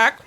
back.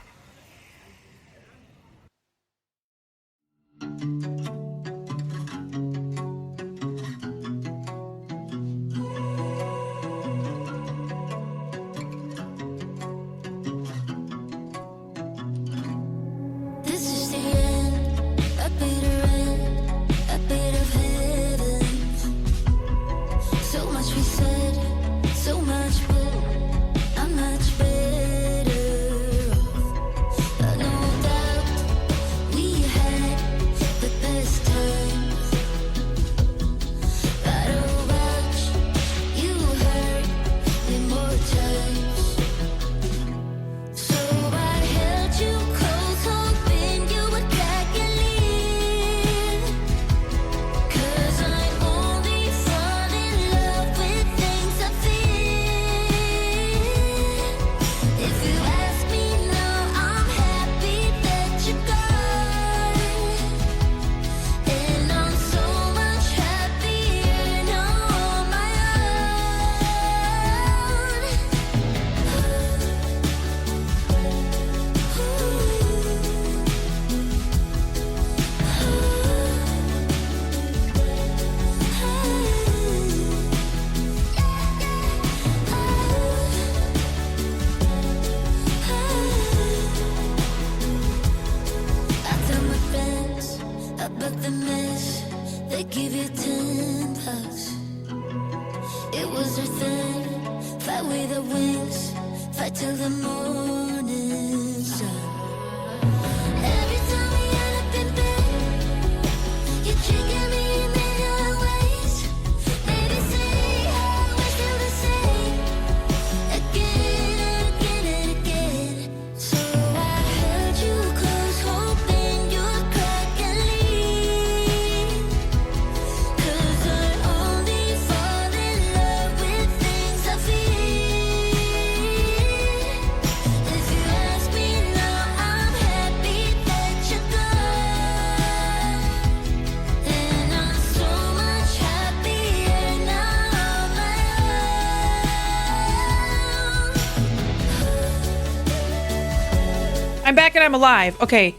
I'm back and I'm alive. Okay.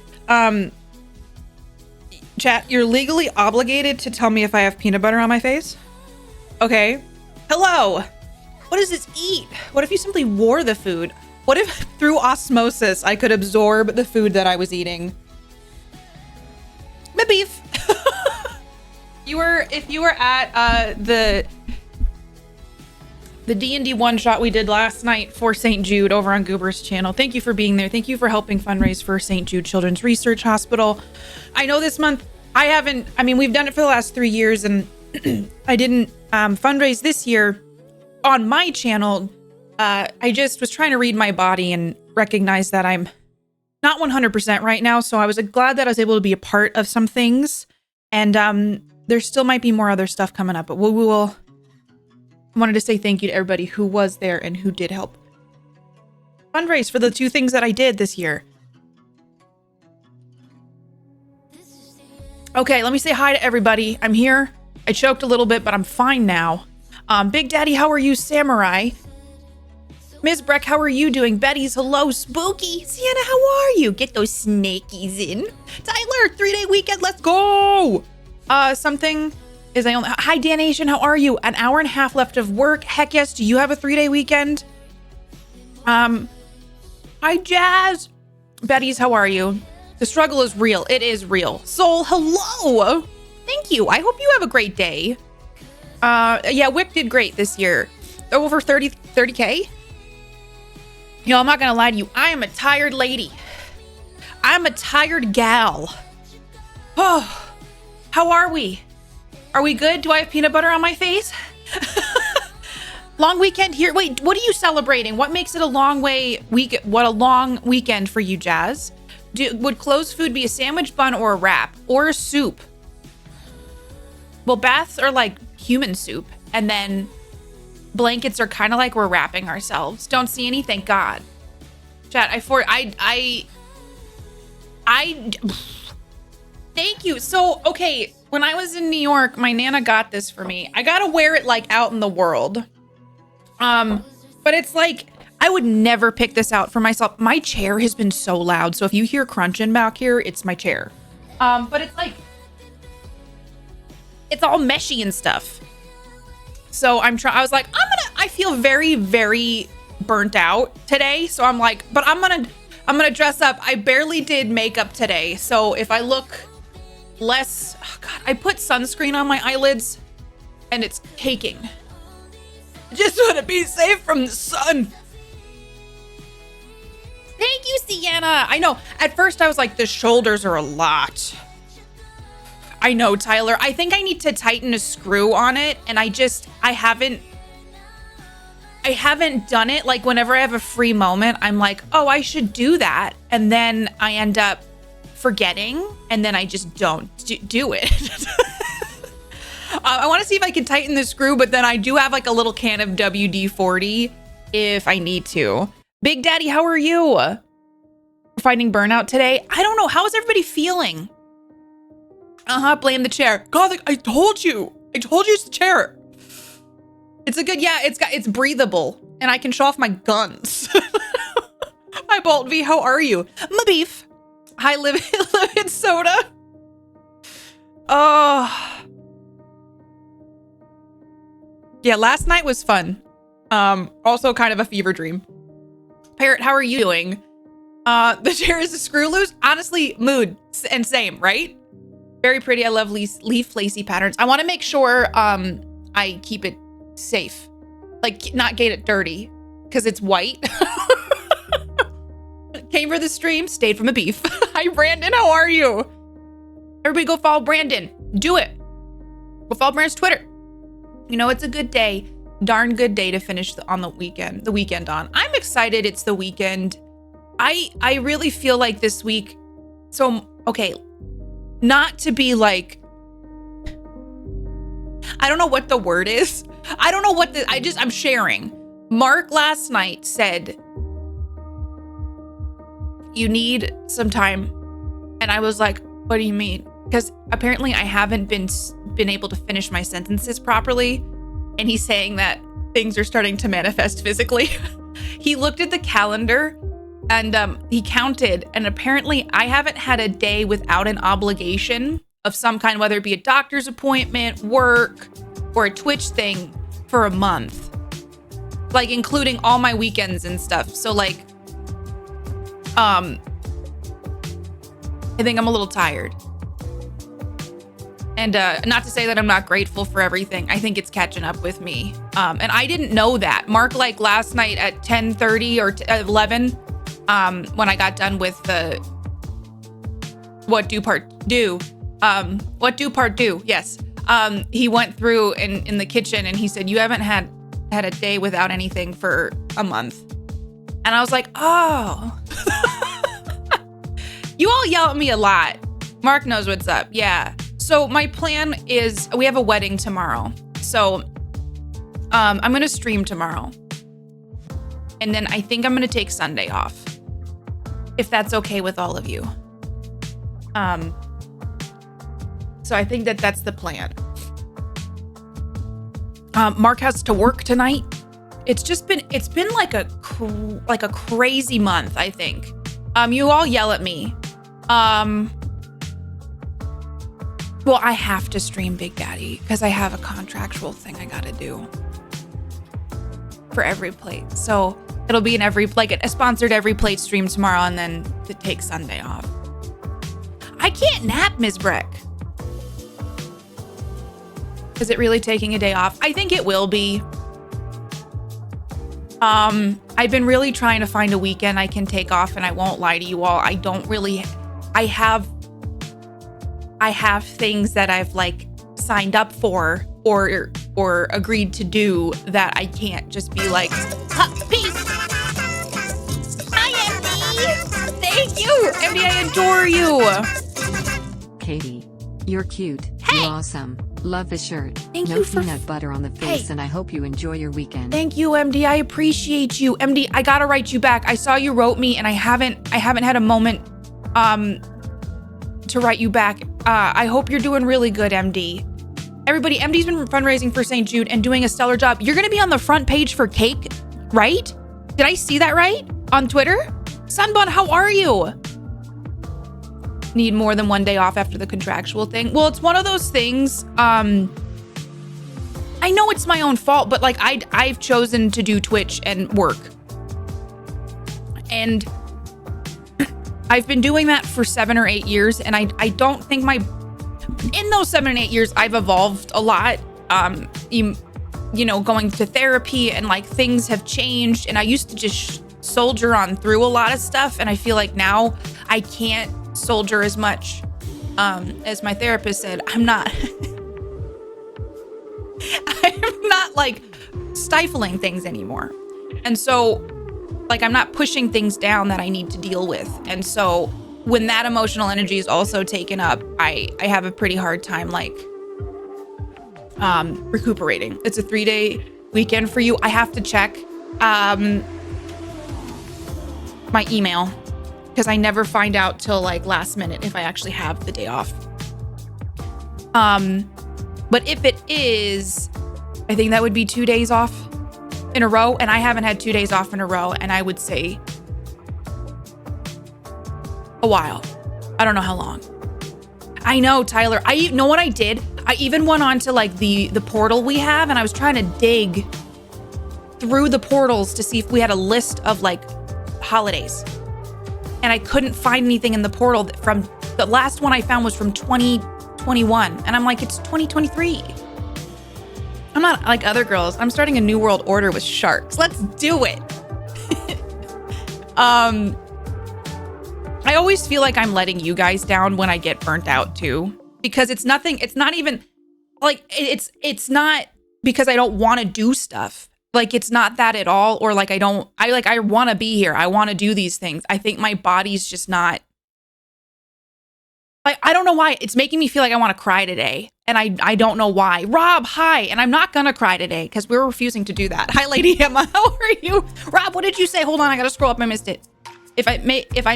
Chat, you're legally obligated to tell me if I have peanut butter on my face. Okay. Hello. What does this eat? What if you simply wore the food? What if through osmosis I could absorb the food that I was eating? My beef. If you were at the D&D one shot we did last night for St. Jude over on Goober's channel. Thank you for being there. Thank you for helping fundraise for St. Jude Children's Research Hospital. I know this month we've done it for the last 3 years and I didn't fundraise this year on my channel. I just was trying to read my body and recognize that I'm not 100% right now. So I was glad that I was able to be a part of some things. And there still might be more other stuff coming up, but we will... I wanted to say thank you to everybody who was there and who did help fundraise for the 2 things that I did this year. Okay, let me say hi to everybody. I'm here. I choked a little bit, but I'm fine now. Big Daddy, how are you, Samurai? Ms. Breck, how are you doing? Betty's, hello. Spooky. Sienna, how are you? Get those snakies in. Tyler, 3-day weekend, let's go. Something... Hi, Danation, how are you? An hour and a half left of work. Heck yes, do you have a 3-day weekend? Hi, Jazz. Betty's, how are you? The struggle is real. It is real. Soul, hello. Thank you. I hope you have a great day. Yeah, Wick did great this year. Over 30K. You know, I'm not gonna lie to you. I am a tired lady. I'm a tired gal. Oh, how are we? Are we good? Do I have peanut butter on my face? Long weekend here. Wait, what are you celebrating? What makes it a long weekend for you, Jazz? Would closed food be a sandwich, bun, or a wrap? Or a soup? Well, baths are like human soup. And then blankets are kind of like we're wrapping ourselves. Don't see any, thank God. Chat, thank you. So, okay, when I was in New York, my Nana got this for me. I gotta wear it like out in the world. But it's like, I would never pick this out for myself. My chair has been so loud. So if you hear crunching back here, it's my chair. But it's like, it's all meshy and stuff. So I was like, I feel very, very burnt out today. So I'm like, but I'm gonna dress up. I barely did makeup today. So if I look less, oh God, I put sunscreen on my eyelids and it's caking. I just want to be safe from the sun. Thank you, Sienna. I know. At first I was like, the shoulders are a lot. I know, Tyler. I think I need to tighten a screw on it. And I haven't done it. Like whenever I have a free moment, I'm like, oh, I should do that. And then I end up forgetting. And then I just don't do it. I want to see if I can tighten the screw, but then I do have like a little can of WD-40 if I need to. Big Daddy, how are you? Fighting burnout today? I don't know. How is everybody feeling? Blame the chair. God, I told you. It's the chair. It's a good, yeah, it's breathable. And I can show off my guns. Hi, Bolt V, how are you? My beef. Hi, Livid Soda. Oh. Yeah, last night was fun. Also kind of a fever dream. Parrot, how are you doing? The chair is a screw loose. Honestly, mood and same, right? Very pretty. I love leaf lacy patterns. I want to make sure I keep it safe, like not get it dirty because it's white. Came for the stream, stayed from the beef. Hi, Brandon. How are you? Everybody go follow Brandon. Do it. Go follow Brandon's Twitter. You know, it's a good day. Darn good day to finish on the weekend on. I'm excited it's the weekend. I really feel like this week. So, okay. Not to be like, I don't know what the word is. I don't know what I'm sharing. Mark last night said, you need some time. And I was like, what do you mean? Because apparently I haven't been able to finish my sentences properly. And he's saying that things are starting to manifest physically. He looked at the calendar and he counted, and apparently I haven't had a day without an obligation of some kind, whether it be a doctor's appointment, work, or a Twitch thing for a month, like including all my weekends and stuff. So like, I think I'm a little tired. And not to say that I'm not grateful for everything. I think it's catching up with me. And I didn't know that. Mark, like last night at 10:30 or 11, when I got done with the What Do Part Do. Yes. He went through in the kitchen and he said, you haven't had a day without anything for a month. And I was like, oh. You all yell at me a lot. Mark knows what's up. Yeah. So my plan is we have a wedding tomorrow. So I'm going to stream tomorrow. And then I think I'm going to take Sunday off, if that's okay with all of you. So I think that's the plan. Mark has to work tonight. It's been like a crazy month, I think. You all yell at me. Well, I have to stream Big Daddy because I have a contractual thing I gotta do for every plate. So it'll be a sponsored every plate stream tomorrow, and then to take Sunday off. I can't nap, Ms. Breck. Is it really taking a day off? I think it will be. I've been really trying to find a weekend I can take off, and I won't lie to you all. I have things that I've like signed up for or agreed to do that I can't just be like, peace. Hi, MD. Thank you. MD, I adore you. Katie, you're cute. Hey. You're awesome. Love the shirt. Thank no you for peanut butter on the face, and I hope you enjoy your weekend. Thank you, MD. I appreciate you. MD, I gotta write you back. I saw you wrote me, and I haven't had a moment to write you back. I hope you're doing really good, MD. Everybody, MD's been fundraising for St. Jude and doing a stellar job. You're gonna be on the front page for cake, right? Did I see that right? On Twitter? Sunbun, how are you? Need more than one day off after the contractual thing. Well, it's one of those things. I know it's my own fault, but like I've chosen to do Twitch and work. And I've been doing that for 7 or 8 years. And I don't think in those 7 and 8 years, I've evolved a lot. You know, going to therapy and like things have changed. And I used to just soldier on through a lot of stuff. And I feel like now I can't soldier as much. As my therapist said, I'm not like stifling things anymore. And so like I'm not pushing things down that I need to deal with. And so when that emotional energy is also taken up, I have a pretty hard time like recuperating. It's a 3-day weekend for you. I have to check my email because I never find out till like last minute if I actually have the day off. But if it is, I think that would be 2 days off in a row. And I haven't had 2 days off in a row. And I would say a while. I don't know how long. I know, Tyler. I know what I did. I even went on to like the portal we have, and I was trying to dig through the portals to see if we had a list of like holidays. And I couldn't find anything in the portal from the last one I found was from 2021. And I'm like, it's 2023. I'm not like other girls. I'm starting a new world order with sharks. Let's do it. I always feel like I'm letting you guys down when I get burnt out too, because it's not even like, it's not because I don't want to do stuff. Like, it's not that at all. Or like, I want to be here. I want to do these things. I think my body's just not like, I don't know why it's making me feel like I want to cry today. And I don't know why. Rob, hi. And I'm not going to cry today because we're refusing to do that. Hi, Lady Emma. How are you? Rob, what did you say? Hold on. I got to scroll up. I missed it. If I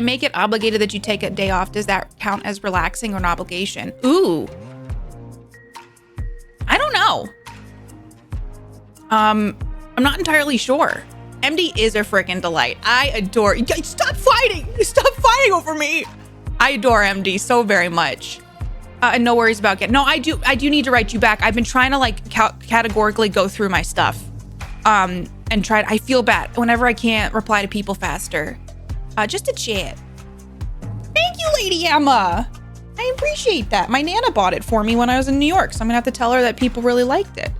make it obligated that you take a day off, does that count as relaxing or an obligation? Ooh. I don't know. I'm not entirely sure. MD is a freaking delight. I adore you. Stop fighting. Stop fighting over me. I adore MD so very much. And no worries about getting. No, I do need to write you back. I've been trying to like categorically go through my stuff. And I feel bad whenever I can't reply to people faster. Just a chat. Thank you, Lady Emma. I appreciate that. My Nana bought it for me when I was in New York, so I'm gonna have to tell her that people really liked it.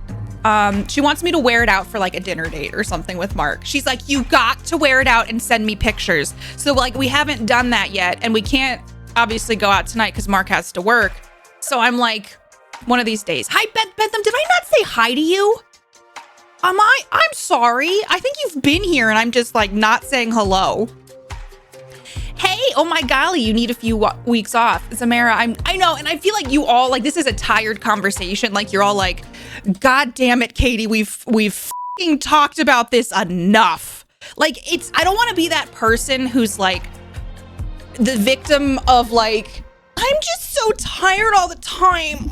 She wants me to wear it out for like a dinner date or something with Mark. She's like, you got to wear it out and send me pictures. So like, we haven't done that yet, and we can't obviously go out tonight because Mark has to work. So I'm like, one of these days. Hi, Bentham. Did I not say hi to you? I'm sorry. I think you've been here and I'm just like not saying hello. Hey, oh my golly, you need a few weeks off. Zamara, I know, and I feel like you all, like, this is a tired conversation. Like, you're all like, God damn it, Katie, we've f***ing talked about this enough. Like, I don't want to be that person who's like the victim of like, I'm just so tired all the time.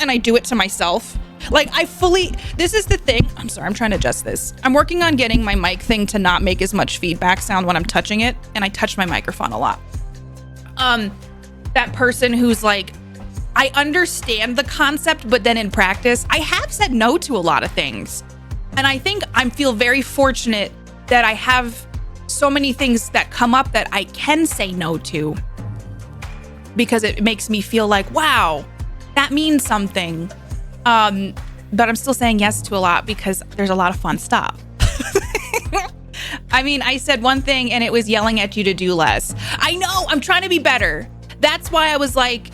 And I do it to myself. Like, this is the thing. I'm sorry, I'm trying to adjust this. I'm working on getting my mic thing to not make as much feedback sound when I'm touching it. And I touch my microphone a lot. That person who's like, I understand the concept, but then in practice, I have said no to a lot of things. And I think I feel very fortunate that I have so many things that come up that I can say no to. Because it makes me feel like, wow, that means something. But I'm still saying yes to a lot because there's a lot of fun stuff. I mean, I said one thing and it was yelling at you to do less. I know, I'm trying to be better. That's why I was like,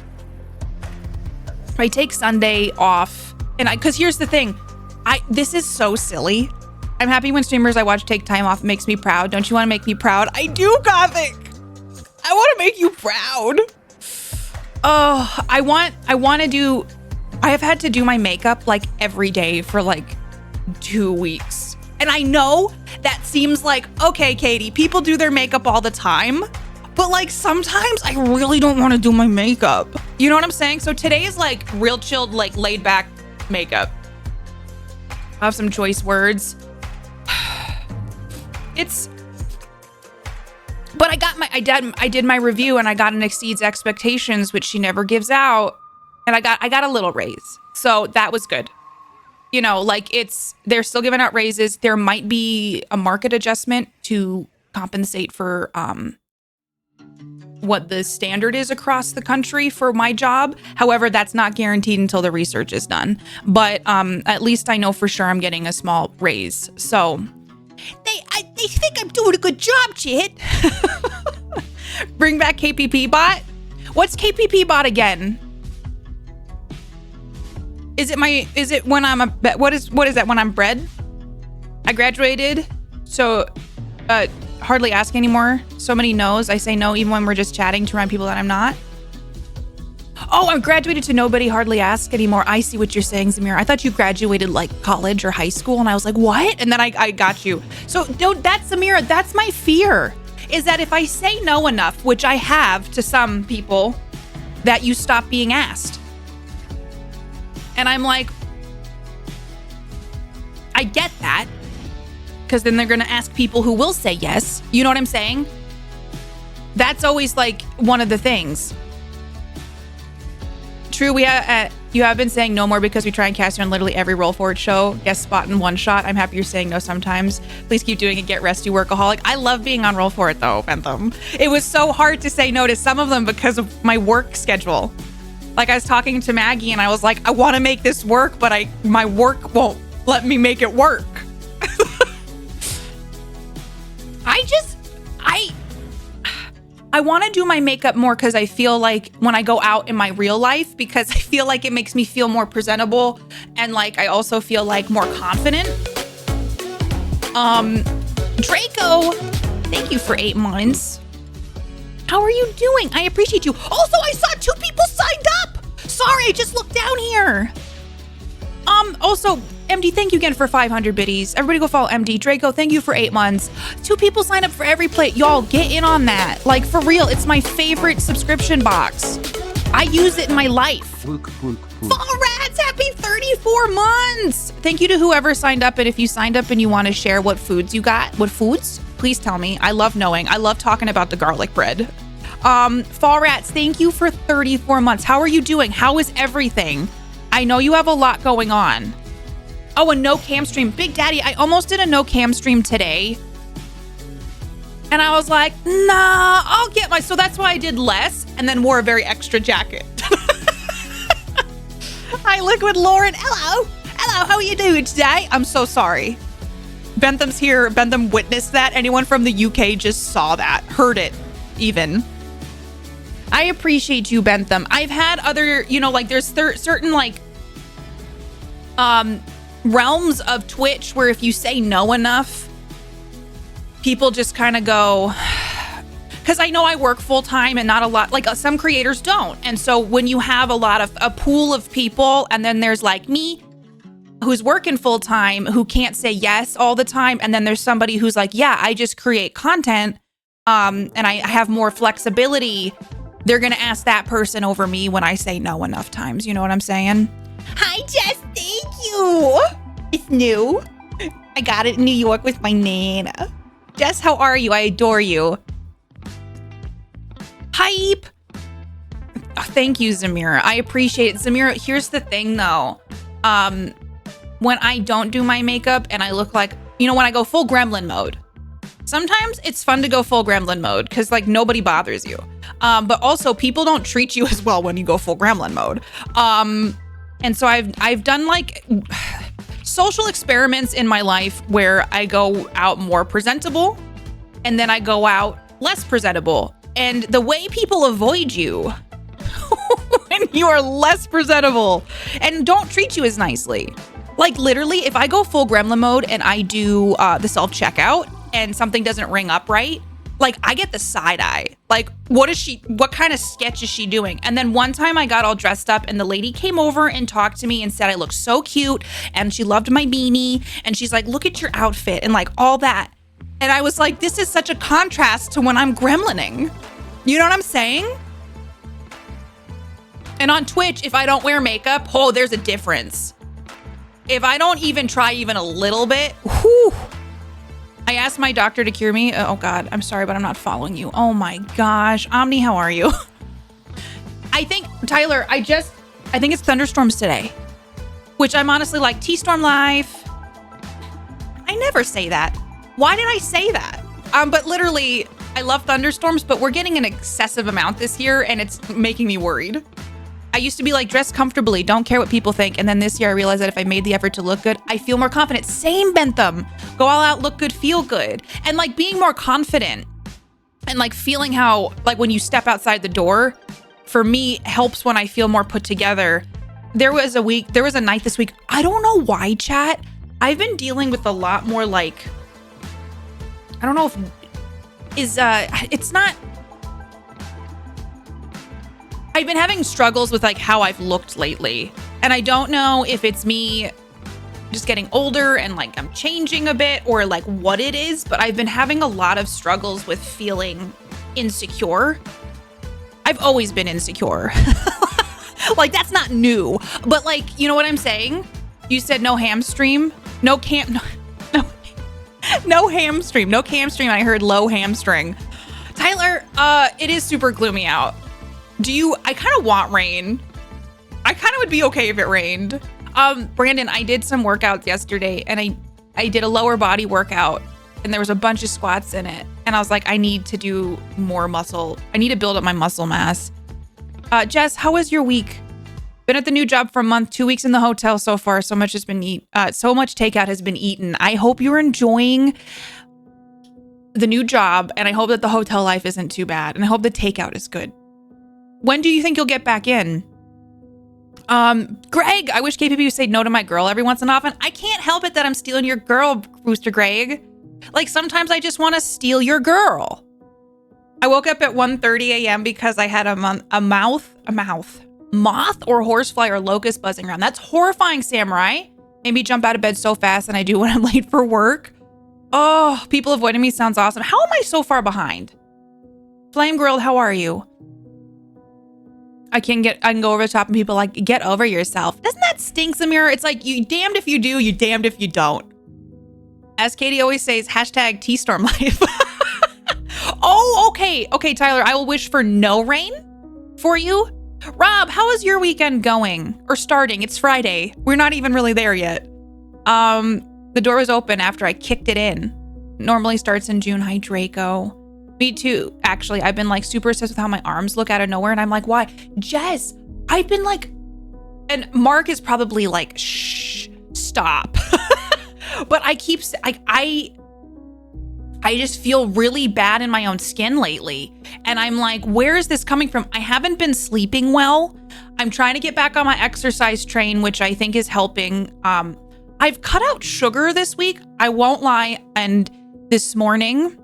I take Sunday off because here's the thing. This is so silly. I'm happy when streamers I watch take time off. It makes me proud. Don't you want to make me proud? I do, Gothic. I want to make you proud. Oh, I have had to do my makeup like every day for like 2 weeks. And I know that seems like, okay, Katie, people do their makeup all the time. But like sometimes I really don't want to do my makeup. You know what I'm saying? So today is like real chilled, like laid back makeup. I have some choice words. but I did my review and I got an exceeds expectations, which she never gives out. And I got a little raise. So that was good. You know, like they're still giving out raises. There might be a market adjustment to compensate for what the standard is across the country for my job. However, that's not guaranteed until the research is done. But at least I know for sure I'm getting a small raise. So they think I'm doing a good job, Chit. Bring back KPP bot. What's KPP bot again? Is it when I'm what is that when I'm bred? I graduated, so hardly ask anymore. So many no's. I say no even when we're just chatting to remind people that I'm not. Oh, I'm graduated to nobody hardly ask anymore. I see what you're saying, Zamir. I thought you graduated like college or high school, and I was like, what? And then I got you. So that's Zamira. That's my fear, is that if I say no enough, which I have to some people, that you stop being asked. And I'm like, I get that, because then they're going to ask people who will say yes. You know what I'm saying? That's always like one of the things. True, you have been saying no more because we try and cast you on literally every Roll Forward show. Guest spot in one shot. I'm happy you're saying no sometimes. Please keep doing it. Get rest, you workaholic. I love being on Roll Forward though, Bentham. It was so hard to say no to some of them because of my work schedule. Like I was talking to Maggie and I was like, I want to make this work, but my work won't let me make it work. I want to do my makeup more because I feel like when I go out in my real life, because I feel like it makes me feel more presentable, and like I also feel like more confident. Draco, thank you for 8 months. How are you doing? I appreciate you. Also, I saw 2 people signed up. Sorry, I just looked down here. Also, MD, thank you again for 500 biddies. Everybody go follow MD. Draco, thank you for 8 months. 2 people signed up for every plate. Y'all, get in on that. Like, for real, it's my favorite subscription box. I use it in my life. Fall Rats, happy 34 months. Thank you to whoever signed up. And if you signed up and you want to share what foods you got, what foods, please tell me. I love knowing. I love talking about the garlic bread. Fall Rats, thank you for 34 months. How are you doing? How is everything? I know you have a lot going on. Oh, a no cam stream. Big Daddy, I almost did a no cam stream today. And I was like, nah, I'll get so that's why I did less and then wore a very extra jacket. Hi, Liquid Lauren. Hello. Hello, how are you doing today? I'm so sorry. Bentham's here. Bentham witnessed that. Anyone from the UK just saw that, heard it even. I appreciate you, Bentham. I've had other, like there's certain like, realms of Twitch where if you say no enough, people just kind of go, because I know I work full time and not a lot, like some creators don't. And so when you have a pool of people, and then there's like me who's working full time, who can't say yes all the time. And then there's somebody who's like, yeah, I just create content. And I have more flexibility. They're going to ask that person over me when I say no enough times. You know what I'm saying? Hi, Jess. Thank you. It's new. I got it in New York with my Nana. Jess, how are you? I adore you. Hype. Oh, thank you, Zamira. I appreciate it. Zamira, here's the thing, though. When I don't do my makeup and I look like, when I go full gremlin mode, sometimes it's fun to go full gremlin mode because, like, nobody bothers you. But also, people don't treat you as well when you go full gremlin mode. And so I've done like social experiments in my life where I go out more presentable and then I go out less presentable. And the way people avoid you when you are less presentable and don't treat you as nicely. Like literally, if I go full gremlin mode and I do the self-checkout and something doesn't ring up right, like I get the side eye. Like, what kind of sketch is she doing? And then one time I got all dressed up and the lady came over and talked to me and said I looked so cute and she loved my beanie. And she's like, look at your outfit and like all that. And I was like, this is such a contrast to when I'm gremlining. You know what I'm saying? And on Twitch, if I don't wear makeup, there's a difference. If I don't even try even a little bit, whew, I asked my doctor to cure me. Oh God, I'm sorry, but I'm not following you. Oh my gosh. Omni, how are you? I think, Tyler, I think it's thunderstorms today, which I'm honestly like, T-Storm life. I never say that. Why did I say that? But literally, I love thunderstorms, but we're getting an excessive amount this year and it's making me worried. I used to be like, dress comfortably, don't care what people think. And then this year I realized that if I made the effort to look good, I feel more confident. Same, Bentham. Go all out, look good, feel good. And like being more confident and like feeling how, like when you step outside the door, for me helps when I feel more put together. There was a night this week. I don't know why, chat. I've been dealing with a lot more like, I don't know if it's not, I've been having struggles with like how I've looked lately. And I don't know if it's me just getting older and like I'm changing a bit or like what it is, but I've been having a lot of struggles with feeling insecure. I've always been insecure. Like that's not new, but like, you know what I'm saying? You said no hamstring, no hamstring. I heard low hamstring. Tyler, it is super gloomy out. I kind of want rain. I kind of would be okay if it rained. Brandon, I did some workouts yesterday and I did a lower body workout and there was a bunch of squats in it. And I was like, I need to do more muscle. I need to build up my muscle mass. Jess, how was your week? Been at the new job for a month, 2 weeks in the hotel so far. So much takeout has been eaten. I hope you're enjoying the new job and I hope that the hotel life isn't too bad. And I hope the takeout is good. When do you think you'll get back in? Greg, I wish KPP would say no to my girl every once in often. I can't help it that I'm stealing your girl, Booster Greg. Like sometimes I just want to steal your girl. I woke up at 1:30 a.m. because I had a moth or horsefly or locust buzzing around. That's horrifying, Samurai. Made me jump out of bed so fast and I do when I'm late for work. Oh, people avoiding me sounds awesome. How am I so far behind? Flame Grilled, how are you? I can go over the top and people like, get over yourself. Doesn't that stink, Samira? It's like, you damned if you do, you damned if you don't. As Katie always says, hashtag T-Storm life. Oh, okay. Okay, Tyler, I will wish for no rain for you. Rob, how is your weekend going? Or starting? It's Friday. We're not even really there yet. The door was open after I kicked it in. Normally starts in June. Hi, Draco. Me too. Actually, I've been like super obsessed with how my arms look out of nowhere. And I'm like, why? Jess, I've been like, and Mark is probably like, shh, stop. But I keep, I just feel really bad in my own skin lately. And I'm like, where is this coming from? I haven't been sleeping well. I'm trying to get back on my exercise train, which I think is helping. I've cut out sugar this week. I won't lie. And this morning,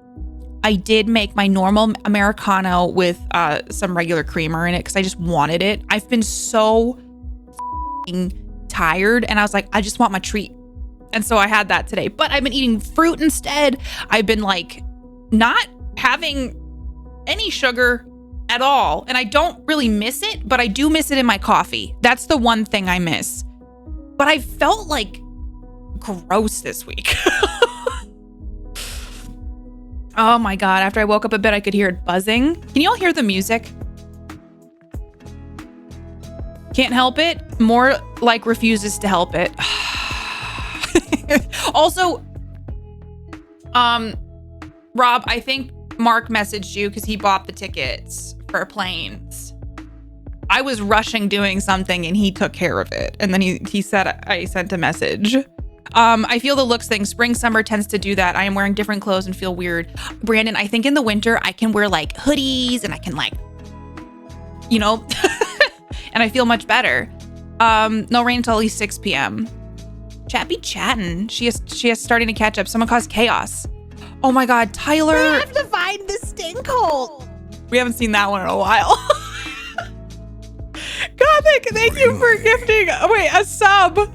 I did make my normal Americano with some regular creamer in it because I just wanted it. I've been so tired and I was like, I just want my treat. And so I had that today, but I've been eating fruit instead. I've been like not having any sugar at all. And I don't really miss it, but I do miss it in my coffee. That's the one thing I miss. But I felt like gross this week. Oh my God. After I woke up a bit, I could hear it buzzing. Can you all hear the music? Can't help it. More like refuses to help it. Also, Rob, I think Mark messaged you because he bought the tickets for planes. I was rushing doing something and he took care of it. And then he said, I sent a message. I feel the looks thing. Spring, summer tends to do that. I am wearing different clothes and feel weird. Brandon, I think in the winter I can wear like hoodies and I can like, you know, and I feel much better. No rain until at least 6 p.m. Chat be chatting. She is starting to catch up. Someone caused chaos. Oh my God, Tyler. We have to find the stink hole. We haven't seen that one in a while. Gothic, thank you for gifting a sub.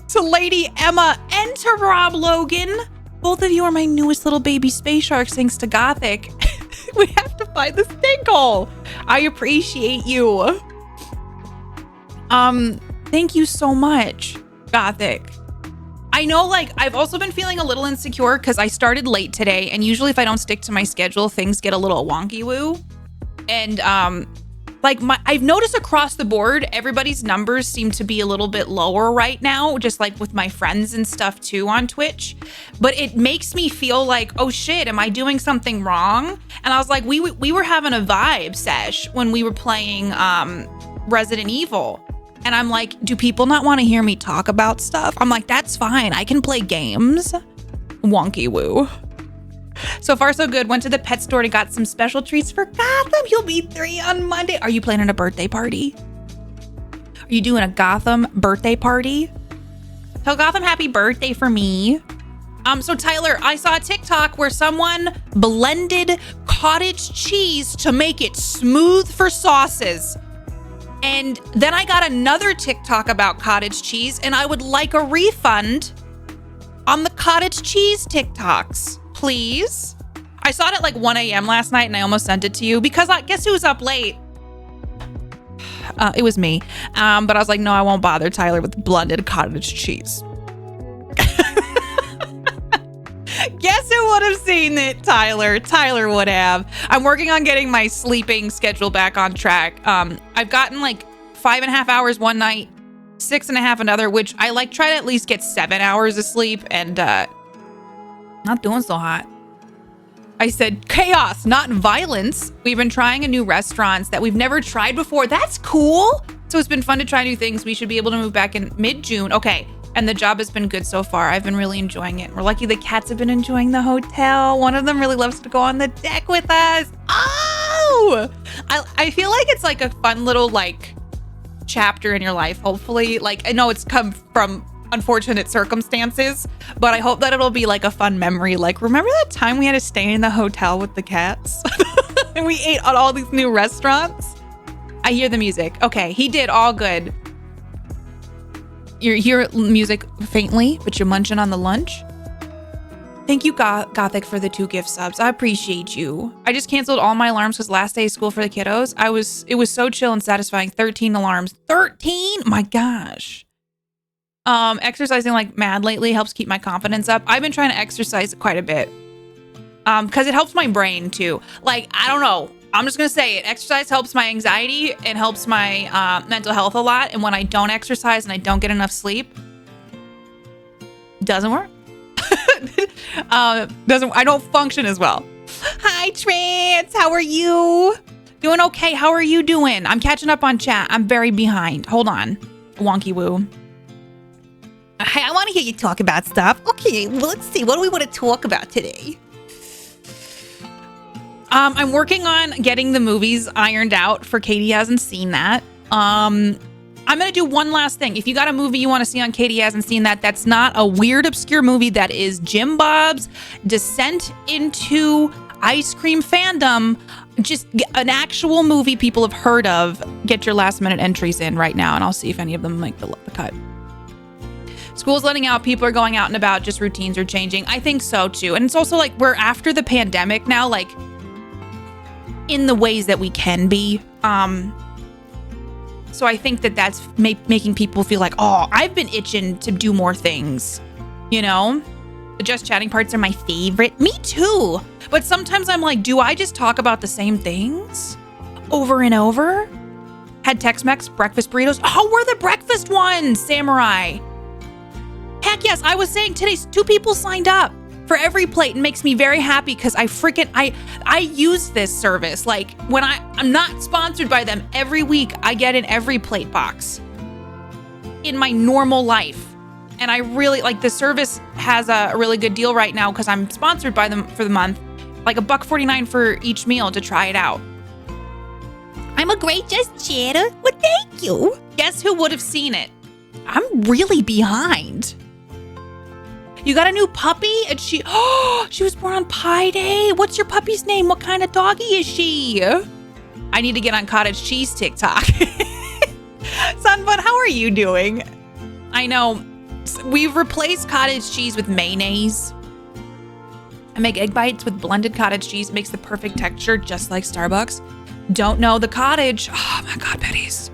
To Lady Emma and to Rob Logan. Both of you are my newest little baby space sharks thanks to Gothic. We have to find the stink hole. I appreciate you. Thank you so much, Gothic. I know, like, I've also been feeling a little insecure because I started late today, and usually if I don't stick to my schedule, things get a little wonky woo. And like I've noticed across the board, everybody's numbers seem to be a little bit lower right now, just like with my friends and stuff too on Twitch. But it makes me feel like, oh shit, am I doing something wrong? And I was like, we were having a vibe sesh when we were playing Resident Evil. And I'm like, do people not want to hear me talk about stuff? I'm like, that's fine. I can play games. Wonky woo. So far, so good. Went to the pet store and got some special treats for Gotham. You'll be 3 on Monday. Are you planning a birthday party? Are you doing a Gotham birthday party? Tell Gotham happy birthday for me. So Tyler, I saw a TikTok where someone blended cottage cheese to make it smooth for sauces. And then I got another TikTok about cottage cheese, and I would like a refund on the cottage cheese TikToks. Please. I saw it at like 1 a.m. last night and I almost sent it to you because guess who was up late? It was me. But I was like, no, I won't bother Tyler with blended cottage cheese. Guess who would have seen it, Tyler? Tyler would have. I'm working on getting my sleeping schedule back on track. I've gotten like 5.5 hours one night, 6.5 another, which I like try to at least get 7 hours of sleep and not doing so hot. I said chaos, not violence. We've been trying a new restaurants that we've never tried before. That's cool. So it's been fun to try new things. We should be able to move back in mid-June. Okay. And the job has been good so far. I've been really enjoying it. We're lucky the cats have been enjoying the hotel. One of them really loves to go on the deck with us. Oh, I feel like it's like a fun little like chapter in your life. Hopefully, like I know it's come from unfortunate circumstances, but I hope that it'll be like a fun memory. Like, remember that time we had to stay in the hotel with the cats and we ate at all these new restaurants? I hear the music. Okay, he did all good. You hear music faintly, but you're munching on the lunch. Thank you, Gothic, for the 2 gift subs. I appreciate you. I just canceled all my alarms because last day of school for the kiddos. It was so chill and satisfying. 13 alarms. 13? My gosh. Exercising like mad lately helps keep my confidence up. I've been trying to exercise quite a bit. Because it helps my brain too. Like, I don't know. I'm just going to say it. Exercise helps my anxiety and helps my mental health a lot. And when I don't exercise and I don't get enough sleep, doesn't work. I don't function as well. Hi, Trance. How are you? Doing okay. How are you doing? I'm catching up on chat. I'm very behind. Hold on. Wonky woo. Hey, I want to hear you talk about stuff. Okay, well, let's see. What do we want to talk about today? I'm working on getting the movies ironed out for Katie hasn't seen that. I'm going to do one last thing. If you got a movie you want to see on Katie hasn't seen that, that's not a weird, obscure movie. That is Jim Bob's descent into ice cream fandom. Just an actual movie people have heard of. Get your last minute entries in right now, and I'll see if any of them make the cut. School's letting out. People are going out and about. Just routines are changing. I think so, too. And it's also like we're after the pandemic now, like in the ways that we can be. So I think that that's making people feel like, oh, I've been itching to do more things, you know? The just chatting parts are my favorite. Me too. But sometimes I'm like, do I just talk about the same things over and over? Had Tex-Mex breakfast burritos. Oh, we're the breakfast ones, Samurai. Heck yes, I was saying today 2 people signed up for Every Plate and makes me very happy because I use this service. Like when I'm not sponsored by them, every week I get an Every Plate box in my normal life. And I really like the service has a really good deal right now because I'm sponsored by them for the month, like $1.49 for each meal to try it out. I'm a great just chatter. Well, thank you. Guess who would have seen it? I'm really behind. You got a new puppy? And she was born on Pi Day. What's your puppy's name? What kind of doggy is she? I need to get on cottage cheese TikTok. Sunbun, how are you doing? I know we've replaced cottage cheese with mayonnaise. I make egg bites with blended cottage cheese. It makes the perfect texture, just like Starbucks. Don't know the cottage. Oh my God, Betty's.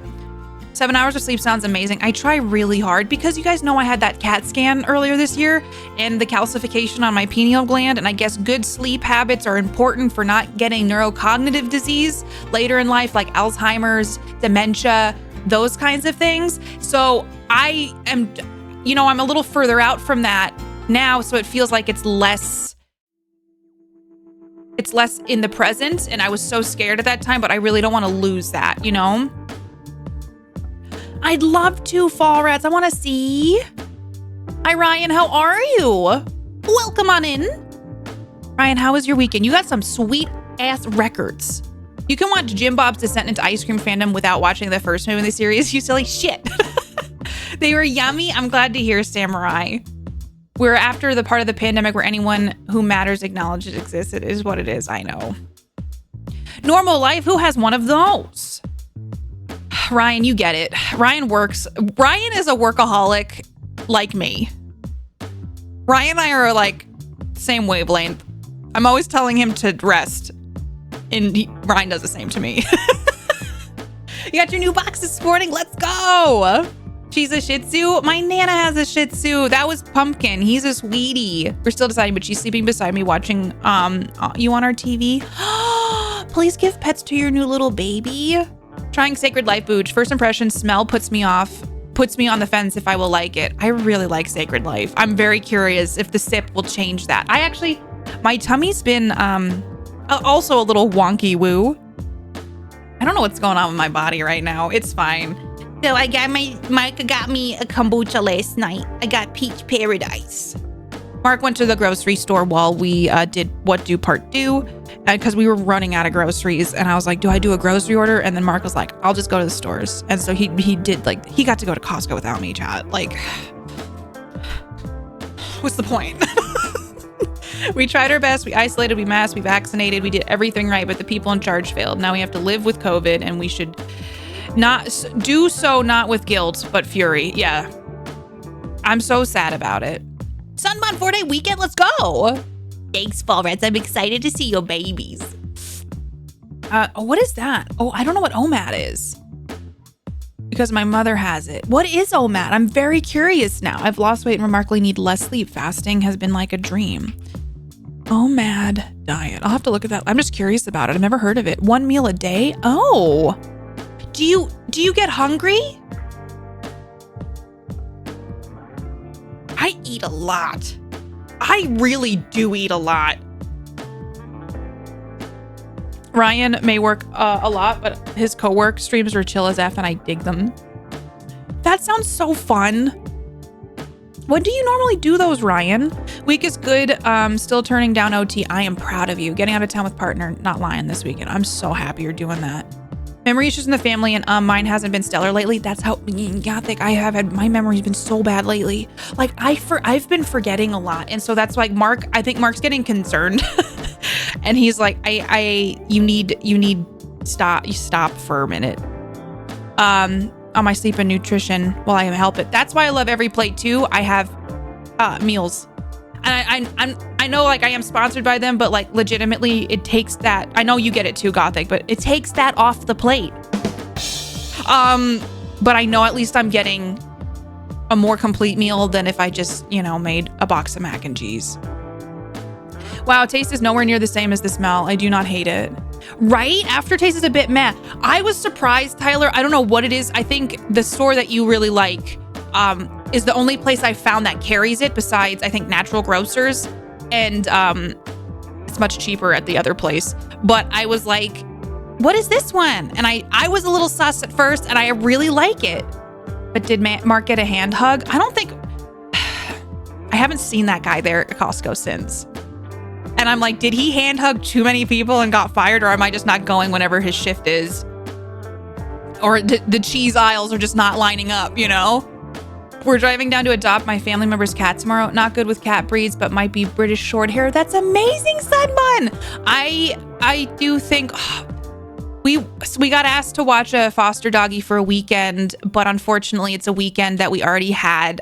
7 hours of sleep sounds amazing. I try really hard because you guys know I had that CAT scan earlier this year and the calcification on my pineal gland. And I guess good sleep habits are important for not getting neurocognitive disease later in life, like Alzheimer's, dementia, those kinds of things. So I am, I'm a little further out from that now. So it feels like it's less in the present. And I was so scared at that time, but I really don't want to lose that, I'd love to, Fall Rats. I want to see. Hi, Ryan. How are you? Welcome on in. Ryan, how was your weekend? You got some sweet ass records. You can watch Jim Bob's Descent into Ice Cream Fandom without watching the first movie in the series. You silly shit. They were yummy. I'm glad to hear, Samurai. We're after the part of the pandemic where anyone who matters acknowledges it exists. It is what it is. I know. Normal life. Who has one of those? Ryan, you get it. Ryan is a workaholic like me. Ryan and I are like same wavelength. I'm always telling him to rest. And Ryan does the same to me. You got your new box this morning. Let's go. She's a Shih Tzu. My Nana has a Shih Tzu. That was Pumpkin. He's a sweetie. We're still deciding, but she's sleeping beside me watching you on our TV. Please give pets to your new little baby. Trying Sacred Life Booch. First impression, smell puts me on the fence if I will like it. I really like Sacred Life. I'm very curious if the sip will change that. My tummy's been also a little wonky woo. I don't know what's going on with my body right now. It's fine. So Micah got me a kombucha last night. I got Peach Paradise. Mark went to the grocery store while we did What Do Part 2 because we were running out of groceries. And I was like, do I do a grocery order? And then Mark was like, I'll just go to the stores. And so he did, like, he got to go to Costco without me, chat. Like, what's the point? We tried our best. We isolated, we masked, we vaccinated. We did everything right, but the people in charge failed. Now we have to live with COVID and we should not do so, not with guilt, but fury. Yeah. I'm so sad about it. Sunbun 4-day weekend, let's go. Thanks, Fall Rats. I'm excited to see your babies. What is that? Oh, I don't know what OMAD is. Because my mother has it. What is OMAD? I'm very curious now. I've lost weight and remarkably need less sleep. Fasting has been like a dream. OMAD diet. I'll have to look at that. I'm just curious about it. I've never heard of it. 1 meal a day? Oh. Do you get hungry? I eat a lot. I really do eat a lot. Ryan may work a lot, but his co-work streams are chill as F and I dig them. That sounds so fun. When do you normally do those, Ryan? Week is good. Still turning down OT. I am proud of you. Getting out of town with partner, not lying this weekend. I'm so happy you're doing that. Memory issues in the family, and mine hasn't been stellar lately. That's how Gothic I have had. My memory's been so bad lately. Like I've been forgetting a lot, and so that's like Mark. I think Mark's getting concerned, and he's like, you need stop for a minute. On my sleep and nutrition while I help it. That's why I love Every Plate too. I have meals. And I know like I am sponsored by them, but like legitimately it takes that. I know you get it too, Gothic, but it takes that off the plate. But I know at least I'm getting a more complete meal than if I just, made a box of mac and cheese. Wow, taste is nowhere near the same as the smell. I do not hate it. Right? Aftertaste is a bit meh. I was surprised, Tyler. I don't know what it is. I think the store that you really like is the only place I found that carries it besides, I think, Natural Grocers. And it's much cheaper at the other place. But I was like, what is this one? And I was a little sus at first, and I really like it. But did Mark get a hand hug? I don't think... I haven't seen that guy there at Costco since. And I'm like, did he hand hug too many people and got fired? Or am I just not going whenever his shift is? Or the cheese aisles are just not lining up, We're driving down to adopt my family member's cat tomorrow. Not good with cat breeds, but might be British short hair. That's amazing, Sunbun. I do think we got asked to watch a foster doggy for a weekend, but unfortunately it's a weekend that we already had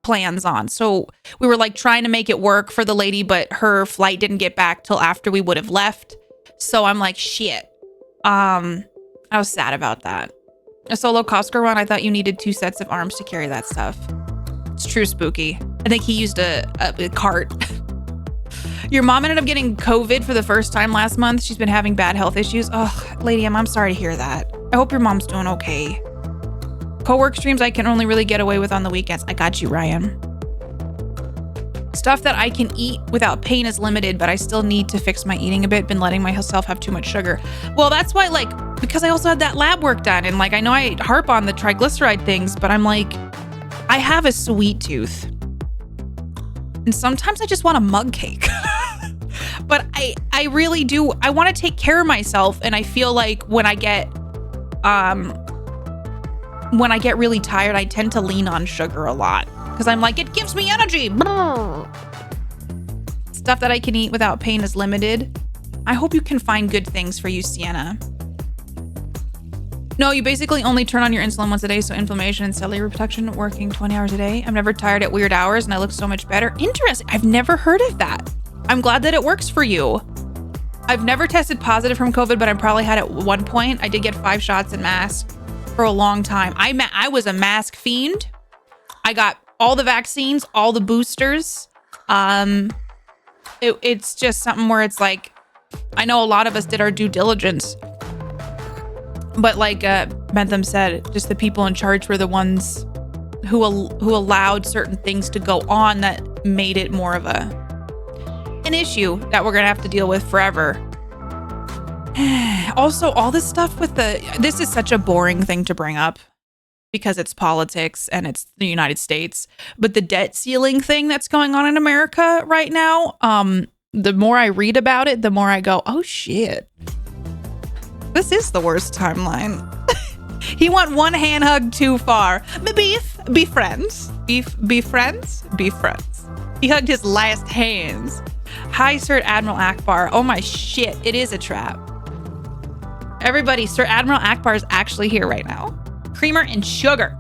plans on. So we were like trying to make it work for the lady, but her flight didn't get back till after we would have left. So I'm like, shit. I was sad about that. a solo Costco run, I thought you needed 2 sets of arms to carry that stuff. It's true, Spooky. I think he used a cart. Your mom ended up getting COVID for the first time last month. She's been having bad health issues. Oh, Lady M, I'm sorry to hear that. I hope your mom's doing okay. Co-work streams I can only really get away with on the weekends. I got you, Ryan. Stuff that I can eat without pain is limited, but I still need to fix my eating a bit. Been letting myself have too much sugar. Well, that's why, like, because I also had that lab work done, and like, I know I harp on the triglyceride things, but I'm like, I have a sweet tooth. And sometimes I just want a mug cake. But I really do. I want to take care of myself, and I feel like when I get really tired, I tend to lean on sugar a lot because I'm like, it gives me energy. Stuff that I can eat without pain is limited. I hope you can find good things for you, Sienna. No, you basically only turn on your insulin once a day, so inflammation and cellular protection working 20 hours a day. I'm never tired at weird hours and I look so much better. Interesting. I've never heard of that. I'm glad that it works for you. I've never tested positive from COVID, but I probably had at one point. I did get 5 shots in mask for a long time. I was a mask fiend. I got all the vaccines, all the boosters. It's just something where it's like, I know a lot of us did our due diligence, but like Bentham said, just the people in charge were the ones who allowed certain things to go on that made it more of an issue that we're gonna have to deal with forever. Also, all this stuff with this is such a boring thing to bring up because it's politics and it's the United States, but the debt ceiling thing that's going on in America right now, the more I read about it, the more I go, oh shit, this is the worst timeline. He went one hand hug too far. Be friends. Be friends. He hugged his last hands. Hi, Sir Admiral Akbar. Oh my shit, it is a trap. Everybody, Sir Admiral Akbar is actually here right now. Creamer and sugar.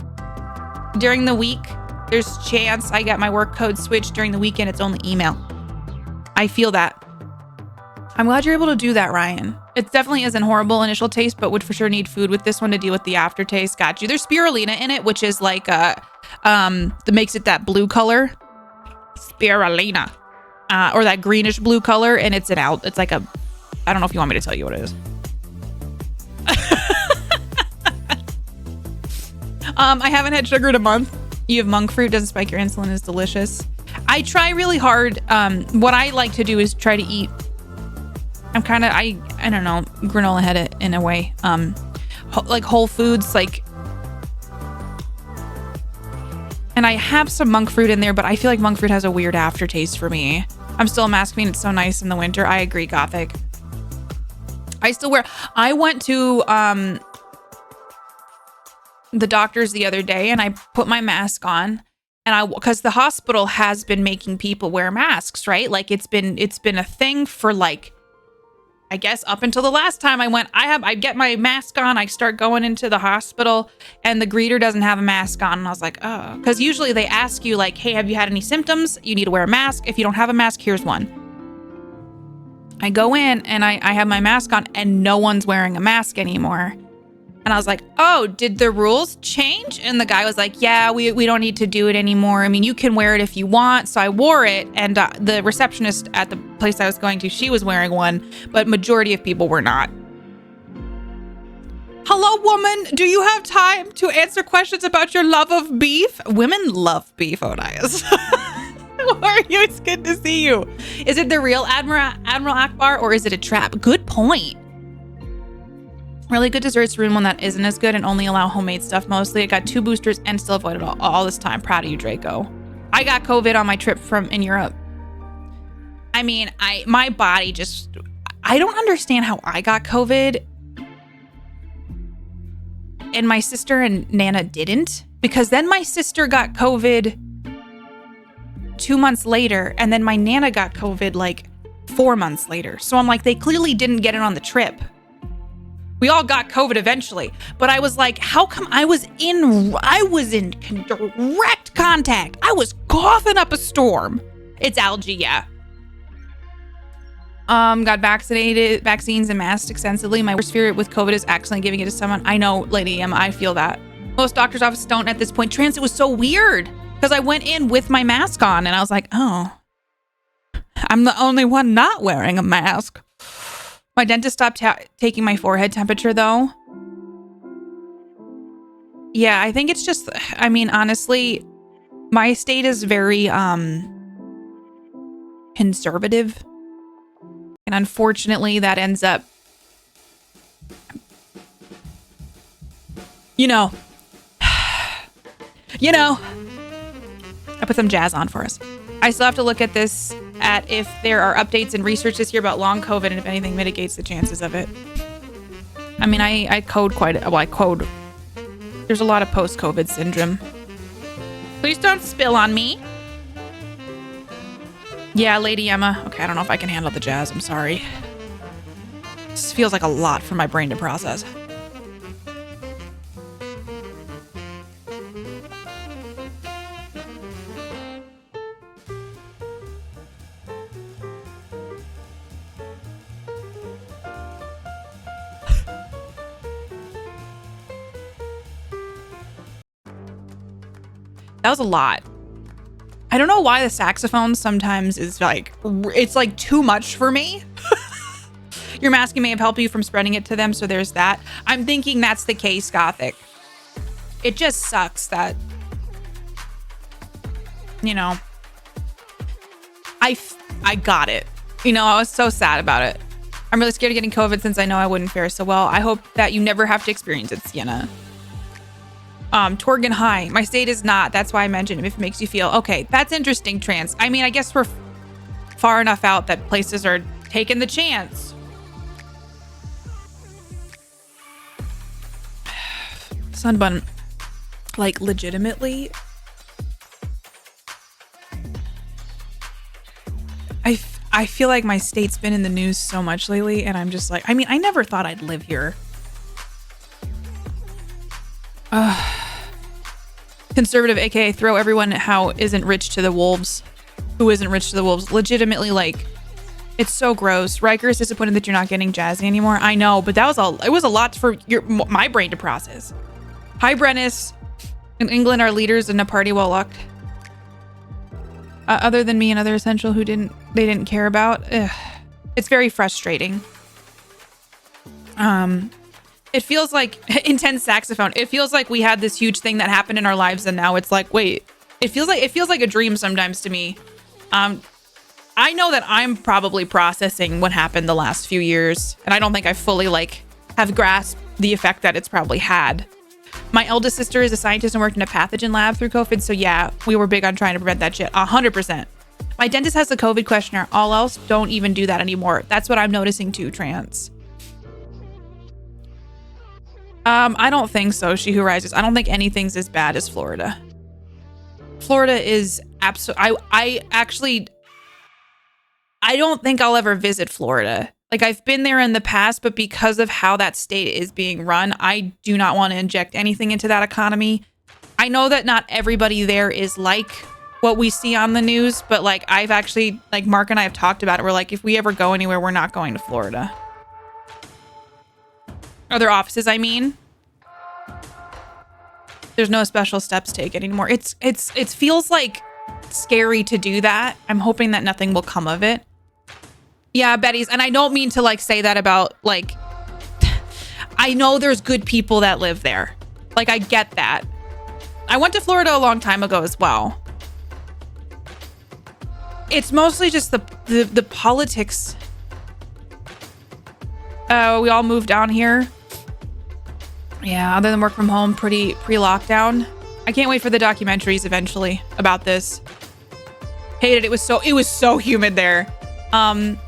During the week, there's chance I get my work code switched. During the weekend, it's only email. I feel that. I'm glad you're able to do that, Ryan. It definitely isn't horrible initial taste, but would for sure need food with this one to deal with the aftertaste. Got you. There's spirulina in it, which is like that makes it that blue color. Spirulina. Or that greenish blue color, and it's like a, I don't know if you want me to tell you what it is. I haven't had sugar in a month. You have monk fruit, doesn't spike your insulin, is delicious. I try really hard. What I like to do is try to eat. I'm kind of, I don't know, granola head it in a way. Like whole foods, like, and I have some monk fruit in there, but I feel like monk fruit has a weird aftertaste for me. I'm still a mask fiend. It's so nice in the winter. I agree, Gothic. I went to the doctor's the other day and I put my mask on and because the hospital has been making people wear masks, right? Like it's been a thing for like, I guess up until the last time I went, I get my mask on, I start going into the hospital and the greeter doesn't have a mask on. And I was like, oh, because usually they ask you like, hey, have you had any symptoms? You need to wear a mask. If you don't have a mask, here's one. I go in and I have my mask on and no one's wearing a mask anymore. And I was like, oh, did the rules change? And the guy was like, yeah, we don't need to do it anymore. I mean, you can wear it if you want. So I wore it. And the receptionist at the place I was going to, she was wearing one, but majority of people were not. Hello, woman. Do you have time to answer questions about your love of beef? Women love beef, Odias. How are you? It's good to see you. Is it the real Admiral Akbar or is it a trap? Good point. Really good desserts ruin one that isn't as good and only allow homemade stuff mostly. I got 2 boosters and still avoided all this time. Proud of you, Draco. I got COVID on my trip in Europe. I mean, my body just, I don't understand how I got COVID and my sister and Nana didn't, because then my sister got COVID 2 months later and then my Nana got COVID like 4 months later. So I'm like, they clearly didn't get it on the trip. We all got COVID eventually, but I was like, how come I was in direct contact? I was coughing up a storm. It's algae, yeah. Got vaccines and masks extensively. My worst fear with COVID is accidentally giving it to someone. I know, Lady Emma, I feel that. Most doctor's offices don't at this point. Transit was so weird because I went in with my mask on and I was like, oh, I'm the only one not wearing a mask. My dentist stopped taking my forehead temperature though. Yeah, I think it's just, I mean, honestly, my state is very conservative. And unfortunately, that ends up, you know, I put some jazz on for us. I still have to look at this at if there are updates and research this year about long COVID and if anything mitigates the chances of it. I mean, I code I code. There's a lot of post-COVID syndrome. Please don't spill on me. Yeah, Lady Emma. Okay, I don't know if I can handle the jazz. I'm sorry. This feels like a lot for my brain to process. That was a lot. I don't know why the saxophone sometimes is like, it's like too much for me. Your masking may have helped you from spreading it to them, so there's that. I'm thinking that's the case, Gothic. It just sucks that, I got it. I was so sad about it. I'm really scared of getting COVID since I know I wouldn't fare so well. I hope that you never have to experience it, Sienna. Torgan High. My state is not. That's why I mentioned if it makes you feel okay. That's interesting, Trans. I mean, I guess we're far enough out that places are taking the chance. Sunbun, like legitimately, I feel like my state's been in the news so much lately, and I'm just like, I mean, I never thought I'd live here. Conservative, aka throw everyone how isn't rich to the wolves. Who isn't rich to the wolves? Legitimately, like, it's so gross. Riker is disappointed that you're not getting Jazzy anymore. I know, but it was a lot for my brain to process. Hi, Brennis. In England, our leaders in a party well locked. Other than me and other essential who they didn't care about. Ugh. It's very frustrating. It feels like intense saxophone. It feels like we had this huge thing that happened in our lives, and now it's like, wait. It feels like a dream sometimes to me. I know that I'm probably processing what happened the last few years, and I don't think I fully have grasped the effect that it's probably had. My eldest sister is a scientist and worked in a pathogen lab through COVID, so yeah, we were big on trying to prevent that shit. 100%. My dentist has the COVID questionnaire. All else don't even do that anymore. That's what I'm noticing too, Trans. I don't think so, She Who Rises. I don't think anything's as bad as Florida. Florida is I don't think I'll ever visit Florida. Like, I've been there in the past, but because of how that state is being run, I do not want to inject anything into that economy. I know that not everybody there is like what we see on the news, but I've actually, Mark and I have talked about it. We're like, if we ever go anywhere, we're not going to Florida. Other offices, I mean. There's no special steps taken anymore. It feels like scary to do that. I'm hoping that nothing will come of it. Yeah, Betty's, and I don't mean to say that about I know there's good people that live there. I get that. I went to Florida a long time ago as well. It's mostly just the politics. We all moved down here. Yeah, other than work from home, pretty pre-lockdown. I can't wait for the documentaries eventually about this. Hated it. It was so humid there. Some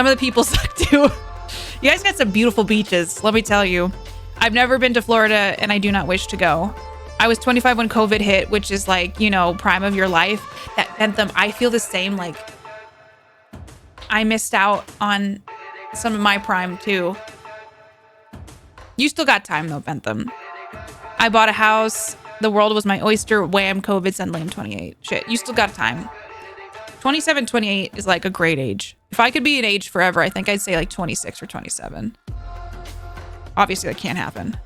of the people suck too. You guys got some beautiful beaches, let me tell you. I've never been to Florida and I do not wish to go. I was 25 when COVID hit, which is prime of your life. That Bentham, I feel the same. I missed out on some of my prime too. You still got time though, Bentham. I bought a house. The world was my oyster. Wham, COVID, suddenly I'm 28. Shit, you still got time. 27, 28 is a great age. If I could be an age forever, I think I'd say like 26 or 27. Obviously, that can't happen.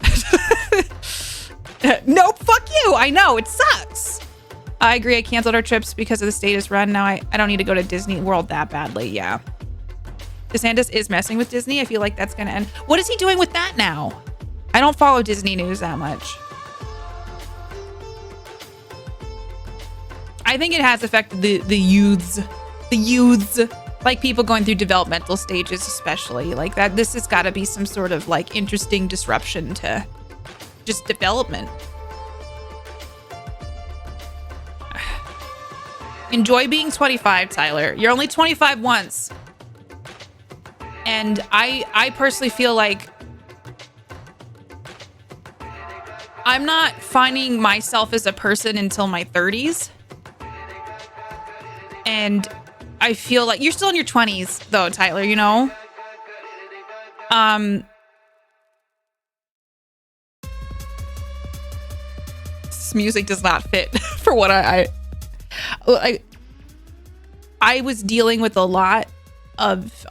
Nope, fuck you. I know, it sucks. I agree. I canceled our trips because of the status run. Now I don't need to go to Disney World that badly. Yeah. DeSantis is messing with Disney. I feel like that's going to end. What is he doing with that now? I don't follow Disney news that much. I think it has affected the youths. The youths. Like people going through developmental stages, especially. Like that. This has got to be some sort of like interesting disruption to just development. Enjoy being 25, Tyler. You're only 25 once. And I personally feel like I'm not finding myself as a person until my 30s. And I feel like you're still in your 20s though, Tyler, you know? This music does not fit for what I was dealing with a lot of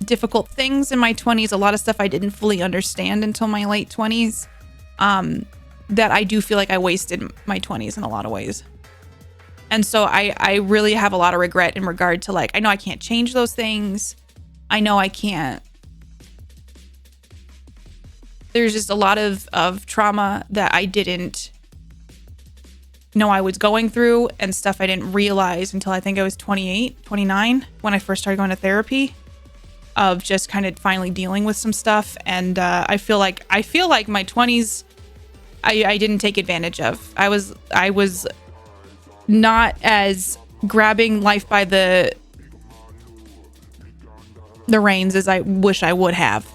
difficult things in my 20s, a lot of stuff I didn't fully understand until my late 20s, that I do feel like I wasted my 20s in a lot of ways. And so I really have a lot of regret in regard to like, I know I can't change those things. I know I can't. There's just a lot of trauma that I didn't know I was going through and stuff I didn't realize until I think I was 28, 29 when I first started going to therapy, of just kind of finally dealing with some stuff. And I feel like my 20s I didn't take advantage of. I was not as grabbing life by the reins as I wish I would have.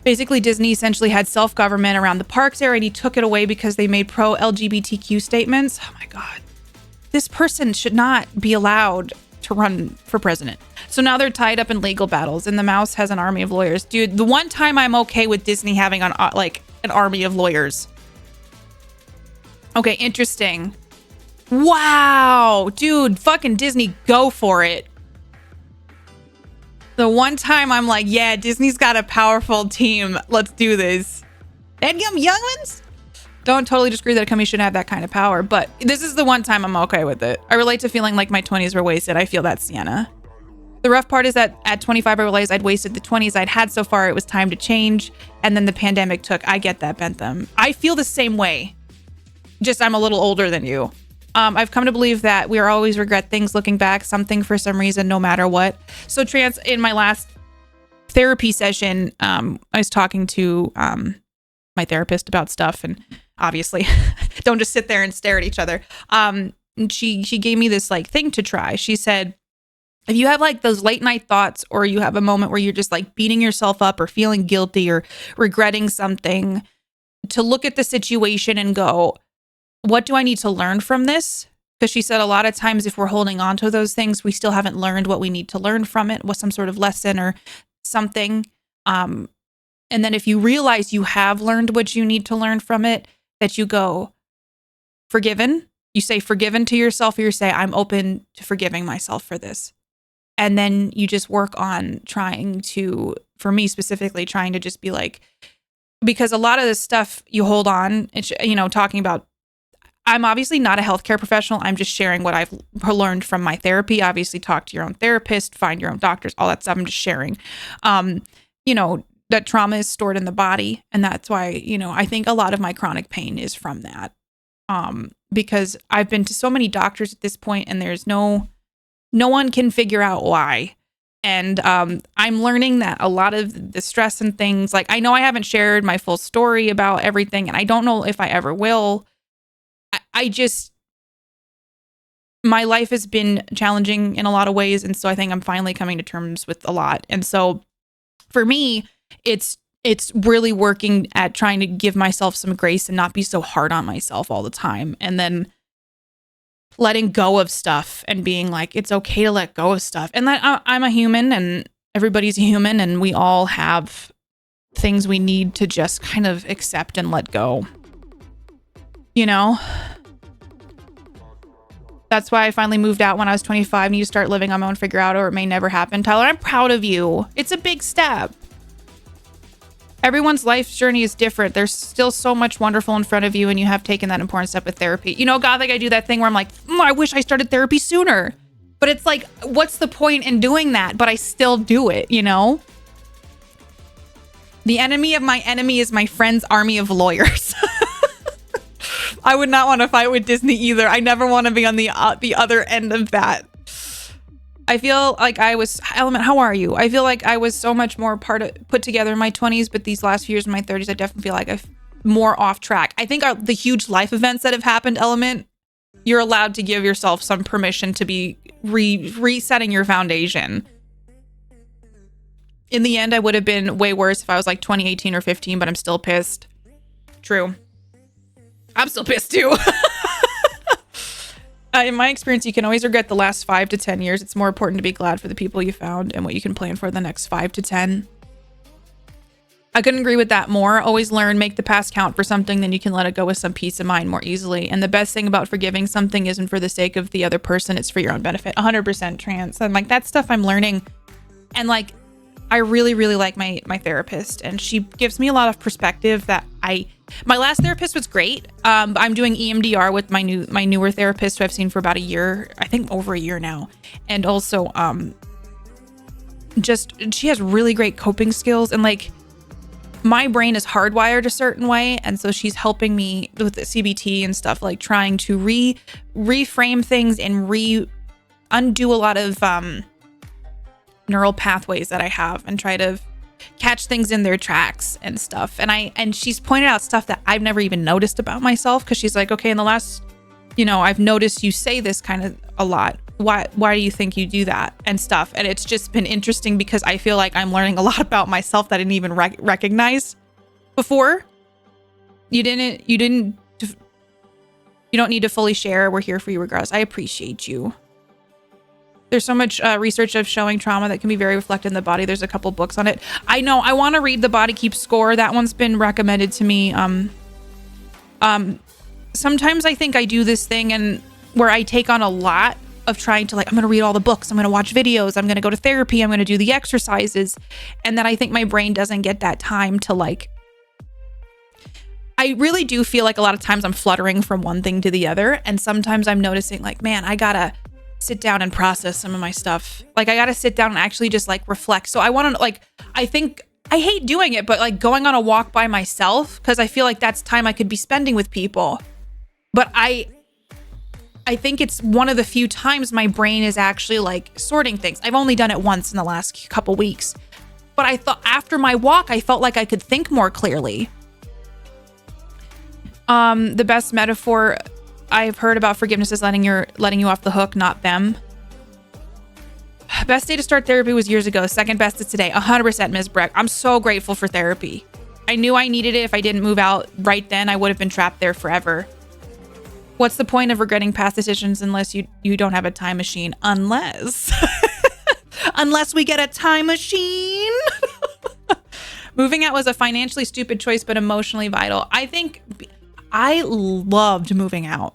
Basically, Disney essentially had self-government around the parks area, and he took it away because they made pro-LGBTQ statements. Oh my God. This person should not be allowed to run for president. So now they're tied up in legal battles, and the mouse has an army of lawyers. Dude, the one time I'm okay with Disney having an army of lawyers. Okay, interesting. Wow. Dude, fucking Disney, go for it. The one time I'm like, yeah, Disney's got a powerful team. Let's do this. And young ones? Don't totally disagree that a company should have that kind of power, but this is the one time I'm okay with it. I relate to feeling like my 20s were wasted. I feel that, Sienna. The rough part is that at 25, I realized I'd wasted the 20s I'd had so far. It was time to change. And then the pandemic took. I get that, Bentham. I feel the same way. Just I'm a little older than you. I've come to believe that we are always regret things looking back, something for some reason, no matter what. So in my last therapy session, I was talking to my therapist about stuff, and obviously don't just sit there and stare at each other. And she gave me this like thing to try. She said, if you have like those late night thoughts, or you have a moment where you're just like beating yourself up or feeling guilty or regretting something, to look at the situation and go, what do I need to learn from this? Because she said a lot of times if we're holding on to those things, we still haven't learned what we need to learn from it, with some sort of lesson or something. And then if you realize you have learned what you need to learn from it, that you go, forgiven. You say forgiven to yourself, or you say, I'm open to forgiving myself for this. And then you just work on trying to, for me specifically, trying to just be like, because a lot of this stuff you hold on, talking about, I'm obviously not a healthcare professional. I'm just sharing what I've learned from my therapy. Obviously, talk to your own therapist, find your own doctors, all that stuff. I'm just sharing. That trauma is stored in the body. And that's why, I think a lot of my chronic pain is from that. Because I've been to so many doctors at this point, and there's no one can figure out why. And I'm learning that a lot of the stress and things, like, I know I haven't shared my full story about everything, and I don't know if I ever will. My life has been challenging in a lot of ways. And so I think I'm finally coming to terms with a lot. And so for me, it's really working at trying to give myself some grace and not be so hard on myself all the time. And then letting go of stuff and being like, it's okay to let go of stuff. And that I'm a human, and everybody's a human, and we all have things we need to just kind of accept and let go. That's why I finally moved out when I was 25. Need to start living on my own, figure out, or it may never happen. Tyler, I'm proud of you. It's a big step. Everyone's life journey is different. There's still so much wonderful in front of you, and you have taken that important step with therapy. You know, God, like I do that thing where I'm like, I wish I started therapy sooner. But it's like, what's the point in doing that? But I still do it, you know? The enemy of my enemy is my friend's army of lawyers. I would not want to fight with Disney either. I never want to be on the other end of that. I feel like I was, Element, how are you? I feel like I was so much more put together in my 20s, but these last few years in my 30s, I definitely feel like I'm more off track. I think the huge life events that have happened, Element, you're allowed to give yourself some permission to be resetting your foundation. In the end, I would have been way worse if I was like 20, 18, or 15, but I'm still pissed. True. I'm still pissed too. In my experience, you can always regret the last 5 to 10 years. It's more important to be glad for the people you found and what you can plan for the next 5 to 10. I couldn't agree with that more. Always learn, make the past count for something, then you can let it go with some peace of mind more easily. And the best thing about forgiving something isn't for the sake of the other person, it's for your own benefit. 100% trans. And like, that stuff I'm learning. And like, I really, really like my therapist, and she gives me a lot of perspective that my last therapist was great. I'm doing EMDR with my newer therapist who I've seen for about a year, I think over a year now. And also, she has really great coping skills, and like, my brain is hardwired a certain way. And so she's helping me with the CBT and stuff, like trying to reframe things and undo a lot of, neural pathways that I have and try to catch things in their tracks and stuff. And she's pointed out stuff that I've never even noticed about myself, because she's like, okay, in the last, I've noticed you say this kind of a lot. Why do you think you do that and stuff? And it's just been interesting because I feel like I'm learning a lot about myself that I didn't even recognize before. You don't need to fully share. We're here for you regardless. I appreciate you. There's so much research of showing trauma that can be very reflected in the body. There's a couple books on it. I know. I want to read The Body Keeps Score. That one's been recommended to me. Sometimes I think I do this thing and where I take on a lot of trying to, like, I'm going to read all the books. I'm going to watch videos. I'm going to go to therapy. I'm going to do the exercises. And then I think my brain doesn't get that time to, like, I really do feel like a lot of times I'm fluttering from one thing to the other. And sometimes I'm noticing, like, man, I gotta sit down and process some of my stuff. Like, I gotta sit down and actually just like reflect. So I want to, like, I think I hate doing it, but like going on a walk by myself, because I feel like that's time I could be spending with people. But I think it's one of the few times my brain is actually like sorting things. I've only done it once in the last couple weeks, but I thought after my walk, I felt like I could think more clearly. The best metaphor I've heard about forgiveness is letting you off the hook, not them. Best day to start therapy was years ago. Second best is today. 100%, Ms. Breck. I'm so grateful for therapy. I knew I needed it. If I didn't move out right then, I would have been trapped there forever. What's the point of regretting past decisions unless you don't have a time machine? Unless we get a time machine. Moving out was a financially stupid choice, but emotionally vital. I think I loved moving out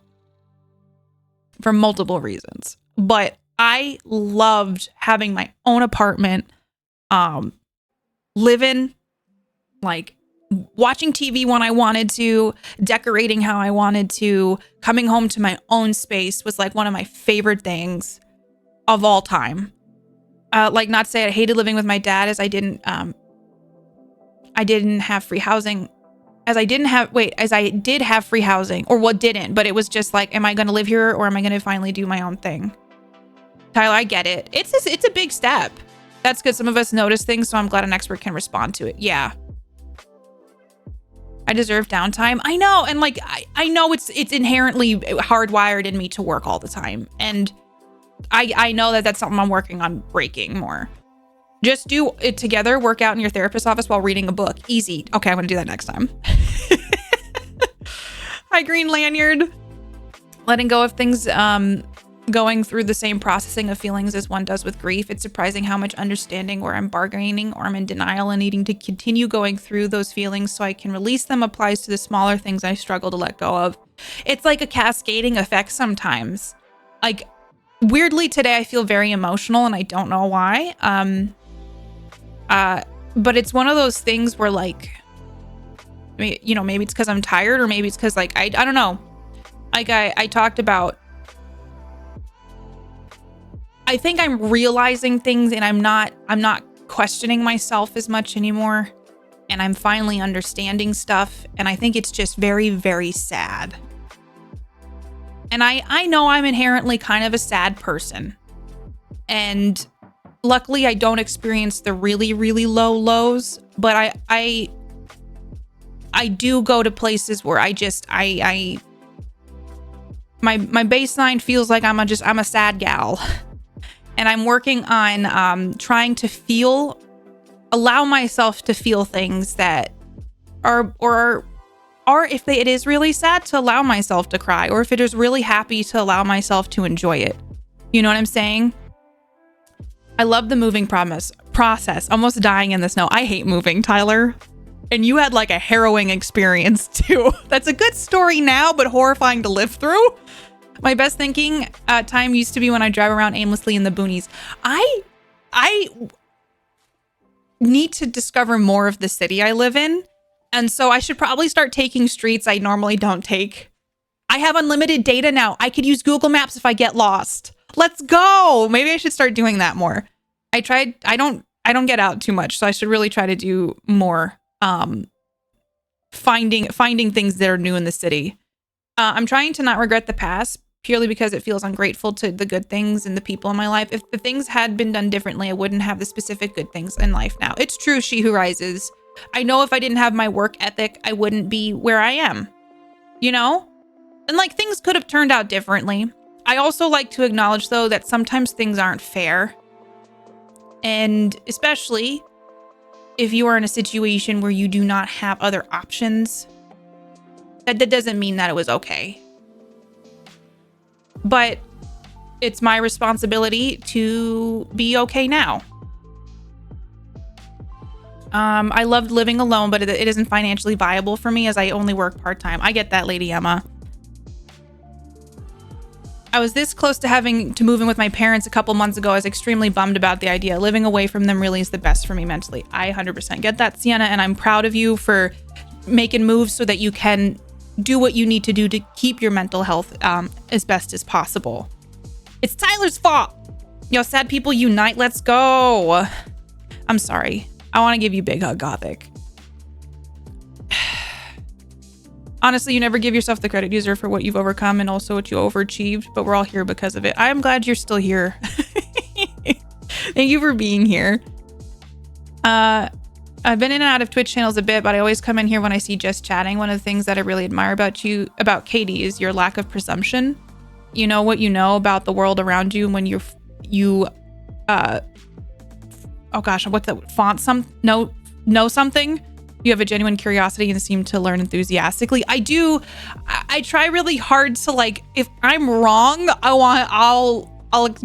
for multiple reasons, but I loved having my own apartment, living, like, watching TV when I wanted to, decorating how I wanted to, coming home to my own space was like one of my favorite things of all time. Like, not to say I hated living with my dad, as I didn't have free housing. As I did have free housing, or what didn't, but it was just like, am I going to live here or am I going to finally do my own thing? Tyler, I get it. It's a big step. That's good. Some of us notice things, so I'm glad an expert can respond to it. Yeah. I deserve downtime. I know. And like, I know it's inherently hardwired in me to work all the time. And I know that that's something I'm working on breaking more. Just do it together. Work out in your therapist's office while reading a book. Easy. Okay, I'm going to do that next time. Hi, Green Lanyard. Letting go of things, going through the same processing of feelings as one does with grief. It's surprising how much understanding where I'm bargaining or I'm in denial and needing to continue going through those feelings so I can release them applies to the smaller things I struggle to let go of. It's like a cascading effect sometimes. Like, weirdly today I feel very emotional and I don't know why. But it's one of those things where like, you know, maybe it's because I'm tired, or maybe it's because like, I don't know. Like I talked about, I think I'm realizing things and I'm not questioning myself as much anymore. And I'm finally understanding stuff. And I think it's just very, very sad. And I know I'm inherently kind of a sad person. And luckily I don't experience the really, really low lows, but I do go to places where my baseline feels like I'm a sad gal. And I'm working on trying to allow myself to feel things that are if it is really sad, to allow myself to cry, or if it is really happy, to allow myself to enjoy it. You know what I'm saying? I love the moving process. Almost dying in the snow. I hate moving, Tyler. And you had like a harrowing experience too. That's a good story now, but horrifying to live through. My best thinking time used to be when I drive around aimlessly in the boonies. I need to discover more of the city I live in. And so I should probably start taking streets I normally don't take. I have unlimited data now. I could use Google Maps if I get lost. Let's go. Maybe I should start doing that more. I don't get out too much, so I should really try to do more finding things that are new in the city. I'm trying to not regret the past, purely because it feels ungrateful to the good things and the people in my life. If the things had been done differently, I wouldn't have the specific good things in life now. It's true, She Who Rises. I know if I didn't have my work ethic, I wouldn't be where I am, you know? And like, things could have turned out differently. I also like to acknowledge, though, that sometimes things aren't fair. And especially if you are in a situation where you do not have other options, that doesn't mean that it was okay. But it's my responsibility to be okay now. I loved living alone, but it isn't financially viable for me as I only work part-time. I get that, Lady Emma. I was this close to having to move in with my parents a couple months ago. I was extremely bummed about the idea. Living away from them really is the best for me mentally. I 100% get that, Sienna, and I'm proud of you for making moves so that you can do what you need to do to keep your mental health as best as possible. It's Tyler's fault. Yo, sad people unite. Let's go. I'm sorry. I want to give you big hug, Gothic. Honestly, you never give yourself the credit you deserve for what you've overcome and also what you overachieved, but we're all here because of it. I'm glad you're still here. Thank you for being here. I've been in and out of Twitch channels a bit, but I always come in here when I see Just Chatting. One of the things that I really admire about Katie, is your lack of presumption. You know what you know about the world around you, and when you oh gosh, what's that font? Know something. You have a genuine curiosity and seem to learn enthusiastically. I do. I try really hard to, like, if I'm wrong, I'll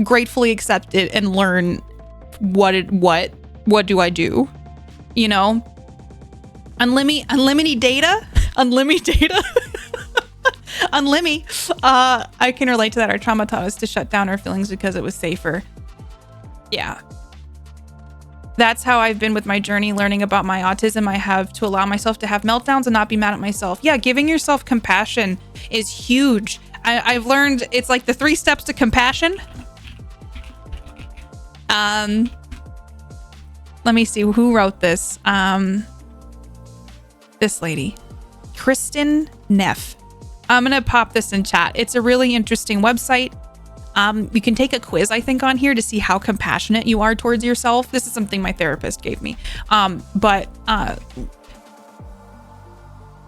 gratefully accept it and learn what do I do? You know, unlimited data. I can relate to that. Our trauma taught us to shut down our feelings because it was safer. Yeah. That's how I've been with my journey, learning about my autism. I have to allow myself to have meltdowns and not be mad at myself. Yeah, giving yourself compassion is huge. I've learned it's like the 3 steps to compassion. Let me see who wrote this. This lady, Kristen Neff. I'm gonna pop this in chat. It's a really interesting website. You can take a quiz, I think, on here to see how compassionate you are towards yourself. This is something my therapist gave me.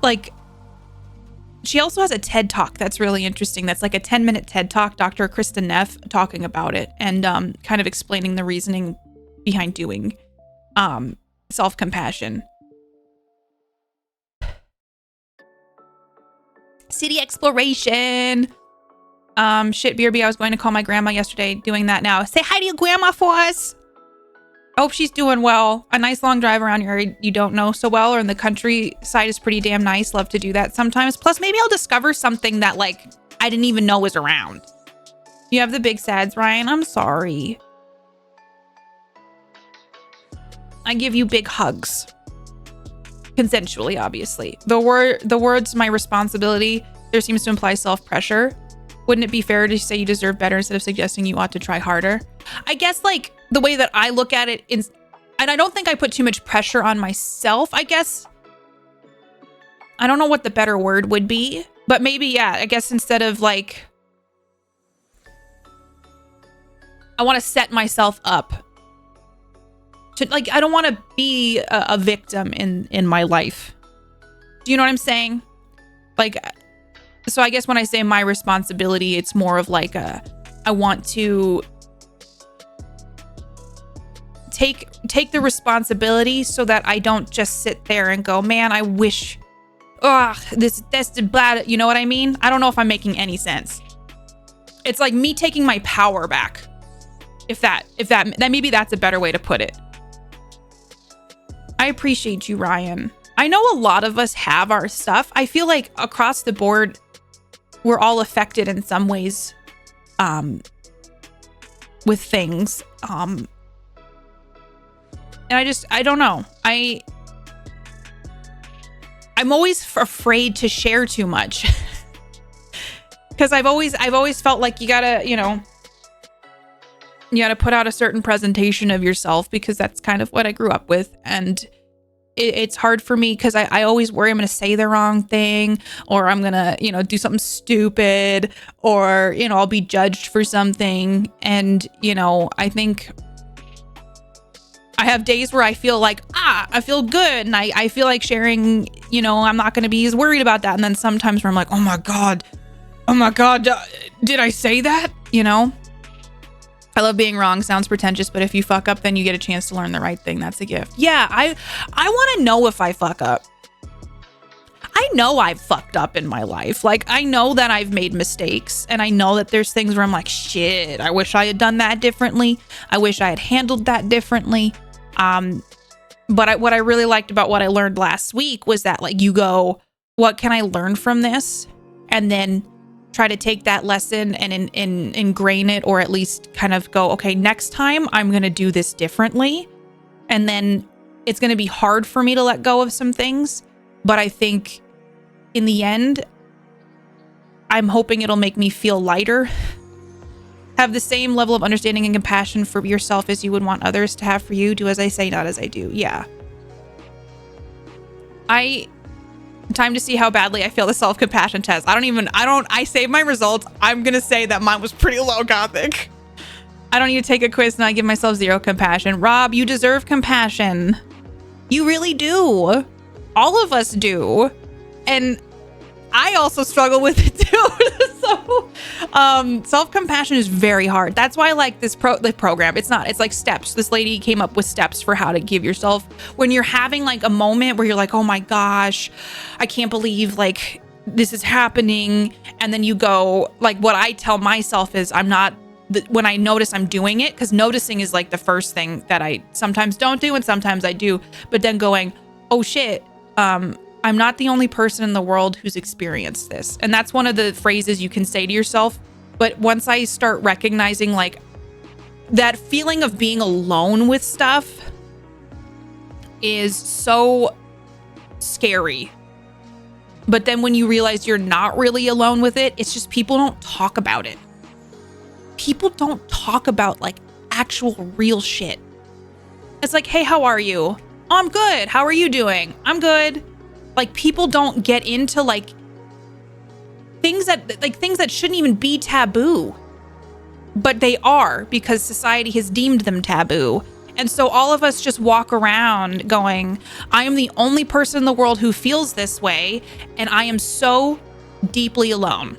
Like, she also has a TED Talk that's really interesting. That's like a 10-minute TED Talk, Dr. Kristen Neff talking about it and kind of explaining the reasoning behind doing self-compassion. City exploration. Shit, BRB, I was going to call my grandma yesterday, doing that now. Say hi to your grandma for us. I hope she's doing well. A nice long drive around your area you don't know so well, or in the countryside, is pretty damn nice. Love to do that sometimes. Plus, maybe I'll discover something that, like, I didn't even know was around. You have the big sads, Ryan. I'm sorry. I give you big hugs. Consensually, obviously. The words my responsibility there seems to imply self-pressure. Wouldn't it be fair to say you deserve better instead of suggesting you ought to try harder? I guess like the way that I look at it is, and I don't think I put too much pressure on myself, I guess. I don't know what the better word would be, but maybe, yeah, I guess instead of like, I want to set myself up to like, I don't want to be a victim in my life. Do you know what I'm saying? Like, so I guess when I say my responsibility, it's more of like I want to take the responsibility so that I don't just sit there and go, man, I wish, that's bad. You know what I mean? I don't know if I'm making any sense. It's like me taking my power back. If that maybe that's a better way to put it. I appreciate you, Ryan. I know a lot of us have our stuff. I feel like across the board, we're all affected in some ways with things. And I don't know. I'm always afraid to share too much. Because I've always felt like you gotta, you gotta put out a certain presentation of yourself because that's kind of what I grew up with. And it's hard for me because I always worry I'm going to say the wrong thing, or I'm going to, do something stupid, or, I'll be judged for something. And, I think I have days where I feel like, I feel good. And I feel like sharing, I'm not going to be as worried about that. And then sometimes where I'm like, oh my God, did I say that? I love being wrong. Sounds pretentious, but if you fuck up, then you get a chance to learn the right thing. That's a gift. Yeah, I want to know if I fuck up. I know I've fucked up in my life. Like, I know that I've made mistakes, and I know that there's things where I'm like, shit, I wish I had done that differently. I wish I had handled that differently. But what I really liked about what I learned last week was that, like, you go, what can I learn from this? And then try to take that lesson and ingrain it, or at least kind of go, okay, next time I'm going to do this differently. And then it's going to be hard for me to let go of some things. But I think in the end, I'm hoping it'll make me feel lighter. Have the same level of understanding and compassion for yourself as you would want others to have for you. Do as I say, not as I do. Yeah. Time to see how badly I fail the self-compassion test. I saved my results. I'm going to say that mine was pretty low, Gothic. I don't need to take a quiz and I give myself 0 compassion. Rob, you deserve compassion. You really do. All of us do. And I also struggle with it too. So, self-compassion is very hard. That's why I like the program. It's like steps. This lady came up with steps for how to give yourself when you're having like a moment where you're like, oh my gosh, I can't believe like this is happening. And then you go, like, what I tell myself is when I notice I'm doing it, because noticing is like the first thing that I sometimes don't do and sometimes I do, but then going, oh shit, I'm not the only person in the world who's experienced this. And that's one of the phrases you can say to yourself. But once I start recognizing like that feeling of being alone with stuff is so scary. But then when you realize you're not really alone with it, it's just people don't talk about it. People don't talk about like actual real shit. It's like, hey, how are you? Oh, I'm good. How are you doing? I'm good. Like, people don't get into like things that shouldn't even be taboo, but they are because society has deemed them taboo. And so all of us just walk around going, I am the only person in the world who feels this way, and I am so deeply alone.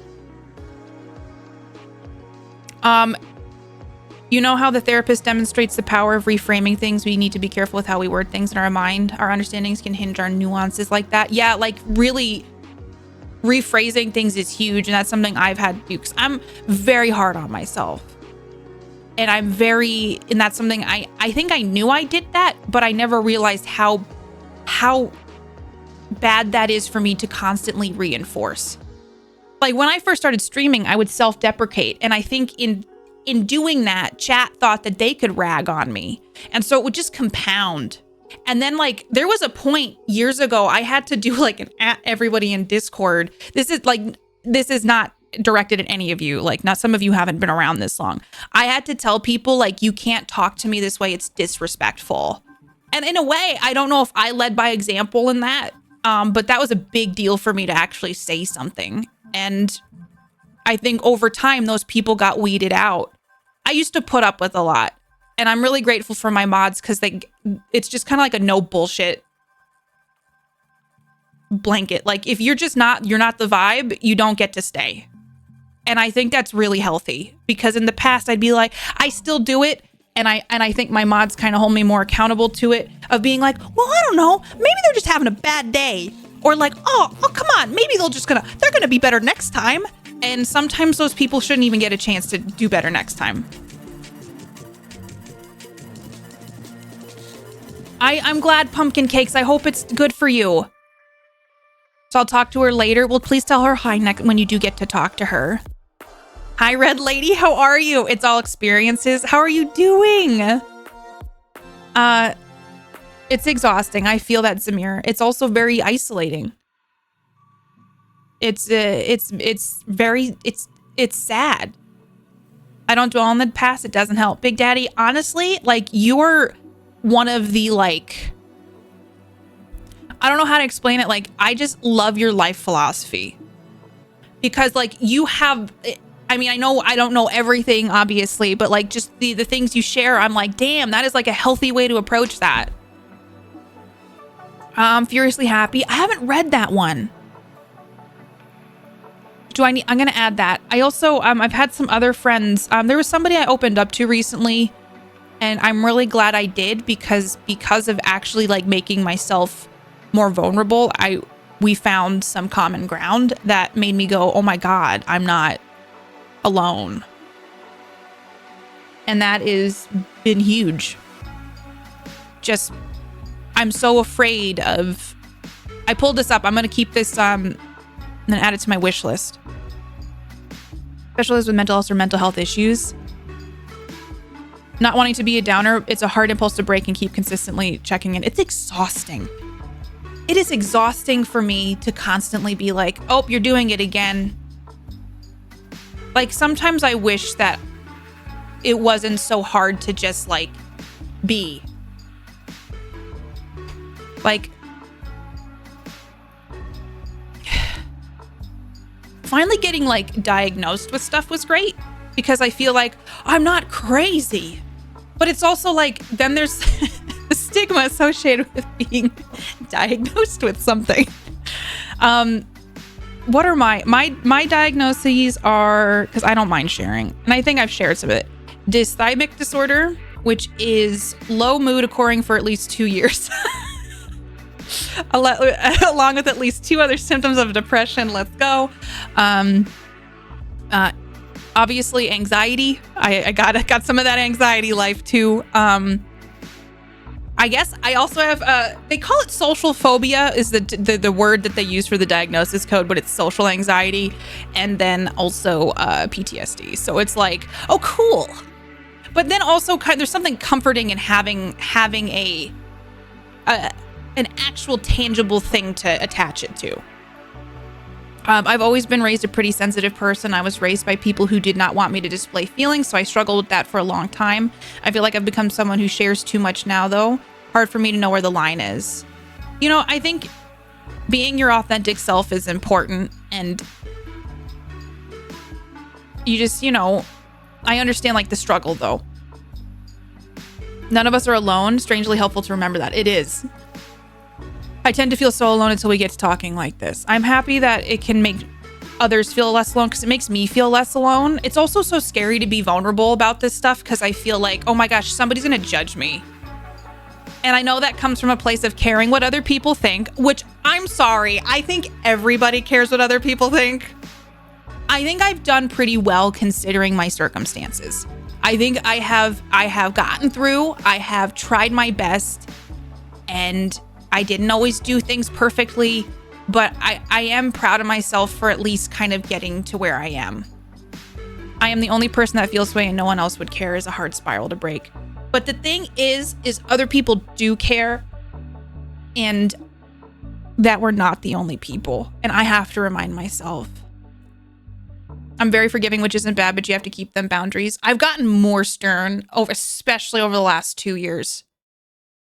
You know how the therapist demonstrates the power of reframing things? We need to be careful with how we word things in our mind. Our understandings can hinge on nuances like that. Yeah, like really rephrasing things is huge. And that's something I've had to do because I'm very hard on myself. And and that's something I think I knew I did that, but I never realized how bad that is for me to constantly reinforce. like when I first started streaming, I would self-deprecate. And I think in doing that, chat thought that they could rag on me. And so it would just compound. And then like there was a point years ago, I had to do like an at everybody in Discord. This is not directed at any of you. Like, not some of you haven't been around this long. I had to tell people like, you can't talk to me this way. It's disrespectful. And in a way, I don't know if I led by example in that. But that was a big deal for me to actually say something. And I think over time, those people got weeded out. I used to put up with a lot. And I'm really grateful for my mods because it's just kind of like a no bullshit blanket. Like if you're not the vibe, you don't get to stay. And I think that's really healthy because in the past I'd be like, I still do it. And I think my mods kind of hold me more accountable to it of being like, well, I don't know, maybe they're just having a bad day. Or like, oh, come on, maybe they're gonna be better next time. And sometimes those people shouldn't even get a chance to do better next time. I'm glad, Pumpkin Cakes. I hope it's good for you. So I'll talk to her later. Well, please tell her hi when you do get to talk to her. Hi, Red Lady. How are you? It's all experiences. How are you doing? It's exhausting. I feel that, Zamir. It's also very isolating. It's sad. I don't dwell on the past. It doesn't help. Big Daddy, honestly, like you're one of the like, I don't know how to explain it. Like, I just love your life philosophy because like you have, I mean, I know I don't know everything obviously, but like just the things you share, I'm like, damn, that is like a healthy way to approach that. Furiously Happy. I haven't read that one. I'm going to add that. I also, I've had some other friends. There was somebody I opened up to recently and I'm really glad I did because of actually like making myself more vulnerable. We found some common ground that made me go, oh my God, I'm not alone. And that has been huge. Just, I'm so afraid of, I pulled this up. I'm going to keep this, and then add it to my wish list. Specialists with mental health or mental health issues. Not wanting to be a downer, it's a hard impulse to break and keep consistently checking in. It's exhausting. It is exhausting for me to constantly be like, oh, you're doing it again. Like sometimes I wish that it wasn't so hard to just like be. Like, finally getting like diagnosed with stuff was great because I feel like I'm not crazy. But it's also like, then there's the stigma associated with being diagnosed with something. What are my diagnoses are, because I don't mind sharing, and I think I've shared some of it. Dysthymic disorder, which is low mood occurring for at least 2 years. Along with at least 2 other symptoms of depression. Let's go. Obviously anxiety. I got some of that anxiety life too. I guess I also have, they call it social phobia is the word that they use for the diagnosis code, but it's social anxiety. And then also PTSD. So it's like, oh, cool. But then also there's something comforting in having an actual tangible thing to attach it to. I've always been raised a pretty sensitive person. I was raised by people who did not want me to display feelings, so I struggled with that for a long time. I feel like I've become someone who shares too much now, though. Hard for me to know where the line is. You know, I think being your authentic self is important, and you just, you know, I understand like the struggle, though. None of us are alone. Strangely helpful to remember that. It is. I tend to feel so alone until we get to talking like this. I'm happy that it can make others feel less alone because it makes me feel less alone. It's also so scary to be vulnerable about this stuff because I feel like, oh my gosh, somebody's going to judge me. And I know that comes from a place of caring what other people think, which I'm sorry. I think everybody cares what other people think. I think I've done pretty well considering my circumstances. I think I have gotten through. I have tried my best, and I didn't always do things perfectly, but I am proud of myself for at least kind of getting to where I am. I am the only person that feels this way and no one else would care is a hard spiral to break. But the thing is other people do care, and that we're not the only people. And I have to remind myself. I'm very forgiving, which isn't bad, but you have to keep them boundaries. I've gotten more stern, especially over the last 2 years.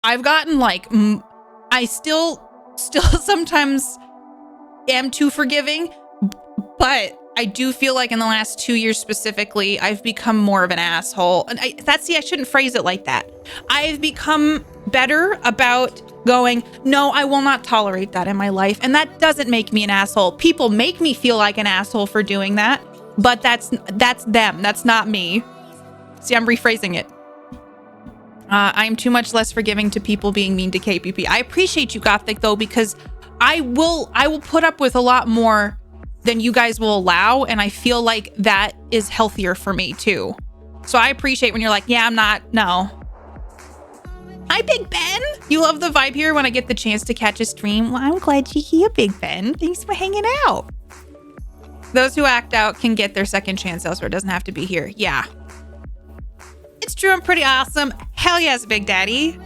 I've gotten like, I still sometimes am too forgiving, but I do feel like in the last 2 years specifically, I've become more of an asshole. And I shouldn't phrase it like that. I've become better about going, no, I will not tolerate that in my life. And that doesn't make me an asshole. People make me feel like an asshole for doing that, but that's them. That's not me. See, I'm rephrasing it. I'm too much less forgiving to people being mean to KPP. I appreciate you, Gothic, though, because I will put up with a lot more than you guys will allow, and I feel like that is healthier for me too. So I appreciate when you're like, yeah, I'm not, no. Hi, Big Ben. You love the vibe here when I get the chance to catch a stream. Well, I'm glad you're here, Big Ben. Thanks for hanging out. Those who act out can get their second chance elsewhere. It doesn't have to be here. Yeah. It's true, I'm pretty awesome. Hell yes, Big Daddy.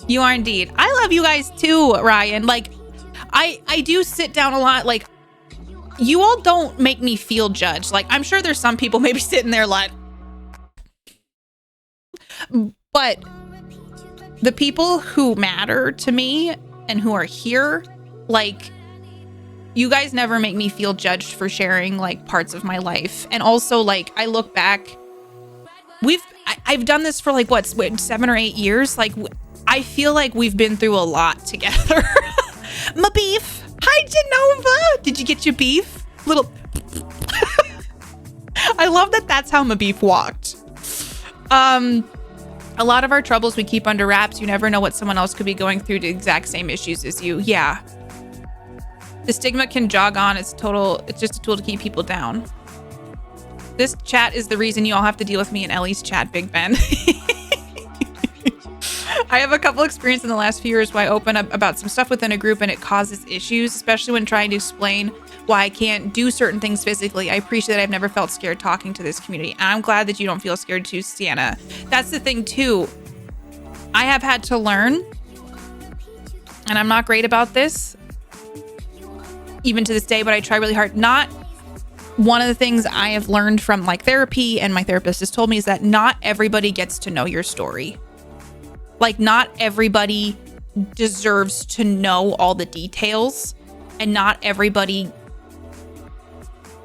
You are indeed. I love you guys too, Ryan. Like, I do sit down a lot, like, you all don't make me feel judged. Like, I'm sure there's some people maybe sitting there like, but the people who matter to me and who are here, like, you guys never make me feel judged for sharing like parts of my life. And also, like, I look back, I've done this for like, what, 7 or 8 years? Like, I feel like we've been through a lot together. My beef. Hi, Genova. Did you get your beef? Little. I love that that's how my beef walked. A lot of our troubles we keep under wraps. You never know what someone else could be going through the exact same issues as you. Yeah. The stigma can jog on. It's just a tool to keep people down. This chat is the reason you all have to deal with me and Ellie's chat, Big Ben. I have a couple experiences in the last few years where I open up about some stuff within a group and it causes issues, especially when trying to explain why I can't do certain things physically. I appreciate that I've never felt scared talking to this community. And I'm glad that you don't feel scared too, Sienna. That's the thing too. I have had to learn, and I'm not great about this, even to this day, but I try really hard. One of the things I have learned from like therapy, and my therapist has told me, is that not everybody gets to know your story. Like, not everybody deserves to know all the details, and not everybody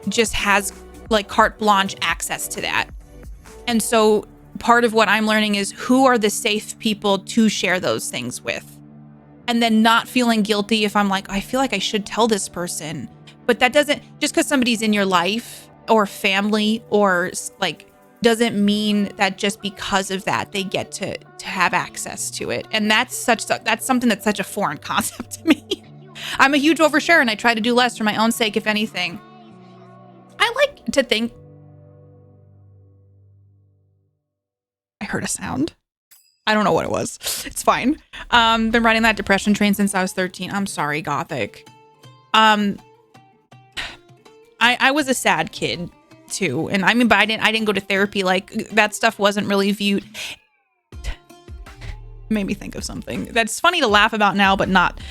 just has like carte blanche access to that. And so part of what I'm learning is who are the safe people to share those things with, and then not feeling guilty if I'm like, I feel like I should tell this person. But that doesn't, just because somebody's in your life or family or like, doesn't mean that just because of that they get to have access to it. And that's something that's such a foreign concept to me. I'm a huge oversharer, and I try to do less for my own sake, if anything. I like to think. I heard a sound. I don't know what it was. It's fine. Been riding that depression train since I was 13. I'm sorry, Gothic. I was a sad kid too, and I mean, but I didn't go to therapy. Like, that stuff wasn't really viewed. Made me think of something that's funny to laugh about now, but not.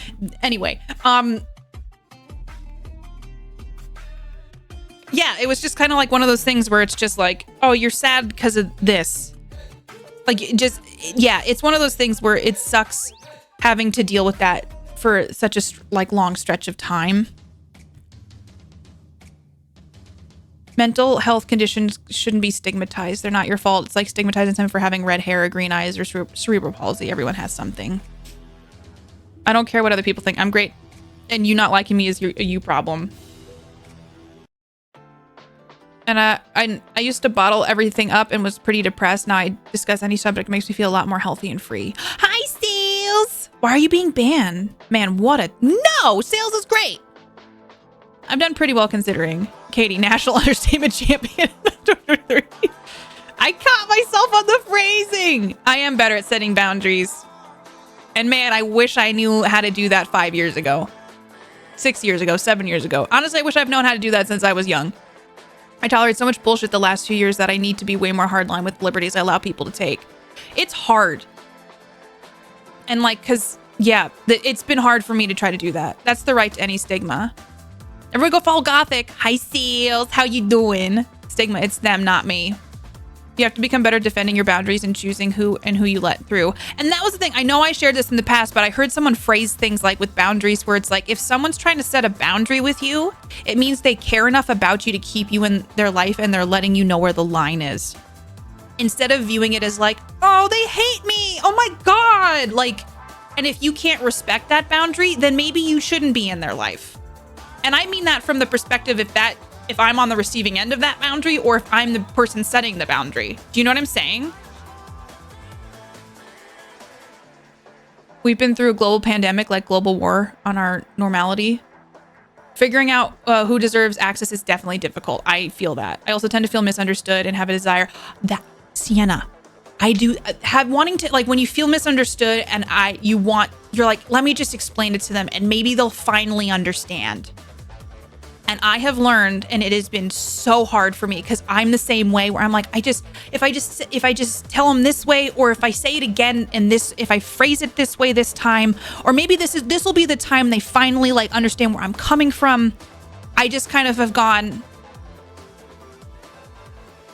Anyway, yeah, it was just kind of like one of those things where it's just like, oh, you're sad because of this. Like, yeah, it's one of those things where it sucks having to deal with that for such a like long stretch of time. Mental health conditions shouldn't be stigmatized. They're not your fault. It's like stigmatizing someone for having red hair or green eyes or cerebral palsy. Everyone has something. I don't care what other people think. I'm great. And you not liking me is a you problem. And I used to bottle everything up and was pretty depressed. Now I discuss any subject. It makes me feel a lot more healthy and free. Hi, Sales! Why are you being banned? Man, no! Sales is great! I've done pretty well considering. Katie, national understatement champion. I caught myself on the phrasing. I am better at setting boundaries. And man, I wish I knew how to do that 5 years ago. 6 years ago, 7 years ago. Honestly, I wish I've known how to do that since I was young. I tolerate so much bullshit the last 2 years that I need to be way more hardline with liberties I allow people to take. It's hard. And like, cause yeah, it's been hard for me to try to do that. That's the right to any stigma. Everyone go follow Gothic. Hi, Seals. How you doing? Stigma, it's them, not me. You have to become better defending your boundaries and choosing who you let through. And that was the thing. I know I shared this in the past, but I heard someone phrase things like with boundaries where it's like, if someone's trying to set a boundary with you, it means they care enough about you to keep you in their life and they're letting you know where the line is. Instead of viewing it as like, oh, they hate me. Oh my God. Like, and if you can't respect that boundary, then maybe you shouldn't be in their life. And I mean that from the perspective if I'm on the receiving end of that boundary or if I'm the person setting the boundary. Do you know what I'm saying? We've been through a global pandemic, like global war on our normality. Figuring out who deserves access is definitely difficult. I feel that. I also tend to feel misunderstood and have a desire that Sienna, I do have wanting to, like, when you feel misunderstood and you're like, let me just explain it to them and maybe they'll finally understand. And I have learned, and it has been so hard for me because I'm the same way where I'm like, if I just tell them this way, or if I say it again and if I phrase it this way this time, or maybe this will be the time they finally like understand where I'm coming from. I just kind of have gone,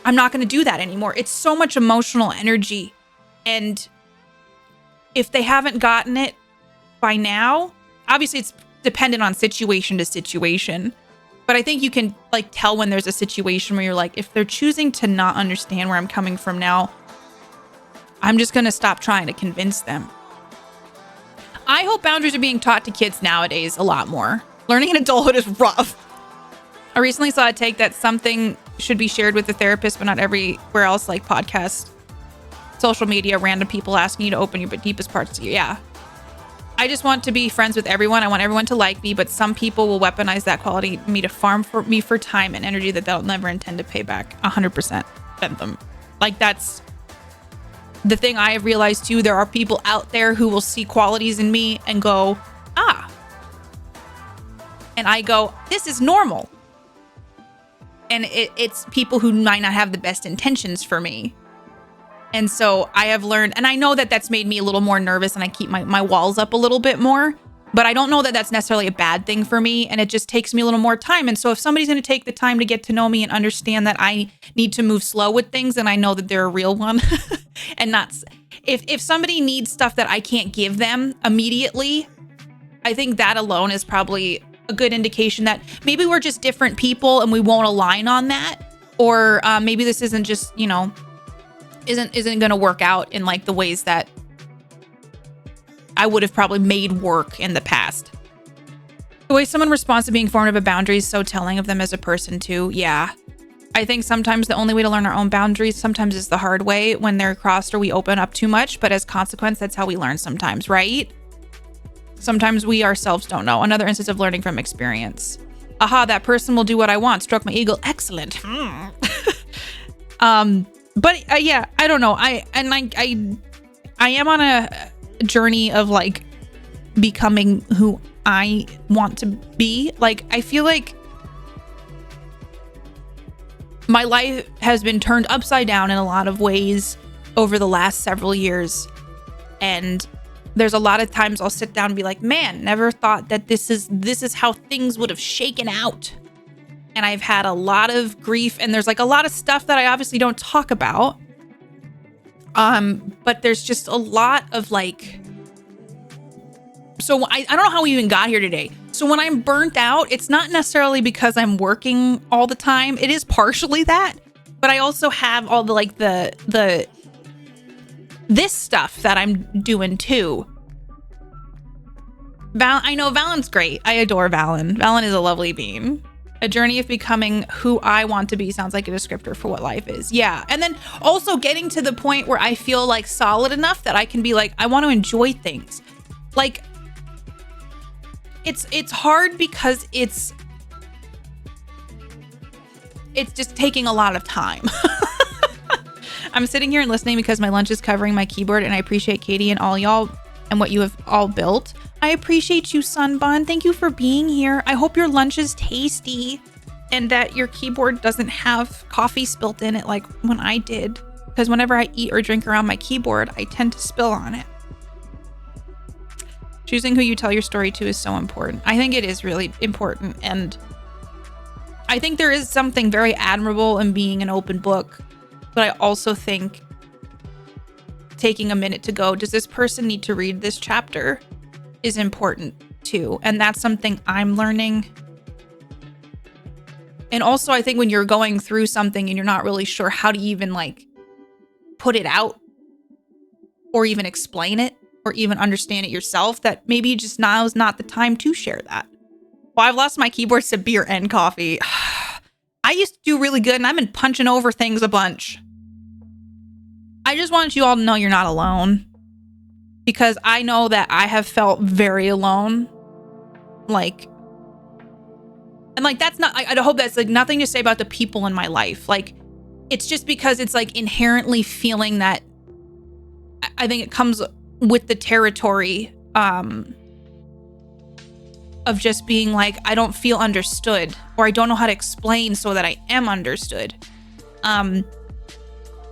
I'm not going to do that anymore. It's so much emotional energy. And if they haven't gotten it by now, obviously it's dependent on situation to situation. But I think you can like tell when there's a situation where you're like, if they're choosing to not understand where I'm coming from now, I'm just going to stop trying to convince them. I hope boundaries are being taught to kids nowadays a lot more. Learning in adulthood is rough. I recently saw a take that something should be shared with the therapist, but not everywhere else, like podcasts, social media, random people asking you to open your deepest parts of you. Yeah. I just want to be friends with everyone. I want everyone to like me, but some people will weaponize that quality me to farm for me for time and energy that they'll never intend to pay back. 100% spend them. Like, that's the thing I have realized too. There are people out there who will see qualities in me and go, ah. And I go, this is normal. And it's people who might not have the best intentions for me. And so I have learned, and I know that that's made me a little more nervous and I keep my walls up a little bit more, but I don't know that that's necessarily a bad thing for me. And it just takes me a little more time. And so if somebody's going to take the time to get to know me and understand that I need to move slow with things, and I know that they're a real one and not, if somebody needs stuff that I can't give them immediately, I think that alone is probably a good indication that maybe we're just different people and we won't align on that. Or maybe this isn't just, isn't going to work out in like the ways that I would have probably made work in the past. The way someone responds to being formed of a boundary is so telling of them as a person too. Yeah. I think sometimes the only way to learn our own boundaries sometimes is the hard way when they're crossed or we open up too much. But as consequence, that's how we learn sometimes, right? Sometimes we ourselves don't know. Another instance of learning from experience. Aha, that person will do what I want. Stroke my ego. Excellent. But yeah, I don't know. I am on a journey of like becoming who I want to be. Like, I feel like my life has been turned upside down in a lot of ways over the last several years. And there's a lot of times I'll sit down and be like, man, never thought that this is how things would have shaken out. And I've had a lot of grief, and there's like a lot of stuff that I obviously don't talk about. But there's just a lot of like, so I don't know how we even got here today. So when I'm burnt out, it's not necessarily because I'm working all the time. It is partially that, but I also have all the like this stuff that I'm doing too. I know Valen's great. I adore Valen. Valen is a lovely being. A journey of becoming who I want to be sounds like a descriptor for what life is. Yeah. And then also getting to the point where I feel like solid enough that I can be like, I want to enjoy things. Like, it's hard because it's just taking a lot of time. I'm sitting here and listening because my lunch is covering my keyboard, and I appreciate Katie and all y'all and what you have all built. I appreciate you, Sunbun. Thank you for being here. I hope your lunch is tasty and that your keyboard doesn't have coffee spilt in it like when I did. Because whenever I eat or drink around my keyboard, I tend to spill on it. Choosing who you tell your story to is so important. I think it is really important. And I think there is something very admirable in being an open book. But I also think taking a minute to go, does this person need to read this chapter, is important too. And that's something I'm learning. And also, I think when you're going through something and you're not really sure how to even like put it out or even explain it or even understand it yourself, that maybe just now is not the time to share that. Well, I've lost my keyboards to beer and coffee. I used to do really good and I've been punching over things a bunch. I just want you all to know you're not alone, because I know that I have felt very alone. That's not, I hope that's like nothing to say about the people in my life. Like, it's just because it's like inherently feeling that I think it comes with the territory of just being like, I don't feel understood, or I don't know how to explain so that I am understood.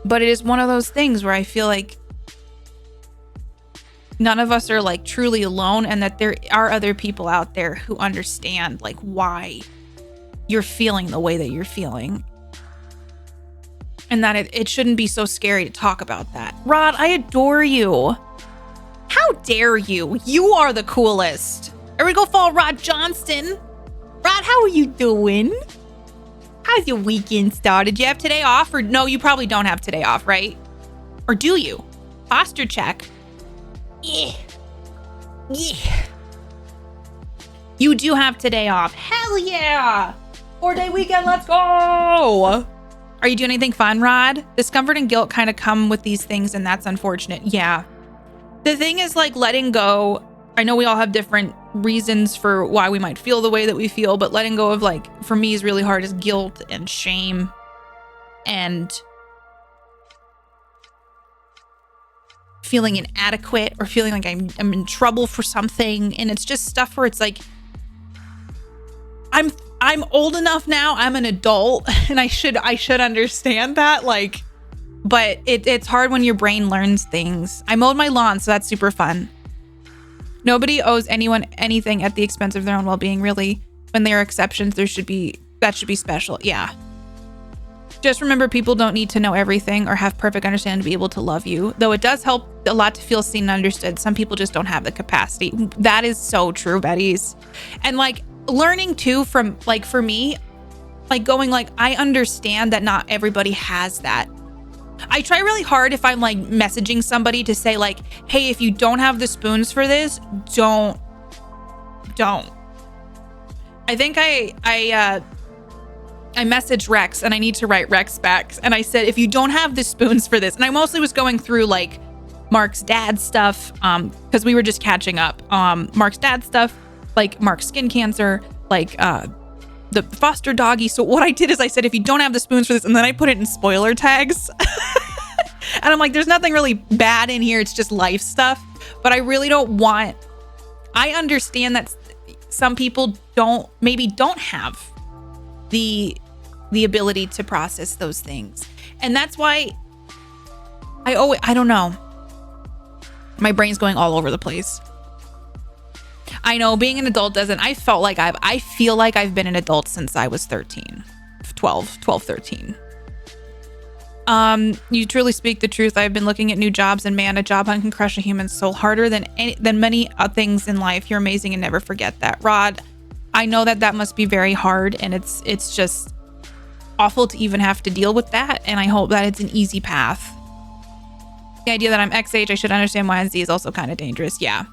But it is one of those things where I feel like none of us are like truly alone, and that there are other people out there who understand like why you're feeling the way that you're feeling. And that it shouldn't be so scary to talk about that. Rod, I adore you. How dare you? You are the coolest. Here we go, follow Rod Johnston. Rod, how are you doing? How's your weekend started? Did you have today off? Or no, you probably don't have today off, right? Or do you? Posture check. Yeah. You do have today off. Hell yeah. 4-day weekend, let's go. Are you doing anything fun, Rod? Discomfort and guilt kind of come with these things, and that's unfortunate. Yeah. The thing is like letting go. I know we all have different reasons for why we might feel the way that we feel, but letting go of like, for me, is really hard, is guilt and shame and feeling inadequate or feeling like I'm in trouble for something. And it's just stuff where it's like, I'm old enough now, I'm an adult, and I should understand that, like, but it's hard when your brain learns things. I mowed my lawn, so that's super fun. Nobody owes anyone anything at the expense of their own well-being, really. When there are exceptions, that should be special. Yeah. Just remember, people don't need to know everything or have perfect understanding to be able to love you. Though it does help a lot to feel seen and understood. Some people just don't have the capacity. That is so true, Betty's. And like learning too from like, for me, like going like, I understand that not everybody has that. I try really hard if I'm like messaging somebody to say like, hey, if you don't have the spoons for this, don't. I think I messaged Rex, and I need to write Rex back. And I said, if you don't have the spoons for this, and I mostly was going through like Mark's dad stuff, because we were just catching up. Mark's dad stuff, like Mark's skin cancer, like the foster doggy. So what I did is I said, if you don't have the spoons for this, and then I put it in spoiler tags. And I'm like, there's nothing really bad in here. It's just life stuff. But I really don't want, I understand that some people don't have the ability to process those things. And that's why I don't know. My brain's going all over the place. I know being an adult doesn't, I feel like I've been an adult since I was 13. 13. You truly speak the truth. I've been looking at new jobs, and man, a job hunt can crush a human soul harder than many things in life. You're amazing, and never forget that. Rod, I know that must be very hard, and it's just awful to even have to deal with that. And I hope that it's an easy path. The idea that I'm X age, I should understand Y and Z is also kind of dangerous. Yeah.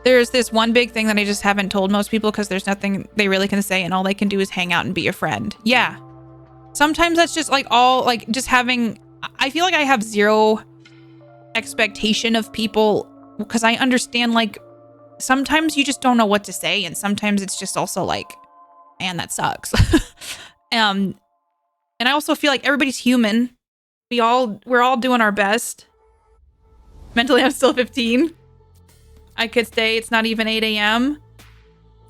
There's this one big thing that I just haven't told most people because there's nothing they really can say, and all they can do is hang out and be a friend. Yeah. Sometimes that's just like all like just having, I feel like I have zero expectation of people because I understand like sometimes you just don't know what to say, and sometimes it's just also like, man, that sucks. And I also feel like everybody's human. We're all doing our best. Mentally, I'm still 15. I could stay. It's not even 8 a.m.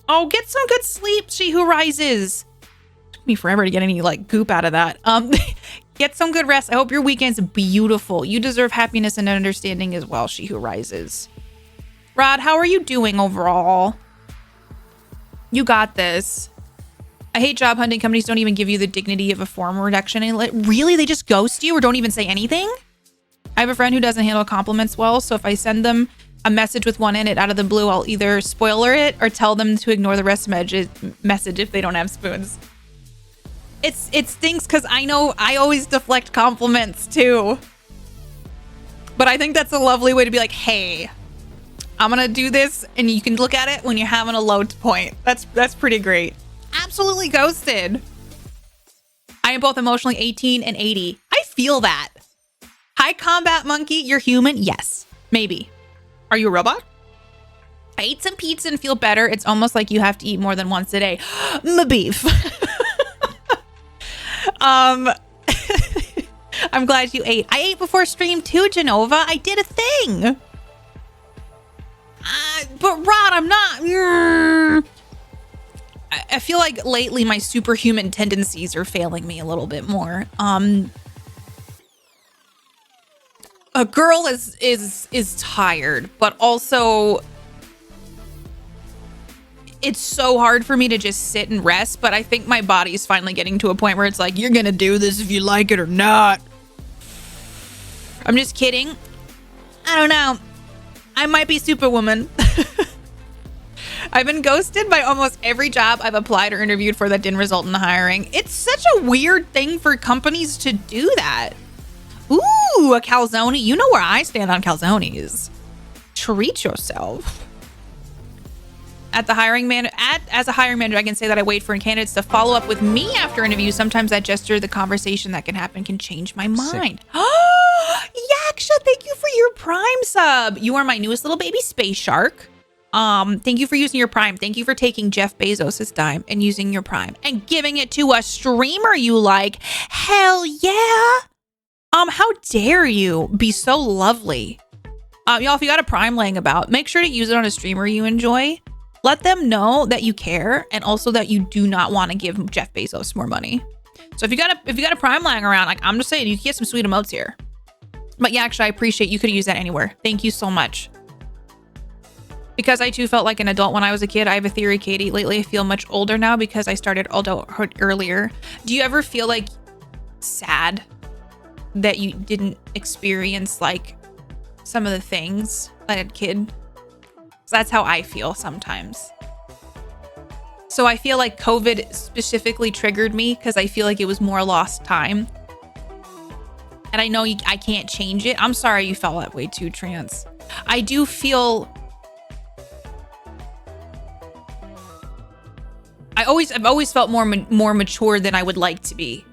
Oh, get some good sleep, She Who Rises. Took me forever to get any like goop out of that. Get some good rest. I hope your weekend's beautiful. You deserve happiness and understanding as well, She Who Rises. Rod, how are you doing overall? You got this. I hate job hunting. Companies don't even give you the dignity of a form reduction. And really, they just ghost you or don't even say anything? I have a friend who doesn't handle compliments well, so if I send them a message with one in it out of the blue, I'll either spoiler it or tell them to ignore the rest of the message if they don't have spoons. It stinks because I know I always deflect compliments too. But I think that's a lovely way to be like, hey, I'm gonna do this and you can look at it when you're having a low point. That's pretty great. Absolutely ghosted. I am both emotionally 18 and 80. I feel that. Hi, Combat Monkey. You're human? Yes. Maybe. Are you a robot? I ate some pizza and feel better. It's almost like you have to eat more than once a day. My beef. I'm glad you ate. I ate before stream too, Genova. I did a thing. But Rod, I'm not. I feel like lately my superhuman tendencies are failing me a little bit more. A girl is tired, but also it's so hard for me to just sit and rest. But I think my body is finally getting to a point where it's like, you're gonna do this if you like it or not. I'm just kidding. I don't know. I might be Superwoman. I've been ghosted by almost every job I've applied or interviewed for that didn't result in hiring. It's such a weird thing for companies to do that. Ooh, a calzone. You know where I stand on calzones. Treat yourself. As a hiring manager, I can say that I wait for candidates to follow up with me after interviews. Sometimes that gesture, the conversation that can happen, can change my mind. Oh, Yaksha, thank you for your Prime sub. You are my newest little baby space shark. Thank you for using your Prime. Thank you for taking Jeff Bezos' dime and using your Prime and giving it to a streamer you like. Hell yeah. How dare you be so lovely? Y'all, if you got a Prime laying about, make sure to use it on a streamer you enjoy. Let them know that you care and also that you do not want to give Jeff Bezos more money. So if you got a Prime lying around, like I'm just saying, you can get some sweet emotes here. But yeah, actually, I appreciate you could use that anywhere. Thank you so much. Because I too felt like an adult when I was a kid. I have a theory, Katie. Lately, I feel much older now because I started adulthood earlier. Do you ever feel like sad that you didn't experience like some of the things that a kid? So that's how I feel sometimes. So I feel like COVID specifically triggered me because I feel like it was more lost time. And I know I can't change it. I'm sorry you felt that way too, Trance. I do feel... I've always felt more mature than I would like to be.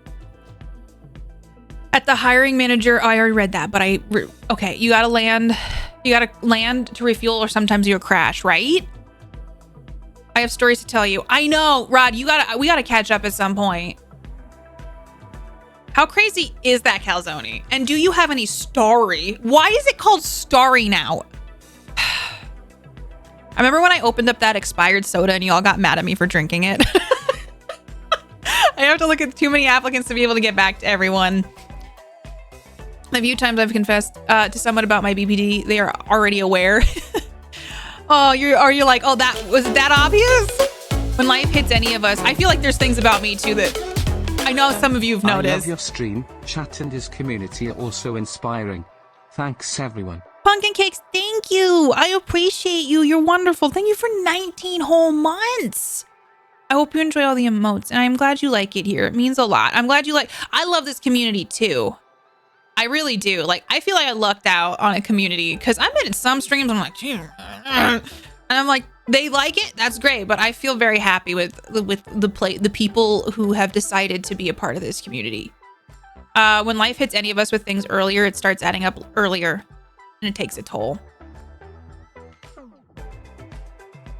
At the hiring manager, I already read that, but okay, you gotta land to refuel, or sometimes you'll crash, right? I have stories to tell you. I know, Rod, we gotta catch up at some point. How crazy is that calzone? And do you have any story? Why is it called Starry now? I remember when I opened up that expired soda and you all got mad at me for drinking it. I have to look at too many applicants to be able to get back to everyone. The few times I've confessed to someone about my BPD, they are already aware. Oh, are you like, oh, was that obvious? When life hits any of us, I feel like there's things about me too that I know some of you have noticed. I love your stream, chat and his community are also inspiring. Thanks everyone. Pumpkin Cakes, thank you. I appreciate you. You're wonderful. Thank you for 19 whole months. I hope you enjoy all the emotes, and I'm glad you like it here. It means a lot. I'm glad you I love this community too. I really do. Like, I feel like I lucked out on a community because I've been in some streams. I'm like, and I'm like, they like it. That's great. But I feel very happy with the people who have decided to be a part of this community. When life hits any of us with things earlier, it starts adding up earlier. And it takes a toll.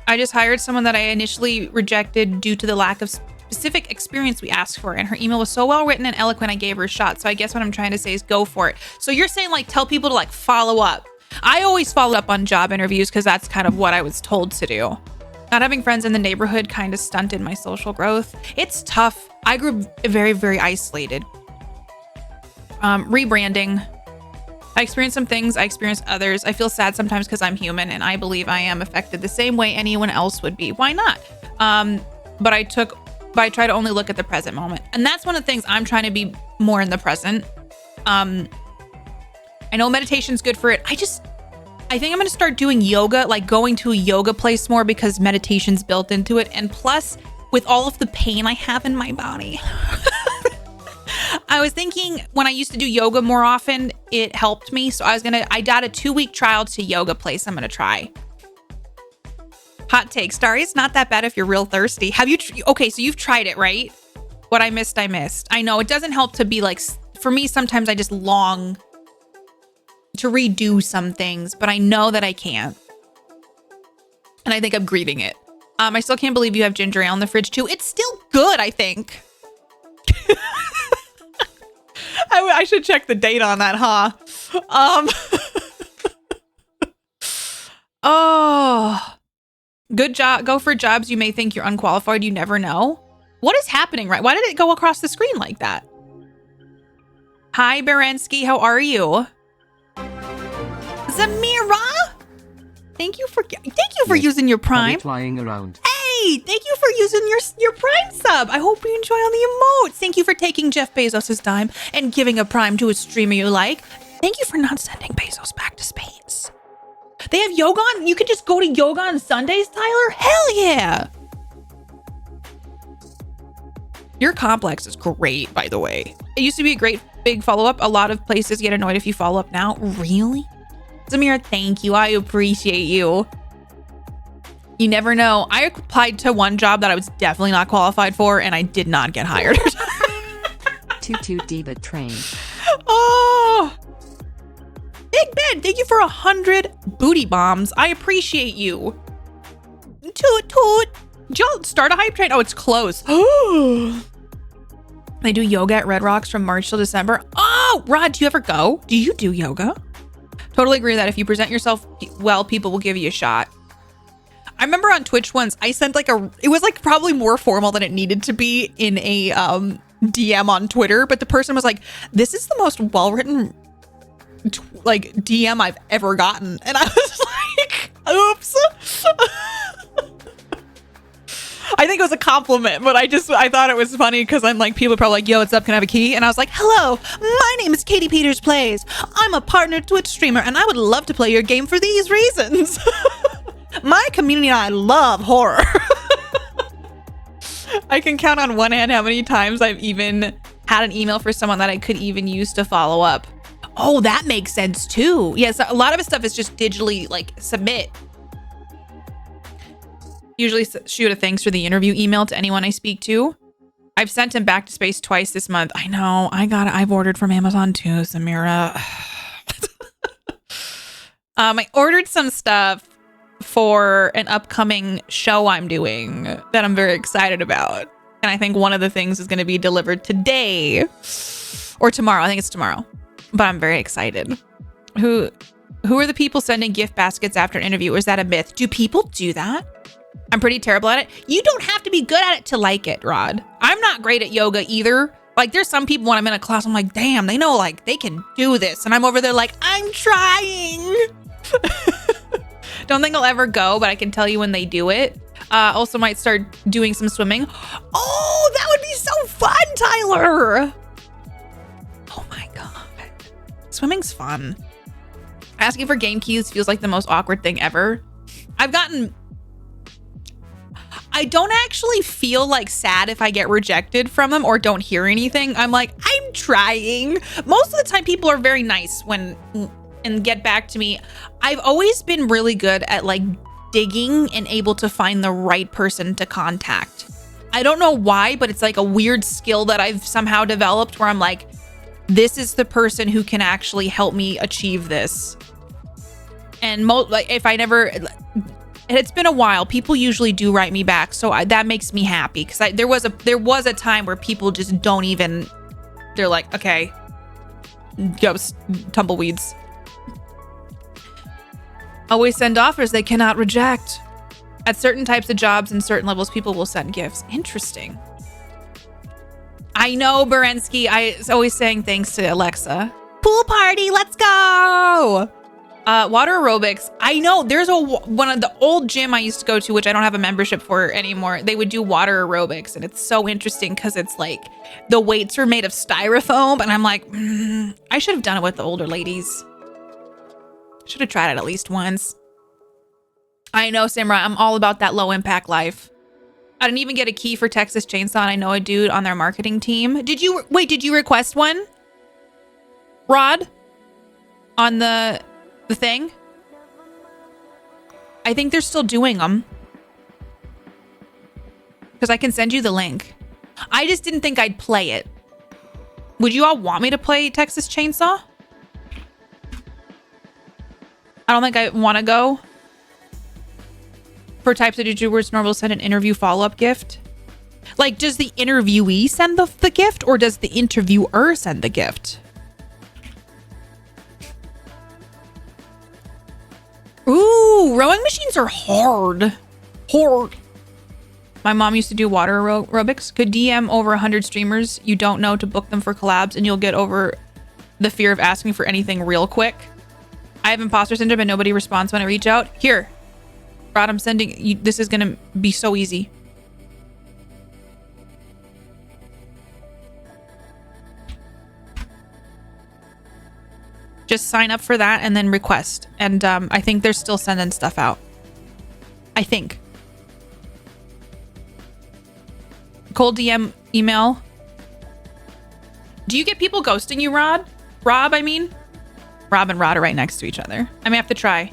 I just hired someone that I initially rejected due to the lack of specific experience we asked for, and her email was so well written and eloquent I gave her a shot. So I guess what I'm trying to say is go for it. So you're saying like tell people to like follow up. I always follow up on job interviews because that's kind of what I was told to do. Not having friends in the neighborhood kind of stunted my social growth. It's tough. I grew very, very isolated. Rebranding. I experienced some things. I experienced others. I feel sad sometimes because I'm human and I believe I am affected the same way anyone else would be. Why not? But I try to only look at the present moment. And that's one of the things I'm trying to be more in the present. I know meditation's good for it. I think I'm going to start doing yoga, like going to a yoga place more because meditation's built into it. And plus, with all of the pain I have in my body, I was thinking when I used to do yoga more often, it helped me. So I got a 2-week trial to yoga place I'm going to try. Hot take, Starry, it's not that bad if you're real thirsty. Have you, okay, so you've tried it, right? What I missed. I know it doesn't help to be like, for me, sometimes I just long to redo some things, but I know that I can't. And I think I'm grieving it. I still can't believe you have ginger ale in the fridge too. It's still good, I think. I should check the date on that, huh? Oh, good job. Go for jobs you may think you're unqualified. You never know. What is happening, right? Why did it go across the screen like that? Hi, Berensky. How are you? Zamira, thank you for using your Prime. Flying around. Hey, thank you for using your Prime sub. I hope you enjoy all the emotes. Thank you for taking Jeff Bezos' time and giving a Prime to a streamer you like. Thank you for not sending Bezos back to space. They have yoga on. You can just go to yoga on Sundays, Tyler. Hell yeah. Your complex is great, by the way. It used to be a great big follow-up. A lot of places get annoyed if you follow up now. Really? Zamira, thank you. I appreciate you. You never know. I applied to one job that I was definitely not qualified for, and I did not get hired. Tutu Diva Train. Oh, Big Ben, thank you for 100 booty bombs. I appreciate you. Toot toot. Did y'all start a hype train? Oh, it's closed. They do yoga at Red Rocks from March till December. Oh, Rod, do you ever go? Do you do yoga? Totally agree that if you present yourself well, people will give you a shot. I remember on Twitch once, I sent it was like probably more formal than it needed to be in a DM on Twitter, but the person was like, this is the most well-written DM I've ever gotten. And I was like, oops. I think it was a compliment, but I thought it was funny because I'm like, people are probably like, yo, what's up? Can I have a key? And I was like, hello, my name is KatiePetersPlays. I'm a partner Twitch streamer and I would love to play your game for these reasons. My community and I love horror. I can count on one hand how many times I've even had an email for someone that I could even use to follow up. Oh, that makes sense too. Yes, a lot of his stuff is just digitally submit. Usually shoot a thanks for the interview email to anyone I speak to. I've sent him back to space twice this month. I know. I've ordered from Amazon too, Samira. I ordered some stuff for an upcoming show I'm doing that I'm very excited about. And I think one of the things is going to be delivered today or tomorrow. I think it's tomorrow, but I'm very excited. Who are the people sending gift baskets after an interview? Or is that a myth? Do people do that? I'm pretty terrible at it. You don't have to be good at it to like it, Rod. I'm not great at yoga either. There's some people when I'm in a class, I'm like, damn, they know they can do this. And I'm over there I'm trying. Don't think I'll ever go, but I can tell you when they do it. Also might start doing some swimming. Oh, that would be so fun, Tyler. Oh my God. Swimming's fun. Asking for game keys feels like the most awkward thing ever. I don't actually feel sad if I get rejected from them or don't hear anything. I'm I'm trying. Most of the time people are very nice and get back to me. I've always been really good at digging and able to find the right person to contact. I don't know why, but it's a weird skill that I've somehow developed where I'm this is the person who can actually help me achieve this. And if I never, it's been a while, people usually do write me back. So that makes me happy because there was a time where people just don't even, they're okay, ghost tumbleweeds. Always send offers they cannot reject. At certain types of jobs and certain levels, people will send gifts. Interesting. I know, Berensky. I was always saying thanks to Alexa. Pool party, let's go! Water aerobics. I know there's one of the old gym I used to go to, which I don't have a membership for anymore. They would do water aerobics, and it's so interesting because it's like the weights are made of styrofoam, and I'm like, I should have done it with the older ladies. Should have tried it at least once. I know, Samurai. I'm all about that low impact life. I didn't even get a key for Texas Chainsaw, and I know a dude on their marketing team. Did you request one? Rod? On the thing? I think they're still doing them. Because I can send you the link. I just didn't think I'd play it. Would you all want me to play Texas Chainsaw? I don't think I want to go. For types of YouTubers, normally send an interview follow-up gift. Like, does the interviewee send the gift, or does the interviewer send the gift? Ooh, rowing machines are hard. Hard. My mom used to do water aerobics. Could DM over 100 streamers you don't know to book them for collabs, and you'll get over the fear of asking for anything real quick. I have imposter syndrome and nobody responds when I reach out. Here, Rod, I'm sending you. This is gonna be so easy. Just sign up for that and then request. And I think they're still sending stuff out. I think. Cold DM email. Do you get people ghosting you, Rod? Rob, I mean? Rob and Rod are right next to each other. I may have to try.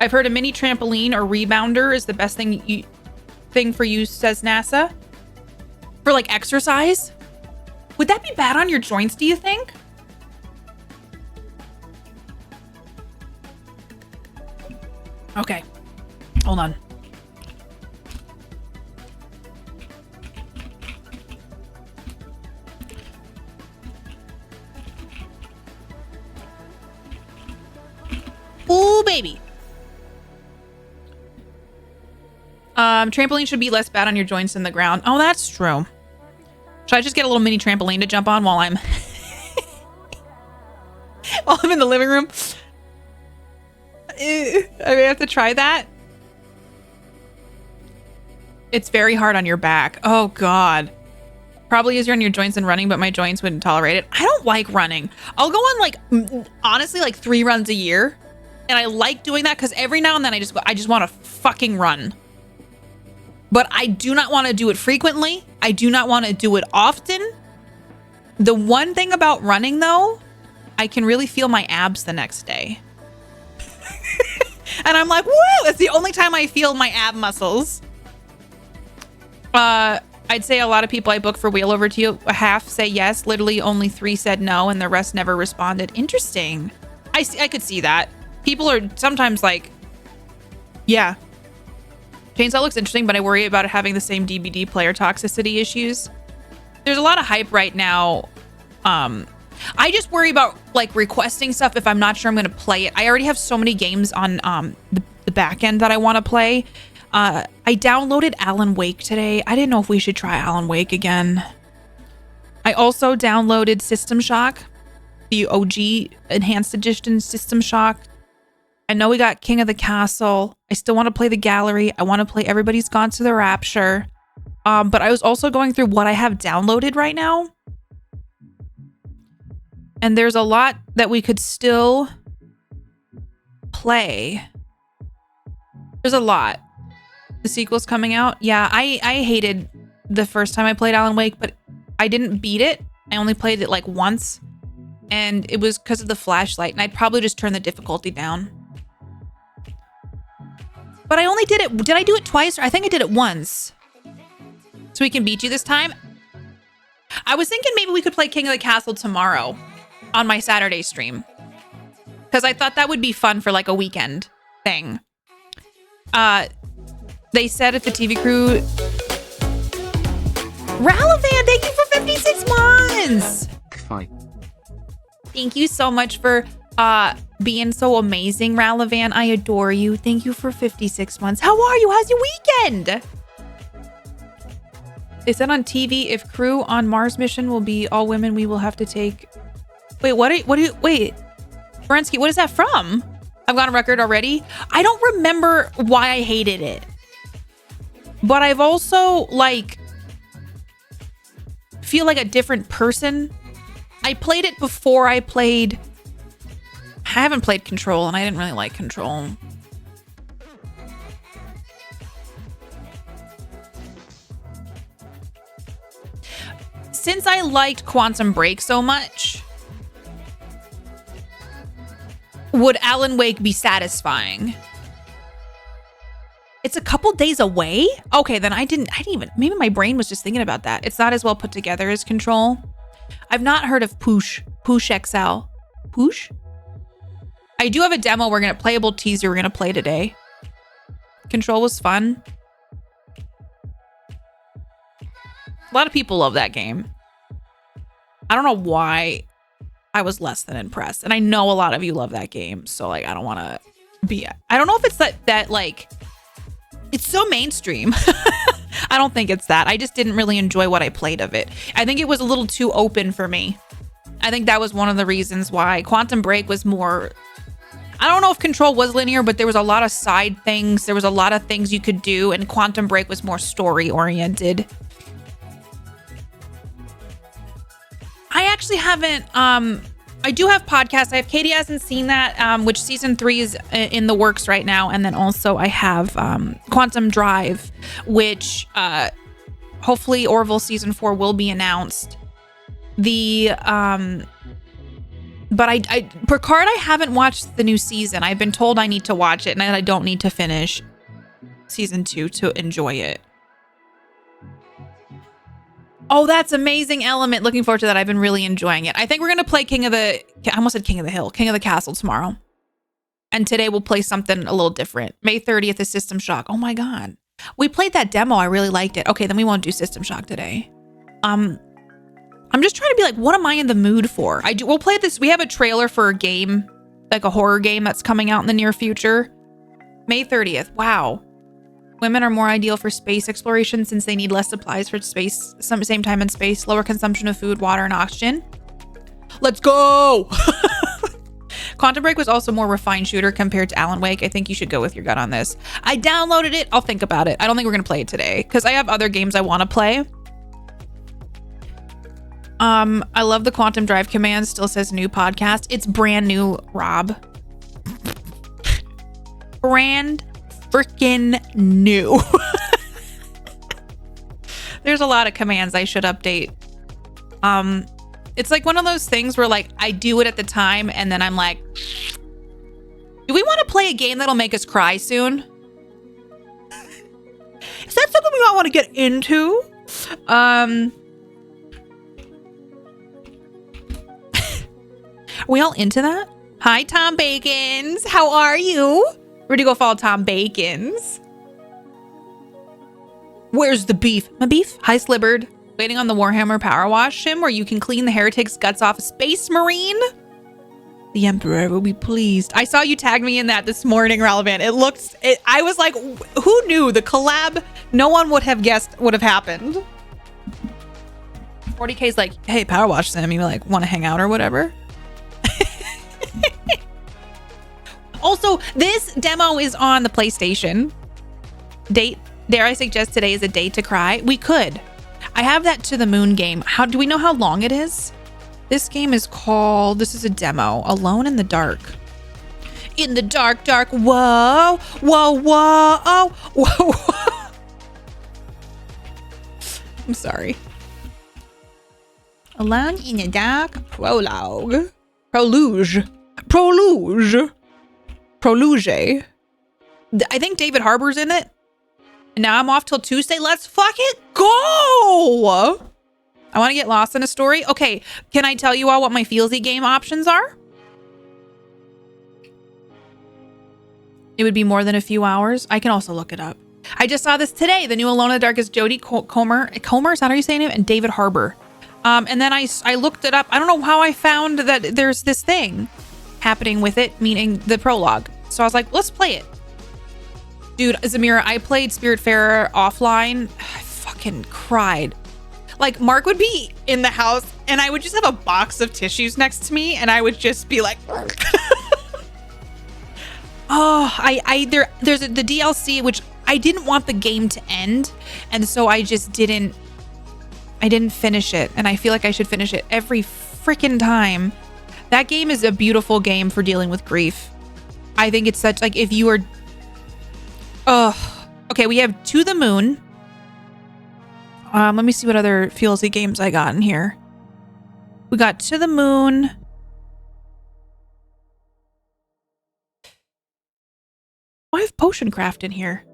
I've heard a mini trampoline or rebounder is the best thing for you, says NASA. For like exercise? Would that be bad on your joints, do you think? Okay, hold on. Ooh, baby. Trampoline should be less bad on your joints than the ground. Oh, that's true. Should I just get a little mini trampoline to jump on while I'm while I'm in the living room? I may have to try that. It's very hard on your back. Oh God. Probably easier on your joints than running, but my joints wouldn't tolerate it. I don't like running. I'll go on like, honestly, like 3 runs a year. And I like doing that because every now and then I just want to fucking run. But I do not want to do it frequently. I do not want to do it often. The one thing about running though, I can really feel my abs the next day. And I'm like, woo! It's the only time I feel my ab muscles. I'd say a lot of people I book for Wheel Over to You, half say yes. Literally only 3 said no, and the rest never responded. Interesting. I could see that. People are sometimes like, yeah. Chainsaw looks interesting, but I worry about it having the same DBD player toxicity issues. There's a lot of hype right now. I just worry about like requesting stuff if I'm not sure I'm going to play it. I already have so many games on the back end that I want to play. I downloaded Alan Wake today. I didn't know if we should try Alan Wake again. I also downloaded System Shock, the OG Enhanced Edition System Shock. I know we got King of the Castle. I still want to play the Gallery. I want to play Everybody's Gone to the Rapture. But I was also going through what I have downloaded right now. And there's a lot that we could still play. There's a lot. The sequel's coming out. Yeah, I hated the first time I played Alan Wake, but I didn't beat it. I only played it like once. And it was because of the flashlight. And I'd probably just turn the difficulty down. But I only did it. Did I do it twice? Or I think I did it once. So we can beat you this time. I was thinking maybe we could play King of the Castle tomorrow on my Saturday stream. Because I thought that would be fun for like a weekend thing. They said if the TV crew... Ralavan, thank you for 56 months! Fight. Thank you so much for being so amazing, Ralavan. I adore you. Thank you for 56 months. How are you? How's your weekend? They said on TV, if crew on Mars mission will be all women, we will have to take... Wait, wait. Berensky, what is that from? I've gone on record already. I don't remember why I hated it. But I've also, like, feel like a different person. I played it before I haven't played Control, and I didn't really like Control. Since I liked Quantum Break so much, would Alan Wake be satisfying? It's a couple days away? Okay, then I didn't even, maybe my brain was just thinking about that. It's not as well put together as Control. I've not heard of Poosh XL. Poosh? I do have a demo. We're going to playable teaser. We're going to play today. Control was fun. A lot of people love that game. I don't know why I was less than impressed. And I know a lot of you love that game. So like, I don't want to be, I don't know if it's that like, it's so mainstream. I don't think it's that. I just didn't really enjoy what I played of it. I think it was a little too open for me. I think that was one of the reasons why Quantum Break was more, I don't know if Control was linear, but there was a lot of side things. There was a lot of things you could do, and Quantum Break was more story oriented. I actually haven't, I do have podcasts. Katie hasn't seen that, which season 3 is in the works right now. And then also I have Quantum Drive, which hopefully Orville season 4 will be announced. But Picard, I haven't watched the new season. I've been told I need to watch it, and I don't need to finish season 2 to enjoy it. Oh, that's amazing, Element. Looking forward to that. I've been really enjoying it. I think we're going to play King of the Castle tomorrow. And today we'll play something a little different. May 30th is System Shock. Oh my God. We played that demo. I really liked it. Okay, then we won't do System Shock today. I'm just trying to be like, what am I in the mood for? We'll play this. We have a trailer for a game, like a horror game that's coming out in the near future. May 30th. Wow. Women are more ideal for space exploration since they need less supplies for space, same time in space, lower consumption of food, water, and oxygen. Let's go! Quantum Break was also more refined shooter compared to Alan Wake. I think you should go with your gut on this. I downloaded it. I'll think about it. I don't think we're going to play it today because I have other games I want to play. I love the Quantum Drive command. Still says new podcast. It's brand new, Rob. Brand freaking new. There's a lot of commands I should update. It's like one of those things where like I do it at the time and then I'm like, do we want to play a game that'll make us cry soon? Is that something we all want to get into? Are we all into that? Hi, Tom Bacons. How are you? We're gonna go follow Tom Bacons. Where's the beef? My beef? Hi, Slibbard. Waiting on the Warhammer Power Wash sim where you can clean the heretic's guts off a space marine. The Emperor will be pleased. I saw you tag me in that this morning, Relevant. I was like, who knew the collab? No one would have guessed would have happened. 40K's like, hey, Power Wash sim, you like want to hang out or whatever? Also, this demo is on the PlayStation. Dare I suggest today is a day to cry? We could. I have that To the Moon game. How do we know how long it is? This game is called, this is a demo, Alone in the Dark. In the dark, dark, whoa, whoa, whoa, whoa, whoa. I'm sorry. Alone in the Dark, prologue. Proluge. I think David Harbour's in it. And now I'm off till Tuesday. Let's fucking go! I want to get lost in a story. Okay, can I tell you all what my Feelsy game options are? It would be more than a few hours. I can also look it up. I just saw this today. The new Alone in the Dark is Jodie Comer. Comer, is that how you say it? And David Harbour. And then I looked it up. I don't know how I found that there's this thing. happening with it, meaning the prologue. So I was like, let's play it. Dude, Zamira, I played Spiritfarer offline. I fucking cried. Like, Mark would be in the house and I would just have a box of tissues next to me and I would just be like, oh, there's the DLC, which I didn't want the game to end. And so I just didn't finish it. And I feel like I should finish it every freaking time. That game is a beautiful game for dealing with grief. I think it's such, like, if you are, okay, we have To the Moon. Let me see what other feelsy games I got in here. We got To the Moon. I have Potion Craft in here.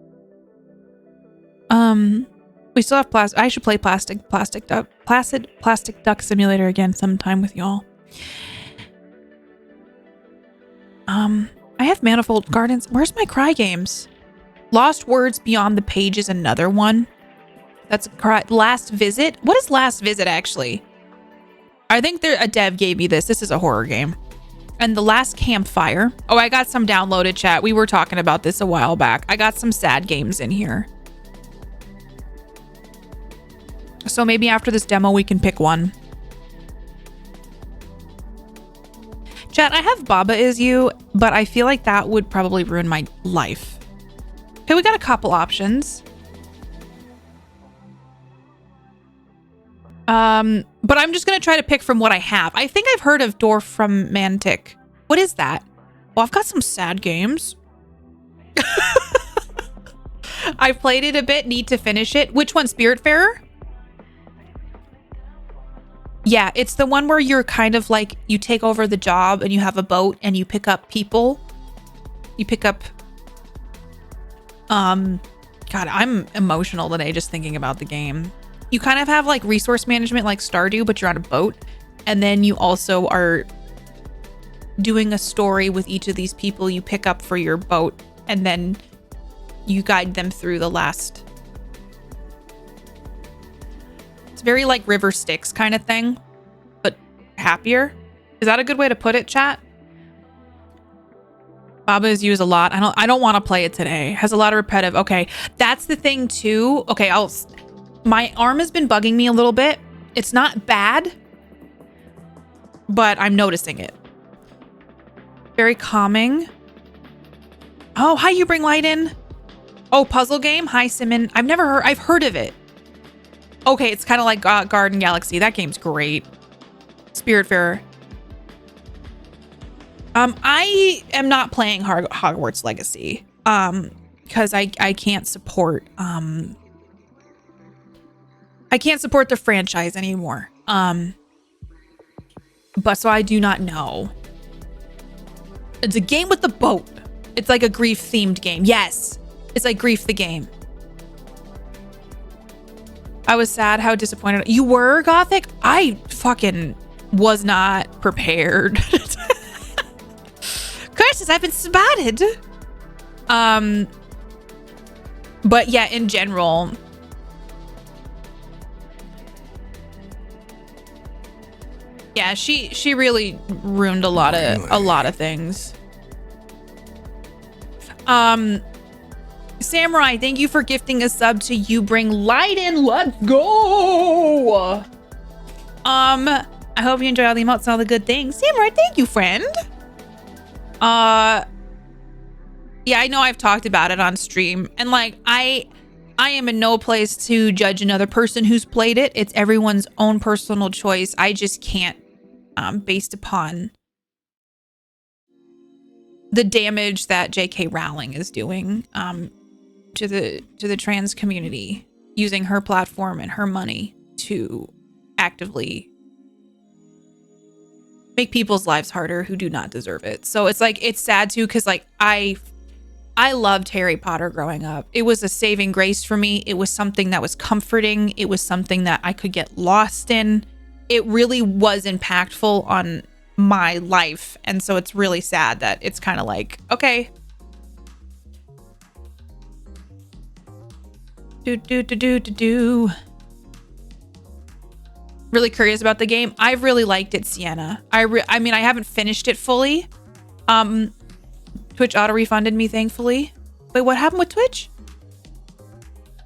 We still have I should play Plastic Duck Simulator again sometime with y'all. I have Manifold Gardens. Where's my Cry games? Lost Words Beyond the Page is another one. That's Last Visit. What is Last Visit actually? I think a dev gave me this. This is a horror game. And The Last Campfire. Oh, I got some downloaded, chat. We were talking about this a while back. I got some sad games in here. So maybe after this demo, we can pick one. Chat, I have Baba Is You, but I feel like that would probably ruin my life. Okay, we got a couple options. But I'm just going to try to pick from what I have. I think I've heard of Dorfromantik. What is that? Well, I've got some sad games. I've played it a bit. Need to finish it. Which one? Spiritfarer? Yeah, it's the one where you're kind of like, you take over the job and you have a boat and you pick up people. You pick up... God, I'm emotional today just thinking about the game. You kind of have like resource management like Stardew, but you're on a boat. And then you also are doing a story with each of these people you pick up for your boat. And then you guide them through the last... It's very like River Styx kind of thing, but happier. Is that a good way to put it, chat? Baba Is Used a lot. I don't want to play it today. Has a lot of repetitive. Okay, that's the thing too. Okay, my arm has been bugging me a little bit. It's not bad, but I'm noticing it. Very calming. Oh, hi, You Bring Light In. Oh, puzzle game. Hi, Simon. I've heard of it. Okay, it's kind of like Garden Galaxy. That game's great. Spiritfarer. I am not playing Hogwarts Legacy. Because I can't support the franchise anymore. But so I do not know. It's a game with the boat. It's like a grief themed game. Yes. It's like Grief the game. I was sad how disappointed you were, Gothic. I fucking was not prepared. Curses, I've been spotted. But yeah, in general, yeah, she really ruined a lot of things. Samurai, thank you for gifting a sub to You Bring Light In. Let's go. I hope you enjoy all the emotes and all the good things. Samurai, thank you, friend. Yeah, I know I've talked about it on stream, and like I am in no place to judge another person who's played it. It's everyone's own personal choice. I just can't, based upon the damage that J.K. Rowling is doing, to the trans community, using her platform and her money to actively make people's lives harder who do not deserve it. So it's like, it's sad too, because like I loved Harry Potter growing up. It was a saving grace for me. It was something that was comforting. It was something that I could get lost in. It really was impactful on my life. And so it's really sad that it's kind of like, okay. Really curious about the game. I've really liked it, Sienna. I mean, I haven't finished it fully, Twitch auto refunded me, thankfully. Wait, what happened with Twitch?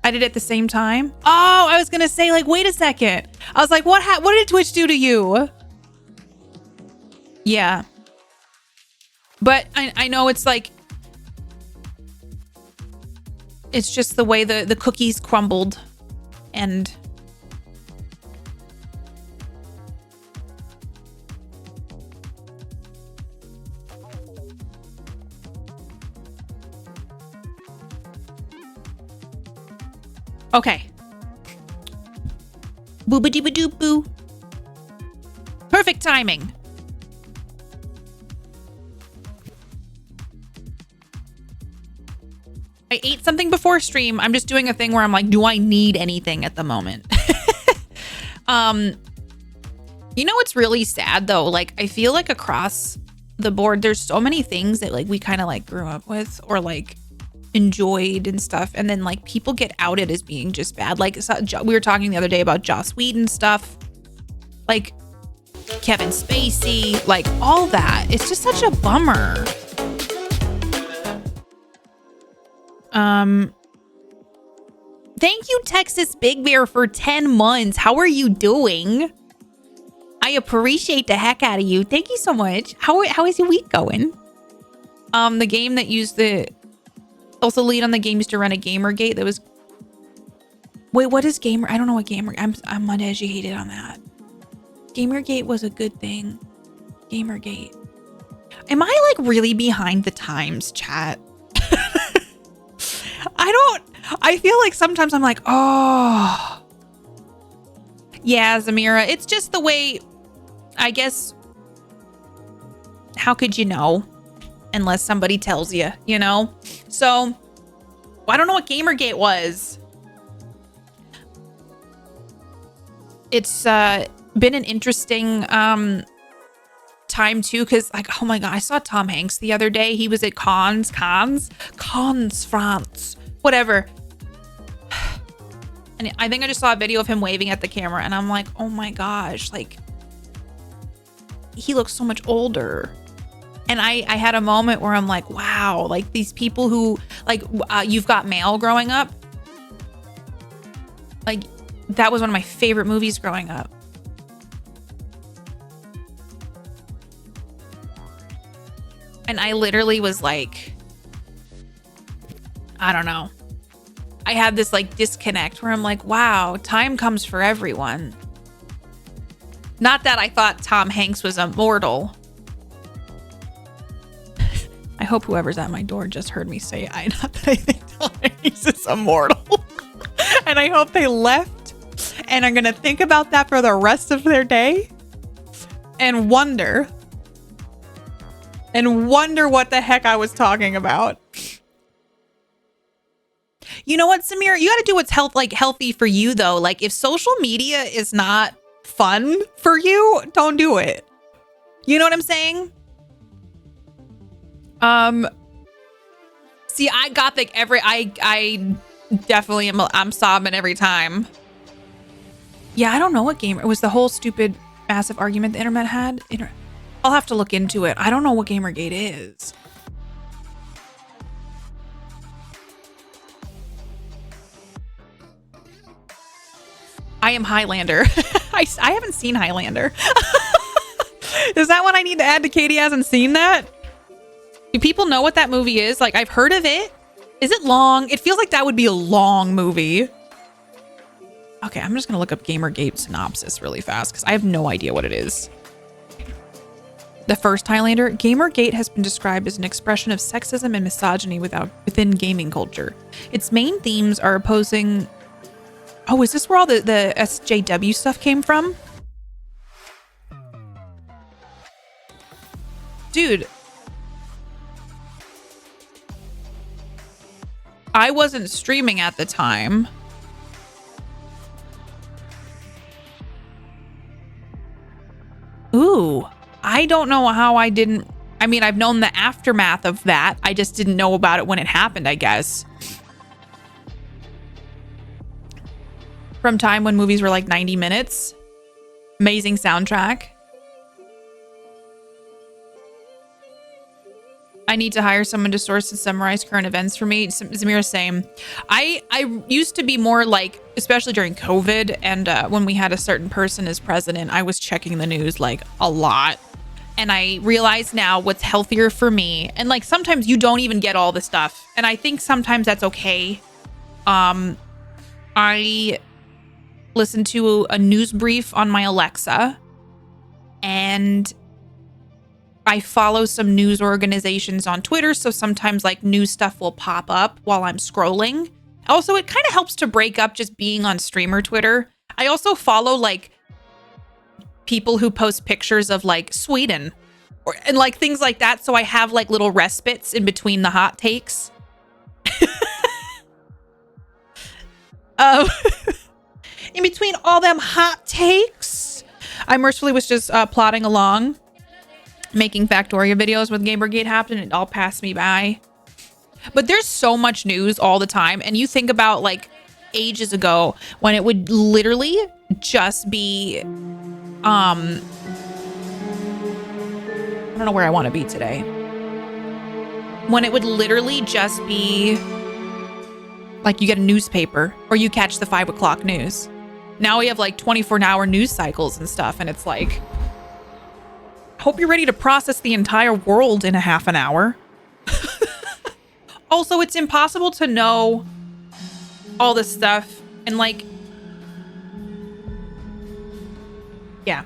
I did it at the same time. Oh, I was gonna say, like, wait a second. I was like, what did Twitch do to you? Yeah. But I know it's like, it's just the way the cookies crumbled. And okay. Boobity-ba-doop-boo. Perfect timing. I ate something before stream. I'm just doing a thing where I'm like, do I need anything at the moment? You know what's really sad though? Like, I feel like across the board, there's so many things that like we kind of like grew up with or like enjoyed and stuff, and then like people get outed as being just bad. Like we were talking the other day about Joss Whedon stuff, like Kevin Spacey, like all that. It's just such a bummer. Thank you, Texas Big Bear, for 10 months. How are you doing? I appreciate the heck out of you. Thank you so much. How is your week going? The game that used the also lead on the game used to run a Gamergate that was. Wait, what is Gamer? I don't know what Gamer. I'm uneducated on that. Gamergate was a good thing. Gamergate. Am I like really behind the times, chat? I feel like sometimes I'm like, oh. Yeah, Zamira, it's just the way, I guess, how could you know unless somebody tells you, you know? So, I don't know what Gamergate was. It's been an interesting time too, because like, oh my God, I saw Tom Hanks the other day. He was at Cannes, France, whatever. And I think I just saw a video of him waving at the camera and I'm like, oh my gosh, like he looks so much older. And I had a moment where I'm like, wow, like these people who like, You've Got Mail growing up. Like that was one of my favorite movies growing up. And I literally was like, I don't know. I had this like disconnect where I'm like, wow, time comes for everyone. Not that I thought Tom Hanks was immortal. I hope whoever's at my door just heard me say not that I think Tom Hanks is immortal. And I hope they left and are going to think about that for the rest of their day and wonder what the heck I was talking about. You know what, Samir? You got to do what's healthy for you, though. Like, if social media is not fun for you, don't do it. You know what I'm saying? See, I got like I definitely am. I'm sobbing every time. Yeah, I don't know what game it was. The whole stupid, massive argument the internet had. I'll have to look into it. I don't know what Gamergate is. I am Highlander. I haven't seen Highlander. Is that one I need to add to Katie hasn't seen that? Do people know what that movie is? Like, I've heard of it. Is it long? It feels like that would be a long movie. Okay, I'm just going to look up Gamergate synopsis really fast because I have no idea what it is. The first Highlander, Gamergate has been described as an expression of sexism and misogyny within gaming culture. Its main themes are opposing... Oh, is this where all the SJW stuff came from? Dude. I wasn't streaming at the time. Ooh. I don't know how I didn't... I mean, I've known the aftermath of that. I just didn't know about it when it happened, I guess. From time when movies were like 90 minutes. Amazing soundtrack. I need to hire someone to source and summarize current events for me. Zamira, same. I used to be more like, especially during COVID and when we had a certain person as president, I was checking the news like a lot. And I realize now what's healthier for me. And like sometimes you don't even get all the stuff. And I think sometimes that's okay. I listen to a news brief on my Alexa. And I follow some news organizations on Twitter. So sometimes like news stuff will pop up while I'm scrolling. Also, it kind of helps to break up just being on streamer Twitter. I also follow like people who post pictures of like Sweden and like things like that. So I have like little respites in between the hot takes. In between all them hot takes, I mercifully was just plodding along, making Factoria videos when Gamergate happened, and it all passed me by. But there's so much news all the time, and you think about like ages ago when it would literally just be I don't know where I want to be today. When it would literally just be like you get a newspaper or you catch the 5 o'clock news. Now we have like 24-hour news cycles and stuff, and it's like, hope you're ready to process the entire world in a half an hour. Also, it's impossible to know all this stuff. And like, yeah.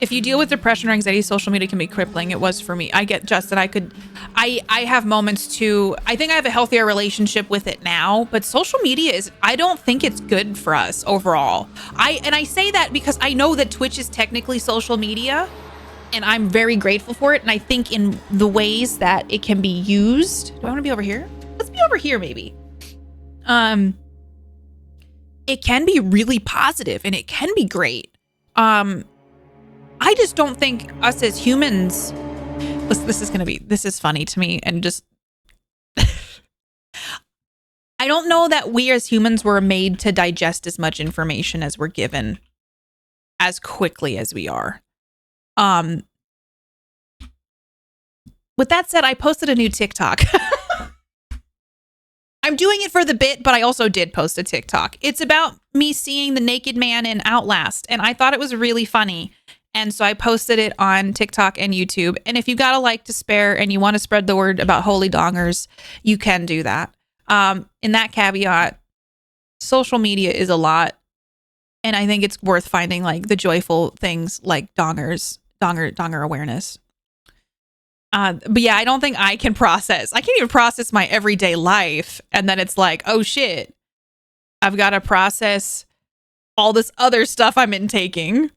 If you deal with depression or anxiety, social media can be crippling. It was for me. I get just that I have moments too. I think I have a healthier relationship with it now, but social media is, I don't think it's good for us overall. I say that because I know that Twitch is technically social media. And I'm very grateful for it. And I think in the ways that it can be used. Do I want to be over here? Let's be over here, maybe. It can be really positive and it can be great. I just don't think us as humans. This is funny to me. And just, I don't know that we as humans were made to digest as much information as we're given as quickly as we are. With that said, I posted a new TikTok. I'm doing it for the bit, but I also did post a TikTok. It's about me seeing the naked man in Outlast, and I thought it was really funny. And so I posted it on TikTok and YouTube. And if you got a like to spare and you want to spread the word about holy dongers, you can do that. In that caveat, social media is a lot. And I think it's worth finding like the joyful things like donger awareness. But yeah, I don't think I can't even process my everyday life. And then it's like, oh shit, I've got to process all this other stuff I'm intaking.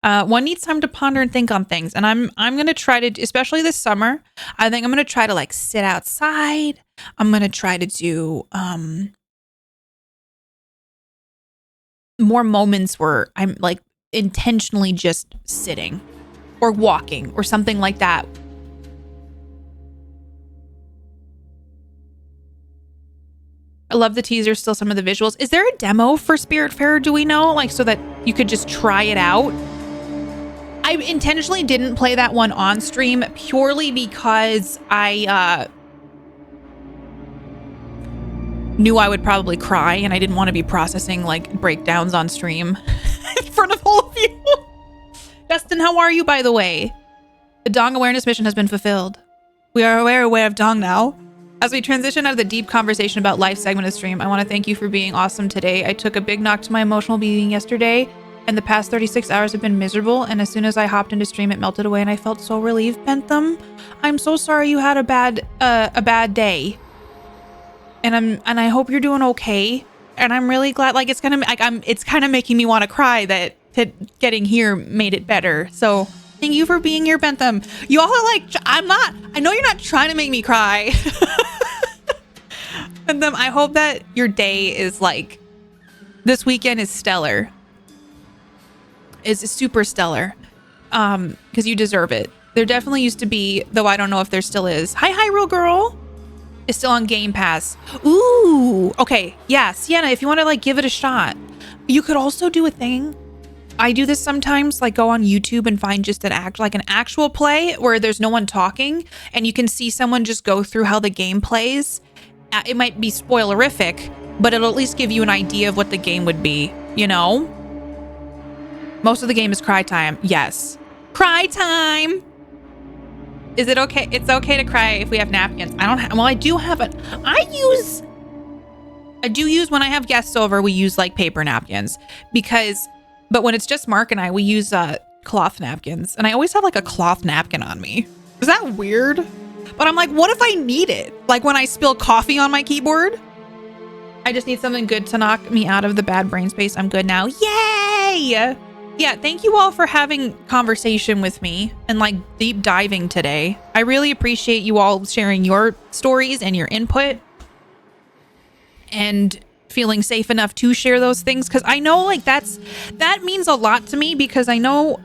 One needs time to ponder and think on things. And I'm going to try to, especially this summer, I think I'm going to try to like sit outside. I'm going to try to do, more moments where I'm like intentionally just sitting or walking or something like that. I love the teaser, still some of the visuals. Is there a demo for Spiritfarer? Do we know? Like, so that you could just try it out? I intentionally didn't play that one on stream purely because I knew I would probably cry and I didn't want to be processing like breakdowns on stream in front of all of you. Dustin, how are you, by the way? The Dong awareness mission has been fulfilled. We are aware of Dong now. As we transition out of the deep conversation about life segment of stream, I want to thank you for being awesome today. I took a big knock to my emotional being yesterday, and the past 36 hours have been miserable, and as soon as I hopped into stream, it melted away, and I felt so relieved, Bentham. I'm so sorry you had a bad day. And I hope you're doing okay. And I'm really glad, like, it's kind of making me want to cry that getting here made it better. So thank you for being here, Bentham. You all are like, I know you're not trying to make me cry. Bentham, I hope that your day is like, this weekend is stellar. Is super stellar. Because you deserve it. There definitely used to be, though I don't know if there still is. Hi, Hyrule Girl. Is still on Game Pass. Ooh, okay. Yeah, Sienna, if you want to like give it a shot. You could also do a thing I do this sometimes, like go on YouTube and find just an actual play where there's no one talking and you can see someone just go through how the game plays. It might be spoilerific, but it'll at least give you an idea of what the game would be, you know? Most of the game is cry time. Yes. Cry time. Is it okay? It's okay to cry if we have napkins. I don't have, well, I do have it. I do use when I have guests over, we use like paper napkins but when it's just Mark and I, we use cloth napkins. And I always have like a cloth napkin on me. Is that weird? But I'm like, what if I need it? Like when I spill coffee on my keyboard? I just need something good to knock me out of the bad brain space. I'm good now. Yay! Yeah, thank you all for having conversation with me and like deep diving today. I really appreciate you all sharing your stories and your input and feeling safe enough to share those things, because I know like that means a lot to me, because I know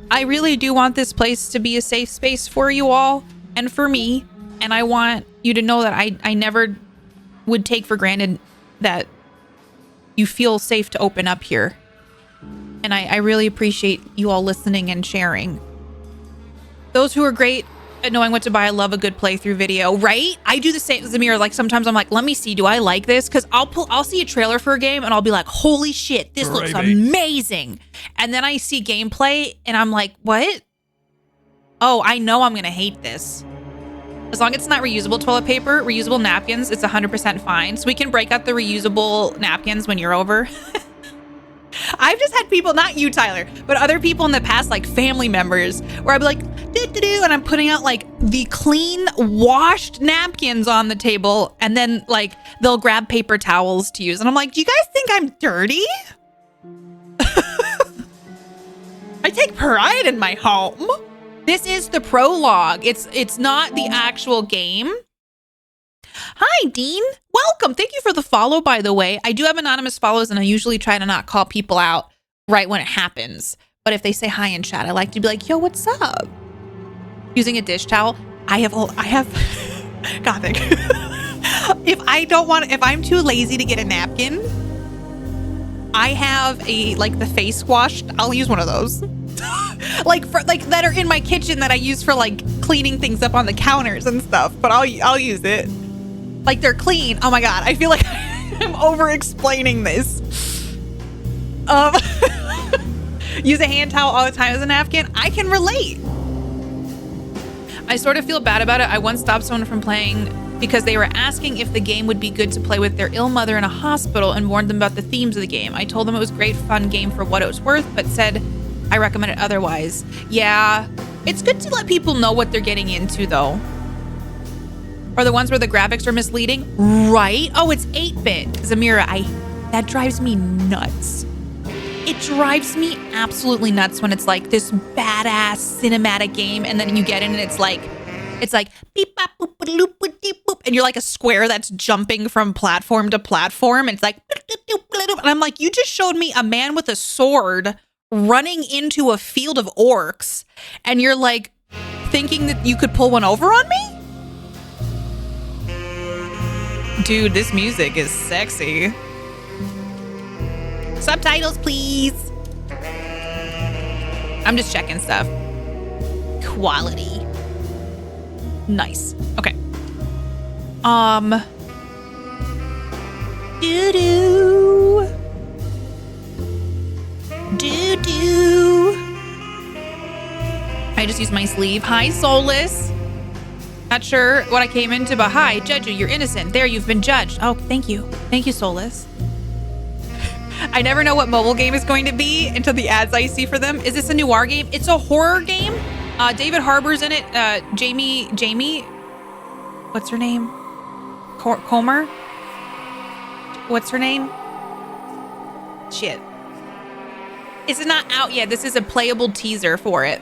I really do want this place to be a safe space for you all and for me, and I want you to know that I never would take for granted that you feel safe to open up here. And I really appreciate you all listening and sharing. Those who are great at knowing what to buy, I love a good playthrough video, right? I do the same as Zamir. Like sometimes I'm like, let me see, do I like this? Because I'll see a trailer for a game and I'll be like, holy shit, this looks amazing. And then I see gameplay and I'm like, what? Oh, I know I'm gonna hate this. As long as it's not reusable toilet paper, reusable napkins, it's 100% fine. So we can break out the reusable napkins when you're over. I've just had people, not you, Tyler, but other people in the past, like family members, where I'd be like, doo-doo-doo, and I'm putting out like the clean, washed napkins on the table, and then like they'll grab paper towels to use. And I'm like, do you guys think I'm dirty? I take pride in my home. This is the prologue. It's not the actual game. Hi, Dean. Welcome. Thank you for the follow, by the way. I do have anonymous follows, and I usually try to not call people out right when it happens. But if they say hi in chat, I like to be like, yo, what's up? Using a dish towel. I have Gothic. If I'm too lazy to get a napkin, I have the face wash. I'll use one of those. that are in my kitchen that I use for like cleaning things up on the counters and stuff, but I'll use it. Like they're clean. Oh my God. I feel like I'm over explaining this. Use a hand towel all the time as a napkin. I can relate. I sort of feel bad about it. I once stopped someone from playing because they were asking if the game would be good to play with their ill mother in a hospital and warned them about the themes of the game. I told them it was a great fun game for what it was worth, but said I recommend it otherwise. Yeah, it's good to let people know what they're getting into though. Or the ones where the graphics are misleading, right? Oh, it's 8-bit. Zamira, that drives me nuts. It drives me absolutely nuts when it's like this badass cinematic game and then you get in and it's like beep bop boop loop deep boop, and you're like a square that's jumping from platform to platform and it's like and I'm like, you just showed me a man with a sword running into a field of orcs and you're like thinking that you could pull one over on me? Dude, this music is sexy. Subtitles, please. I'm just checking stuff. Quality. Nice. Okay. Doo-doo. Doo-doo. I just used my sleeve. Hi, Soulless. Not sure what I came into, but hi, Jeju, you're innocent. There, you've been judged. Oh, thank you. Thank you, Soulless. I never know what mobile game is going to be until the ads I see for them. Is this a noir game? It's a horror game. David Harbour's in it. Jamie, what's her name? Comer? What's her name? Shit. Is it not out yet? This is a playable teaser for it.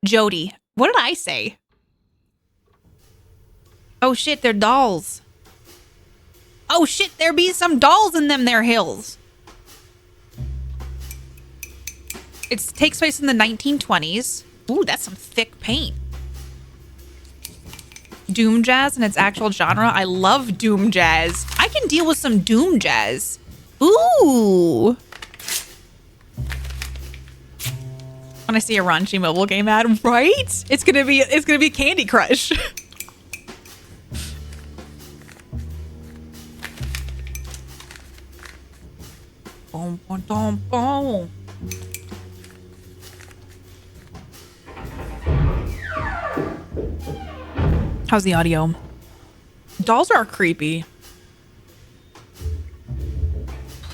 Jody. What did I say? Oh shit, they're dolls. Oh shit, there be some dolls in them there hills. It takes place in the 1920s. Ooh, that's some thick paint. Doom jazz and its actual genre. I love doom jazz. I can deal with some doom jazz. Ooh. When I see a raunchy mobile game ad, right? It's gonna be Candy Crush. Boom, boom, boom, boom. How's the audio? Dolls are creepy.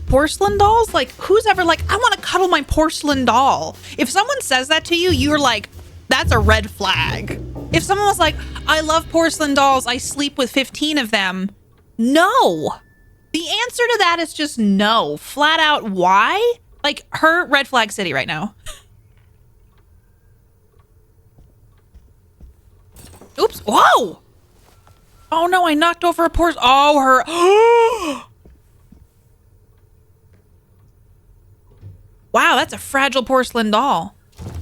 Porcelain dolls? Like, who's ever like, I want to cuddle my porcelain doll? If someone says that to you, you're like, that's a red flag. If someone was like, I love porcelain dolls, I sleep with 15 of them. No. The answer to that is just no. Flat out, why? Like, her red flag city right now. Oops. Whoa. Oh no, I knocked over a porcelain. Oh, her. Wow, that's a fragile porcelain doll.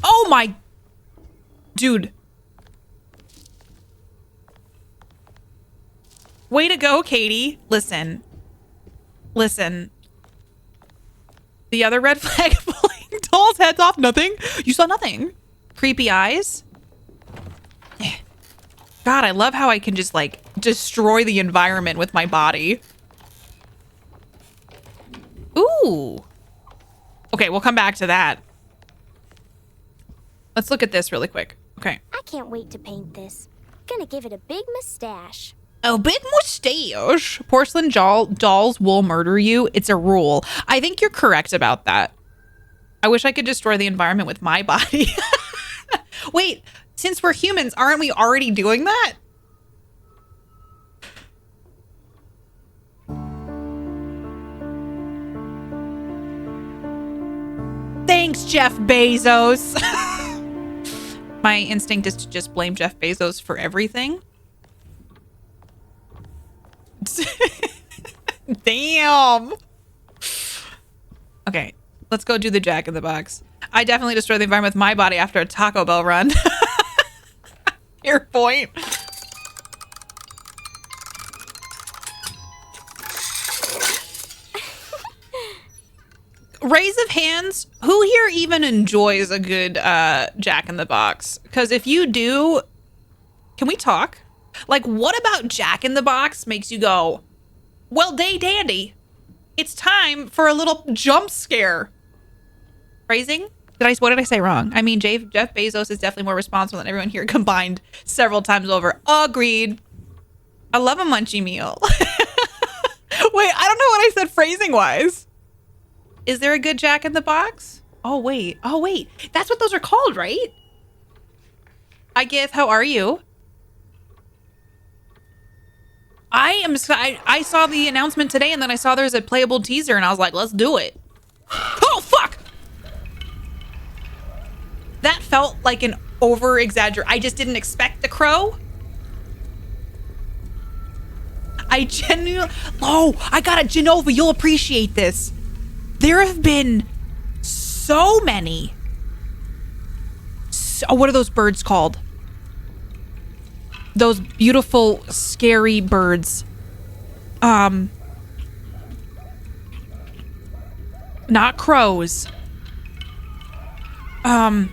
Oh my. Dude. Way to go, Katie. Listen. Listen. The other red flag pulling doll's heads off. Nothing? You saw nothing. Creepy eyes. God, I love how I can just like destroy the environment with my body. Ooh. Okay, we'll come back to that. Let's look at this really quick. Okay. I can't wait to paint this. Gonna give it a big mustache. A big mustache. Porcelain dolls will murder you. It's a rule. I think you're correct about that. I wish I could destroy the environment with my body. Wait, since we're humans, aren't we already doing that? Thanks, Jeff Bezos. My instinct is to just blame Jeff Bezos for everything. Damn. Okay, let's go do the Jack in the Box. I definitely destroy the environment with my body after a Taco Bell run. Your point. Raise of hands, who here even enjoys a good Jack in the Box? Because if you do, can we talk? Like, what about Jack in the Box makes you go, well, day dandy, it's time for a little jump scare? Phrasing? What did I say wrong? I mean, Jeff Bezos is definitely more responsible than everyone here combined several times over. Agreed. I love a munchie meal. Wait, I don't know what I said phrasing wise. Is there a good Jack in the Box? Oh, wait. Oh, wait. That's what those are called, right? Hi, Gith. How are you? I saw the announcement today, and then I saw there's a playable teaser, and I was like, let's do it. Oh, fuck! That felt like an over-exaggeration. I just didn't expect the crow. I genuinely... Oh, I got it, Genova. You'll appreciate this. There have been so many. What are those birds called? Those beautiful, scary birds. Not crows. Oh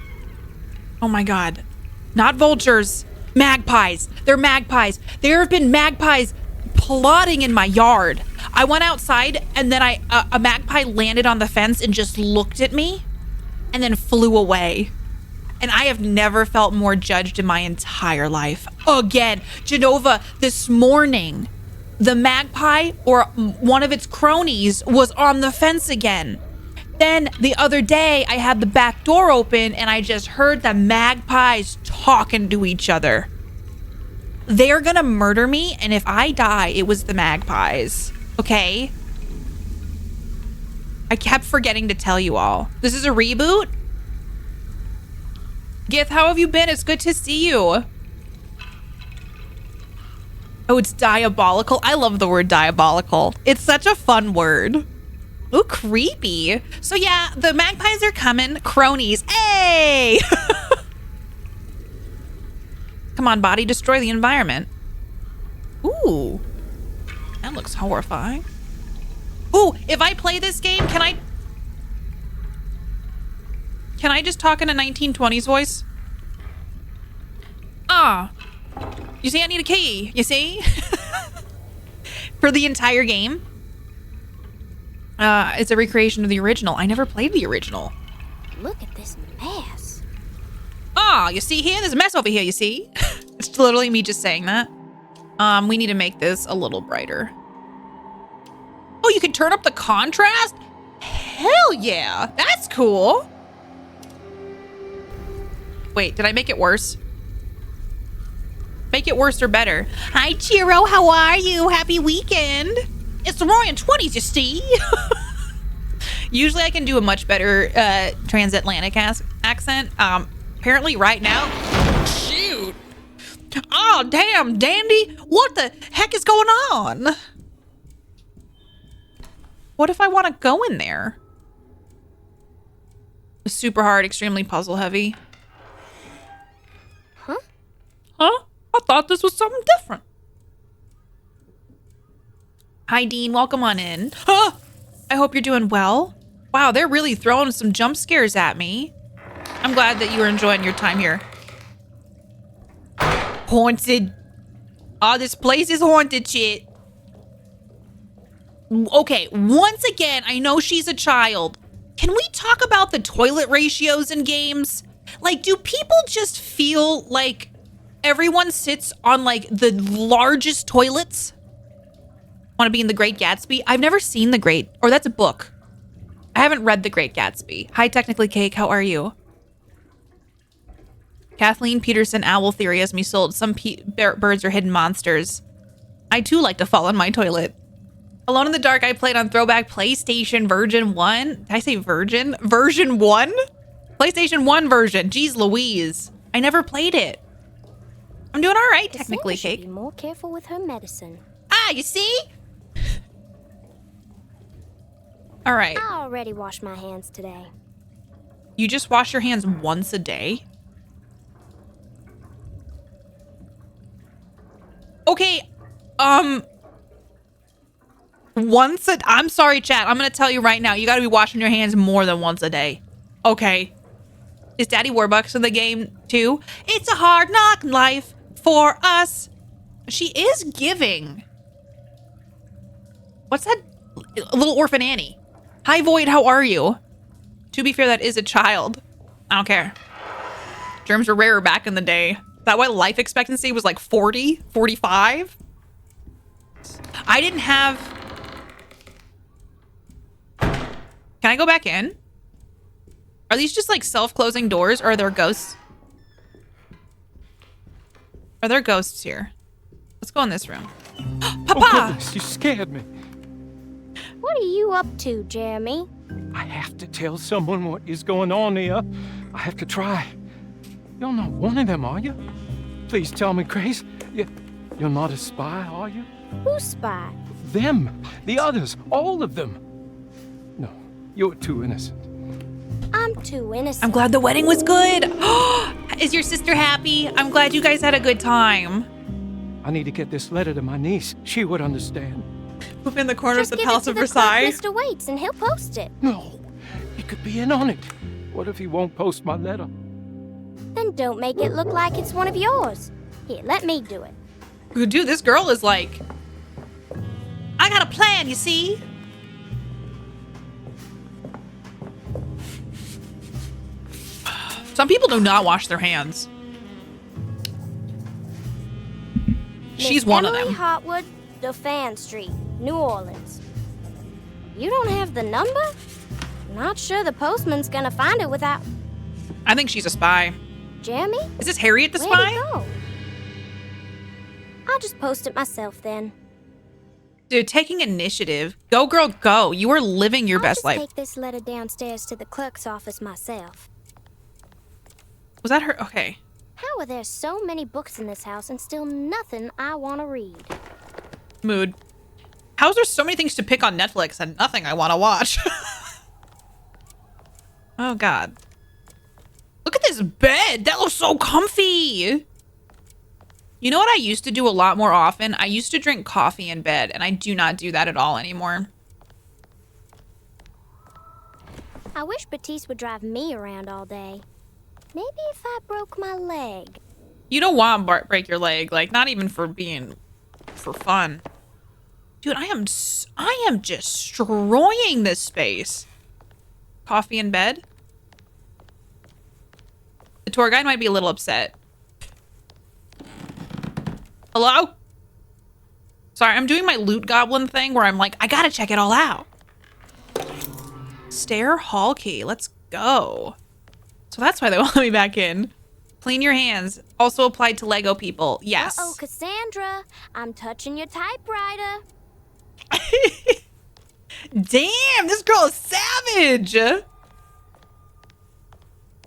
my God. Not vultures. Magpies. They're magpies. There have been magpies plotting in my yard. I went outside and then a magpie landed on the fence and just looked at me and then flew away. And I have never felt more judged in my entire life. Again, Genova, this morning, the magpie or one of its cronies was on the fence again. Then the other day, I had the back door open and I just heard the magpies talking to each other. They're gonna murder me, and if I die, it was the magpies. Okay? I kept forgetting to tell you all. This is a reboot? Gith, how have you been? It's good to see you. Oh, it's diabolical. I love the word diabolical. It's such a fun word. Ooh, creepy. So yeah, the magpies are coming. Cronies. Hey! Come on, body, destroy the environment. Ooh. That looks horrifying. Ooh, if I play this game, can I... Can I just talk in a 1920s voice? Ah. You see, I need a key. You see? For the entire game. It's a recreation of the original. I never played the original. Look at this mess. Ah, you see here? There's a mess over here, you see? It's literally me just saying that. We need to make this a little brighter. Oh, you can turn up the contrast? Hell yeah. That's cool. Wait, did I make it worse? Make it worse or better. Hi, Chiro. How are you? Happy weekend. It's the Roaring 20s, you see. Usually I can do a much better transatlantic accent. Apparently right now... Shoot. Oh, damn, Dandy. What the heck is going on? What if I want to go in there? Super hard, extremely puzzle heavy. Huh? Huh? I thought this was something different. Hi, Dean. Welcome on in. Huh? I hope you're doing well. Wow, they're really throwing some jump scares at me. I'm glad that you were enjoying your time here. Haunted. Oh, this place is haunted shit. Okay, once again, I know she's a child. Can we talk about the toilet ratios in games? Like, do people just feel like everyone sits on, like, the largest toilets? Want to be in The Great Gatsby? I've never seen The Great, or that's a book. I haven't read The Great Gatsby. Hi, Technically Cake, how are you? Kathleen Peterson Owl Theory has me sold. Some birds are hidden monsters. I too like to fall in my toilet. Alone in the Dark, I played on throwback PlayStation version 1. Did I say virgin? Version 1? PlayStation 1 version. Jeez Louise. I never played it. I'm doing all right, Technically Cassandra should Cake. be more careful with her medicine. Ah, you see? All right. I already washed my hands today. You just wash your hands once a day? Okay, I'm sorry, chat. I'm gonna tell you right now, you gotta be washing your hands more than once a day. Okay. Is Daddy Warbucks in the game too? It's a hard knock life for us. She is giving. What's that? Little Orphan Annie. Hi, Void, how are you? To be fair, that is a child. I don't care. Germs were rarer back in the day. Is that why life expectancy was like 40, 45? I didn't have... Can I go back in? Are these just like self-closing doors, or are there ghosts? Are there ghosts here? Let's go in this room. Papa! Oh goodness, you scared me. What are you up to, Jeremy? I have to tell someone what is going on here. I have to try. You're not one of them, are you? Please tell me, Grace. You're not a spy, are you? Who's spy? Them. The others. All of them. No, you're too innocent. I'm too innocent. I'm glad the wedding was good. Is your sister happy? I'm glad you guys had a good time. I need to get this letter to my niece. She would understand. Move in the corner Just of the give it Palace to of the Versailles. clerk, Mr. Waits, and he'll post it. No, he could be in on it. What if he won't post my letter? Then don't make it look like it's one of yours. Here, let me do it. Dude, this girl is like... I got a plan, you see? Some people do not wash their hands. She's Miss one Emily of them. Hartwood, Dauphin Street, New Orleans. You don't have the number? Not sure the postman's gonna find it without... I think she's a spy. Jeremy? Is this Harriet the Where'd spy? he go? I'll just post it myself then. Dude, taking initiative. Go, girl, go. You are living your I'll best just life. take this letter downstairs to the clerk's office myself. Was that her? Okay. How are there so many books in this house and still nothing I want to read? Mood. How's there so many things to pick on Netflix and nothing I want to watch? Oh, God. Look at this bed. That looks so comfy. You know what I used to do a lot more often? I used to drink coffee in bed, and I do not do that at all anymore. I wish Batiste would drive me around all day. Maybe if I broke my leg. You don't want to break your leg, like not even for fun. Dude, I am destroying this space. Coffee in bed? The tour guide might be a little upset. Hello? Sorry, I'm doing my loot goblin thing where I'm like, I gotta check it all out. Stair hall key, let's go. So that's why they won't let me back in. Clean your hands. Also applied to Lego people. Yes. Uh-oh, Cassandra. I'm touching your typewriter. Damn, this girl is savage.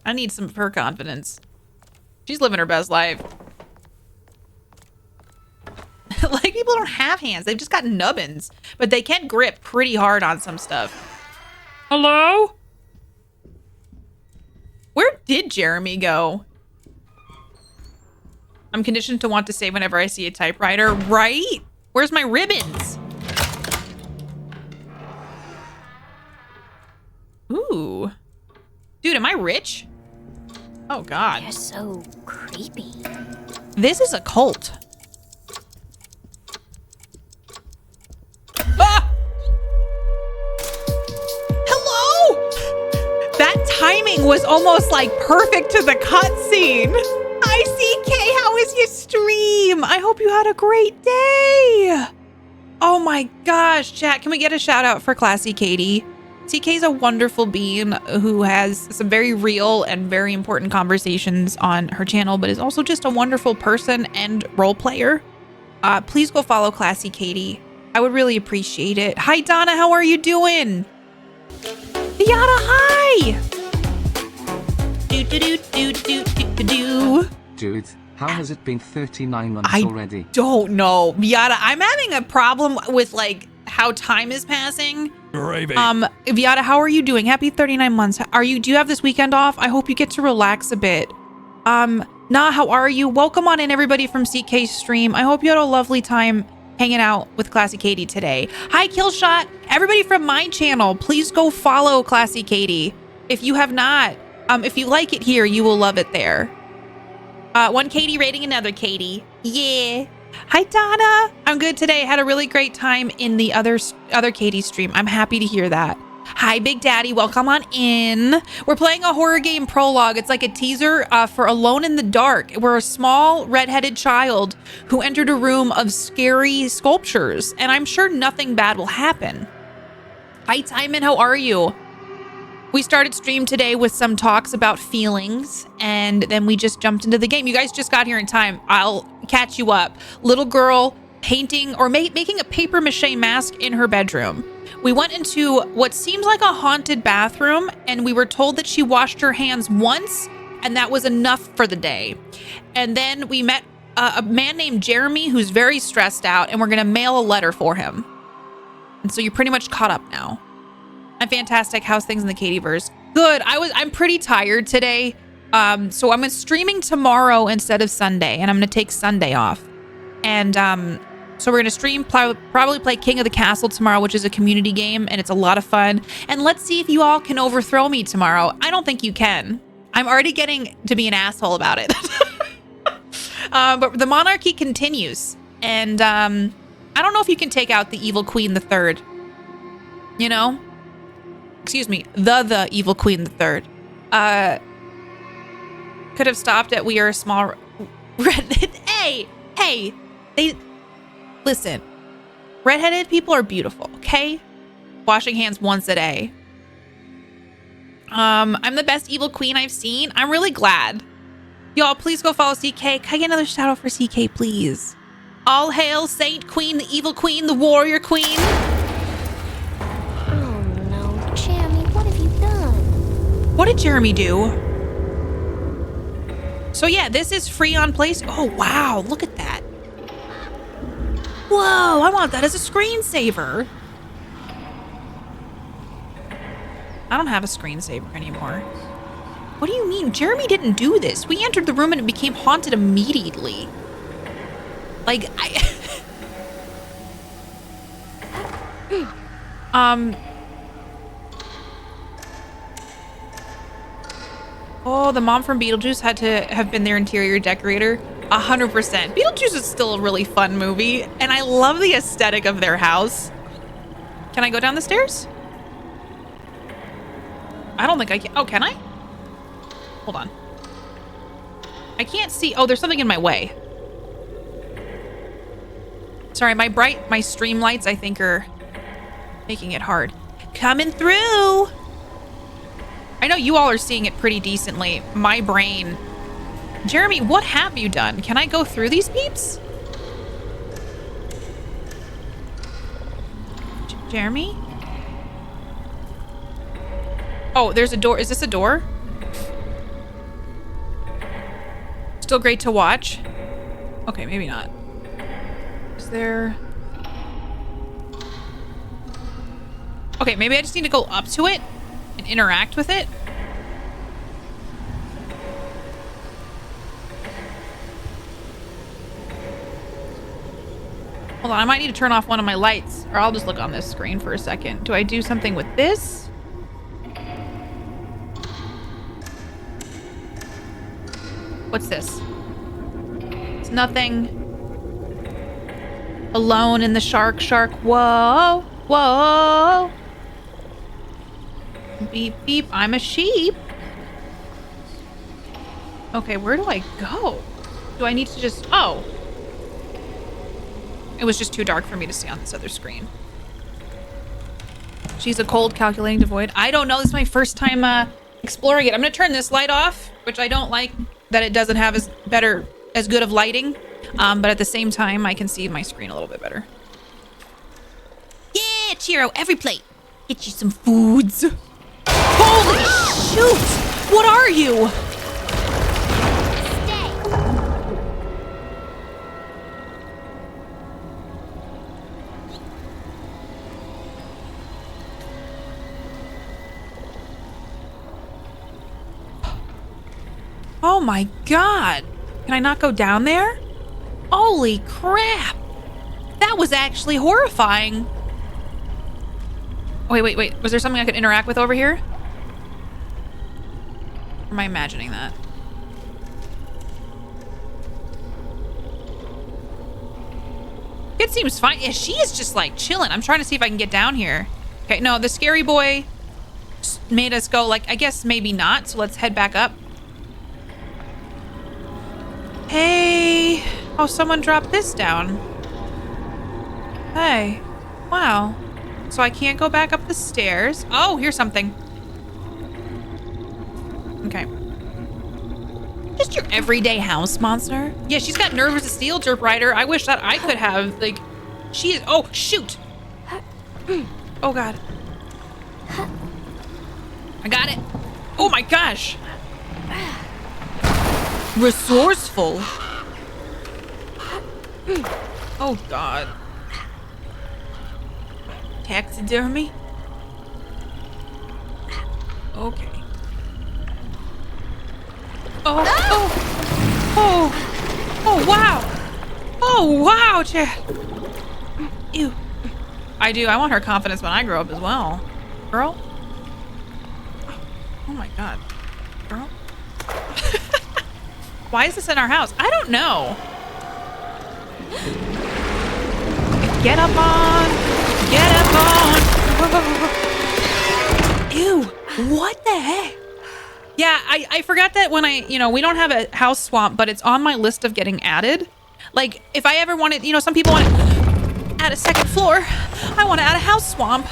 I need some of her confidence. She's living her best life. Like, people don't have hands. They've just got nubbins. But they can grip pretty hard on some stuff. Hello? Where did Jeremy go? I'm conditioned to want to save whenever I see a typewriter. Right? Where's my ribbons? Ooh. Dude, am I rich? Oh, God. You're so creepy. This is a cult. Ah! Hello? That timing was almost like perfect to the cutscene. Hi, CK. How is your stream? I hope you had a great day. Oh my gosh, chat. Can we get a shout out for Classy Katie? CK is a wonderful being who has some very real and very important conversations on her channel, but is also just a wonderful person and role player. Please go follow Classy Katie. I would really appreciate it. Hi, Donna. How are you doing? Yada, hi. Do. Dude, how has it been 39 months I already? don't know. Viata, I'm having a problem with like how time is passing. Gravy. Viata, how are you doing? Happy 39 months. Do you have this weekend off? I hope you get to relax a bit. Nah, how are you? Welcome on in, everybody from CK's stream. I hope you had a lovely time hanging out with Classy Katie today. Hi, Killshot. Everybody from my channel, please go follow Classy Katie. If you have not, if you like it here, you will love it there. One Katie rating another Katie. Yeah. Hi, Donna. I'm good today. Had a really great time in the other Katie stream. I'm happy to hear that. Hi, Big Daddy. Welcome on in. We're playing a horror game prologue. It's like a teaser for Alone in the Dark. We're a small redheaded child who entered a room of scary sculptures, and I'm sure nothing bad will happen. Hi, Timon. How are you? We started stream today with some talks about feelings, and then we just jumped into the game. You guys just got here in time. I'll catch you up. Little girl painting or making a paper mache mask in her bedroom. We went into what seems like a haunted bathroom, and we were told that she washed her hands once, and that was enough for the day. And then we met a man named Jeremy who's very stressed out, and we're going to mail a letter for him. And so you're pretty much caught up now. I'm fantastic. How's things in the Katieverse? Good. I'm pretty tired today. So I'm streaming tomorrow instead of Sunday, and I'm going to take Sunday off. And so we're going to stream, probably play King of the Castle tomorrow, which is a community game, and it's a lot of fun. And let's see if you all can overthrow me tomorrow. I don't think you can. I'm already getting to be an asshole about it. But the monarchy continues. And I don't know if you can take out the evil Queen the Third. You know? Excuse me, the evil Queen the Third. Could have stopped at we are a small redhead. Hey, listen. Redheaded people are beautiful, okay? Washing hands once a day. I'm the best evil queen I've seen. I'm really glad. Y'all, please go follow CK. Can I get another shout out for CK, please? All hail Saint Queen, the evil queen, the warrior queen. What did Jeremy do? So yeah, this is free on place. Oh, wow. Look at that. Whoa, I want that as a screensaver. I don't have a screensaver anymore. What do you mean? Jeremy didn't do this. We entered the room and it became haunted immediately. Like, Oh, the mom from Beetlejuice had to have been their interior decorator. 100%. Beetlejuice is still a really fun movie, and I love the aesthetic of their house. Can I go down the stairs? I don't think I can. Oh, can I? Hold on. I can't see. Oh, there's something in my way. Sorry, my stream lights, I think, are making it hard. Coming through. I know you all are seeing it pretty decently. My brain. Jeremy, what have you done? Can I go through these peeps? Jeremy? Oh, there's a door. Is this a door? Still great to watch. Okay, maybe not. Is there... Okay, maybe I just need to go up to it and interact with it. Hold on, I might need to turn off one of my lights, or I'll just look on this screen for a second. Do I do something with this? What's this? It's nothing. Alone in the shark. Whoa, whoa. Beep, beep, I'm a sheep. Okay, where do I go? Do I need to just, oh. It was just too dark for me to see on this other screen. She's a cold, calculating, devoid. I don't know, this is my first time exploring it. I'm gonna turn this light off, which I don't like that it doesn't have as good of lighting. But at the same time, I can see my screen a little bit better. Yeah, Chiro, every plate. Get you some foods. Holy shoot! What are you? Stay. Oh my god. Can I not go down there? Holy crap. That was actually horrifying. Oh, wait. Was there something I could interact with over here? Or am I imagining that? It seems fine. Yeah, she is just like chilling. I'm trying to see if I can get down here. Okay, no, the scary boy made us go like, I guess maybe not. So let's head back up. Hey, oh, someone dropped this down. Hey, wow. So I can't go back up the stairs. Oh, here's something. Okay. Just your everyday house monster. Yeah, she's got nerves of steel, Derp Rider. I wish that I could have, like, she is, oh, shoot. Oh, God. I got it. Oh, my gosh. Resourceful. Oh, God. Taxidermy? Okay. Oh, wow. Oh, wow, Chad. Ew. I do. I want her confidence when I grow up as well. Girl? Oh, my God. Girl? Why is this in our house? I don't know. Get up on. Get up on. Ew. What the heck? Yeah, I forgot that when we don't have a house swamp, but it's on my list of getting added. Like, if I ever wanted, some people want to add a second floor. I want to add a house swamp.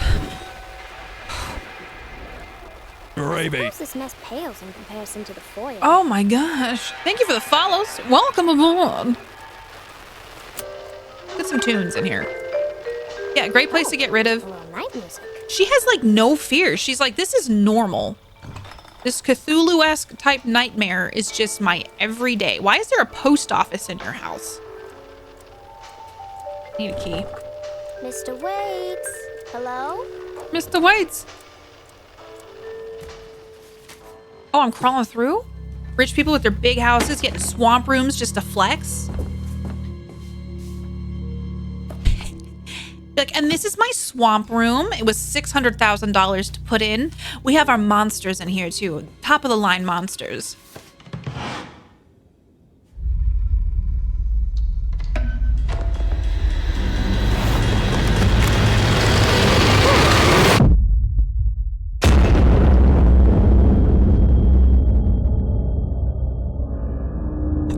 Gravy. Of course this mess pales in comparison to the foyer. Oh my gosh. Thank you for the follows. Welcome aboard. Get some tunes in here. Yeah, great place to get rid of. A little night music. She has like no fear. She's like, this is normal. This Cthulhu-esque type nightmare is just my everyday. Why is there a post office in your house? Need a key. Mr. Waits. Hello? Mr. Waits. Oh, I'm crawling through? Rich people with their big houses getting swamp rooms just to flex? Like, and this is my swamp room. It was $600,000 to put in. We have our monsters in here too. Top of the line monsters.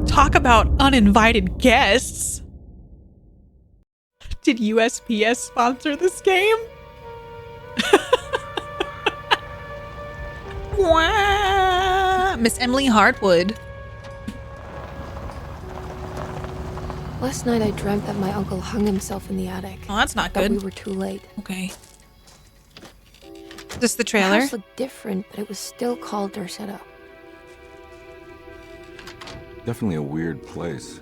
Talk about uninvited guests. Did USPS sponsor this game? Wow. Miss Emily Hartwood. Last night I dreamt that my uncle hung himself in the attic. Oh, that's not But good. we were too late. Okay. Is this the The trailer? house looked different, but it was still called Dorsetto. Definitely a weird place.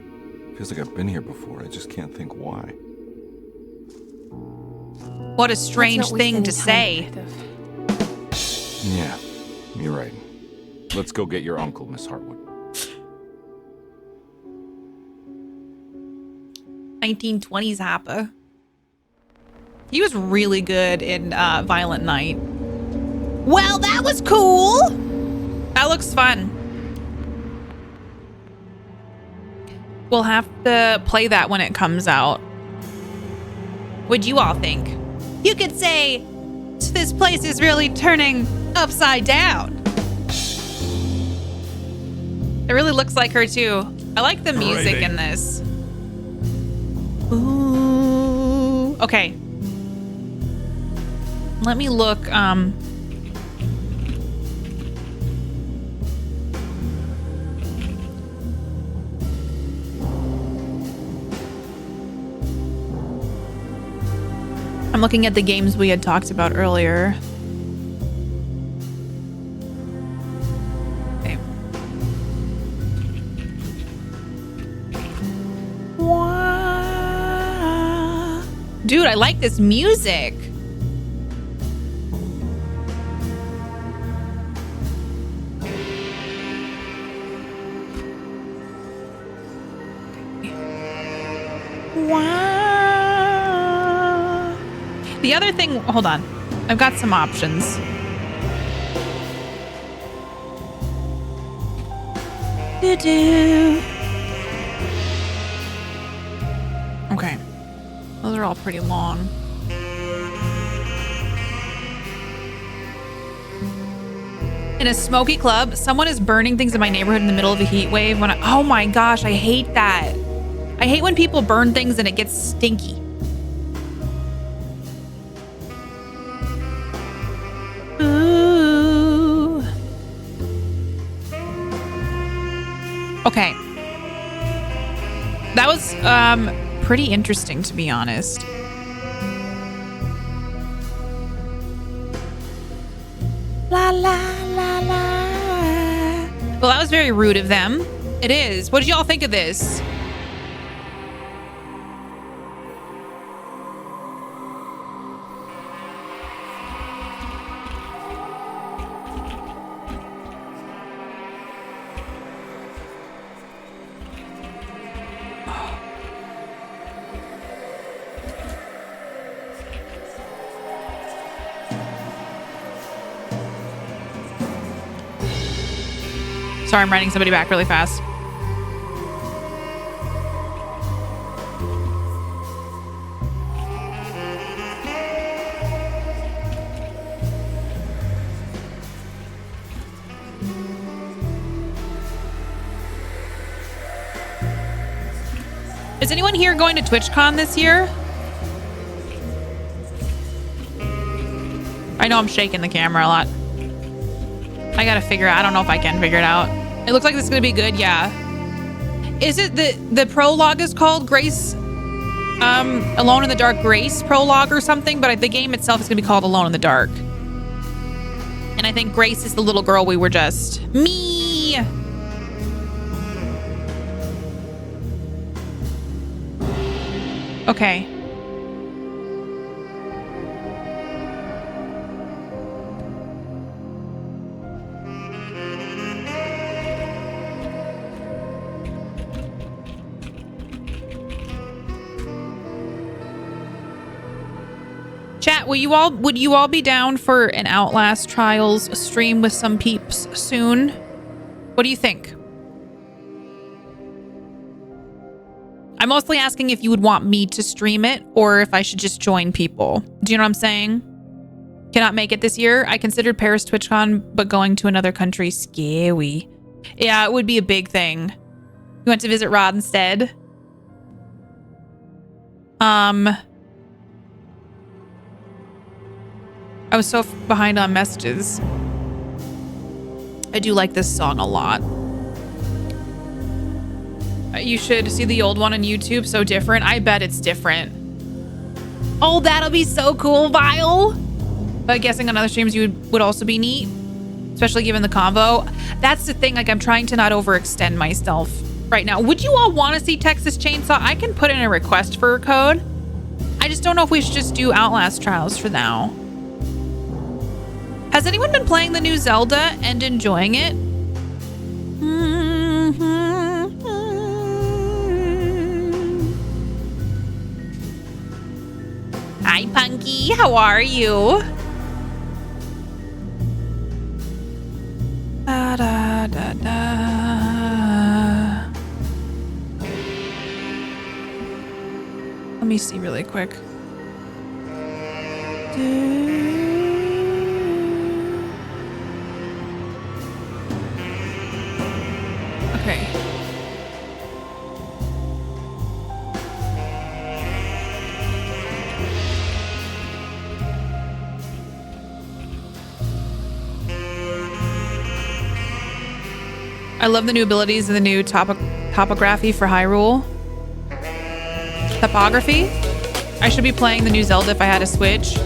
Feels like I've been here before. I just can't think why. What a Let's strange not waste thing any to time, say. detective. Yeah, you're right. Let's go get your uncle, Miss Hartwood. 1920s Happa. He was really good in Violent Night. Well, that was cool. That looks fun. We'll have to play that when it comes out. What'd you all think? You could say, this place is really turning upside down. It really looks like her too. I like the music in this. Ooh. Okay. Let me look. I'm looking at the games we had talked about earlier. Okay. Wow. Dude, I like this music. Wow. The other thing, hold on. I've got some options. Do-do. Okay. Those are all pretty long. In a smoky club, someone is burning things in my neighborhood in the middle of a heat wave. Oh my gosh, I hate that. I hate when people burn things and it gets stinky. Ooh. Okay. That was pretty interesting, to be honest. La la la la. Well, that was very rude of them. It is. What did y'all think of this? Sorry, I'm writing somebody back really fast. Is anyone here going to TwitchCon this year? I know I'm shaking the camera a lot. I gotta figure out. I don't know if I can figure it out. It looks like this is gonna be good. Yeah. Is it the prologue is called Grace? Alone in the Dark Grace prologue or something, but the game itself is gonna be called Alone in the Dark. And I think Grace is the little girl we were just. Me. Okay. would you all be down for an Outlast Trials stream with some peeps soon? What do you think? I'm mostly asking if you would want me to stream it or if I should just join people. Do you know what I'm saying? Cannot make it this year. I considered Paris TwitchCon, but going to another country, scary. Yeah, it would be a big thing. You went to visit Rod instead? I was so behind on messages. I do like this song a lot. You should see the old one on YouTube. So different. I bet it's different. Oh, that'll be so cool, Vile. But guessing on other streams you would also be neat, especially given the convo. That's the thing. Like, I'm trying to not overextend myself right now. Would you all want to see Texas Chainsaw? I can put in a request for a code. I just don't know if we should just do Outlast Trials for now. Has anyone been playing the new Zelda and enjoying it? Hi, Punky. How are you? Da, da, da, da. Let me see really quick. Okay. I love the new abilities and the new topography for Hyrule. Topography? I should be playing the new Zelda if I had a Switch.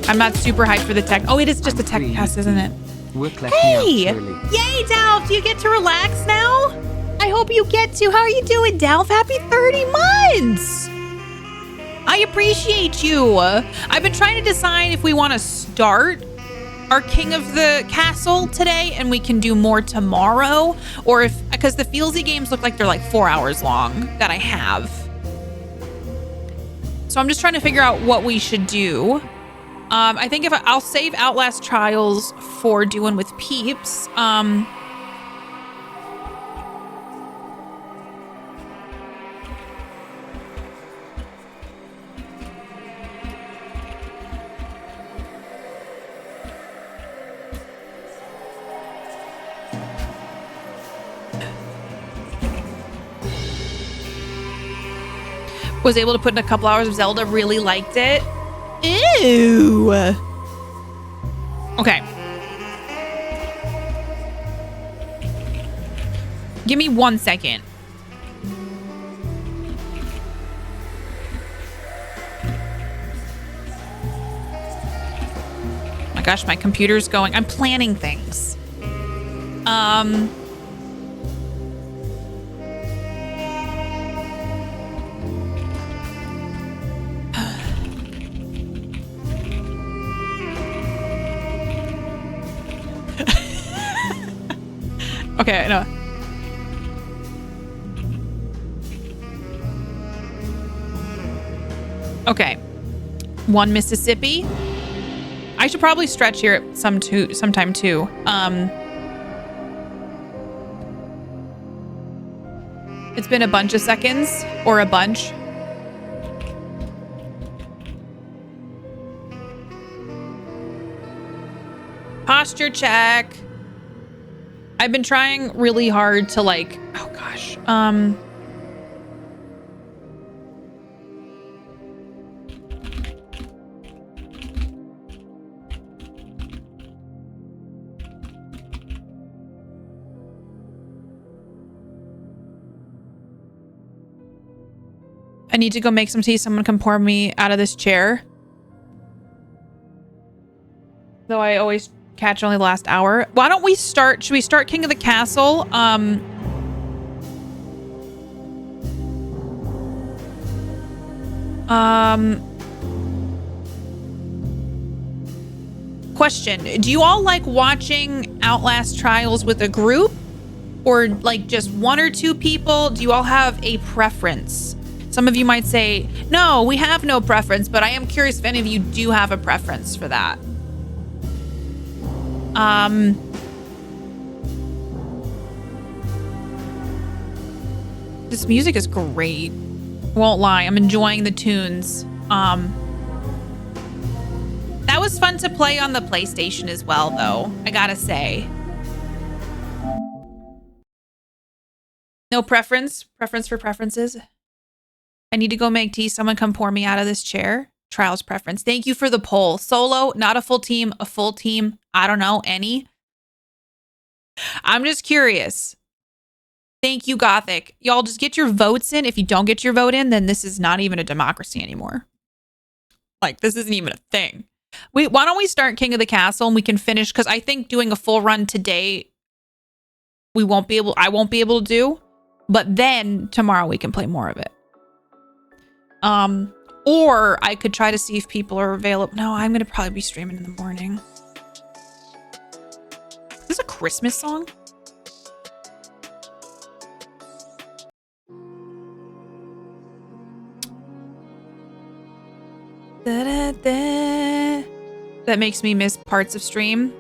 I'm not super hyped for the tech. Oh, it is just a tech pass, isn't it? Hey! Yay, Dalf! Do you get to relax now? I hope you get to. How are you doing, Dalf? Happy 30 months! I appreciate you. I've been trying to decide if we want to start our King of the Castle today and we can do more tomorrow, or if, because the Feelsy games look like they're like 4 hours long that I have. So I'm just trying to figure out what we should do. I think if I'll save Outlast Trials for doing with peeps. Was able to put in a couple hours of Zelda, really liked it. Ew. Okay. Give me 1 second. My gosh, my computer's going. I'm planning things. Okay, no. Okay. 1 Mississippi. I should probably stretch here sometime too. It's been a bunch of seconds, or a bunch. Posture check. I've been trying really hard to like, oh gosh. I need to go make some tea. Someone can pour me out of this chair. Though I always catch only the last hour. Why don't we start? Should we start King of the Castle? Question. Do you all like watching Outlast Trials with a group? Or like just 1 or 2 people? Do you all have a preference? Some of you might say, no, we have no preference, but I am curious if any of you do have a preference for that. This music is great. Won't lie, I'm enjoying the tunes. That was fun to play on the PlayStation as well, though, I gotta say. No preference? Preference for preferences? I need to go make tea. Someone come pour me out of this chair. Trials preference. Thank you for the poll. Solo, not a full team, a full team. I don't know, any. I'm just curious. Thank you, Gothic. Y'all just get your votes in. If you don't get your vote in, then this is not even a democracy anymore. Like, this isn't even a thing. Why don't we start King of the Castle and we can finish, because I think doing a full run today, I won't be able to do, but then tomorrow we can play more of it. Or I could try to see if people are available. No, I'm gonna probably be streaming in the morning. Is this a Christmas song? Da-da-da. That makes me miss parts of stream.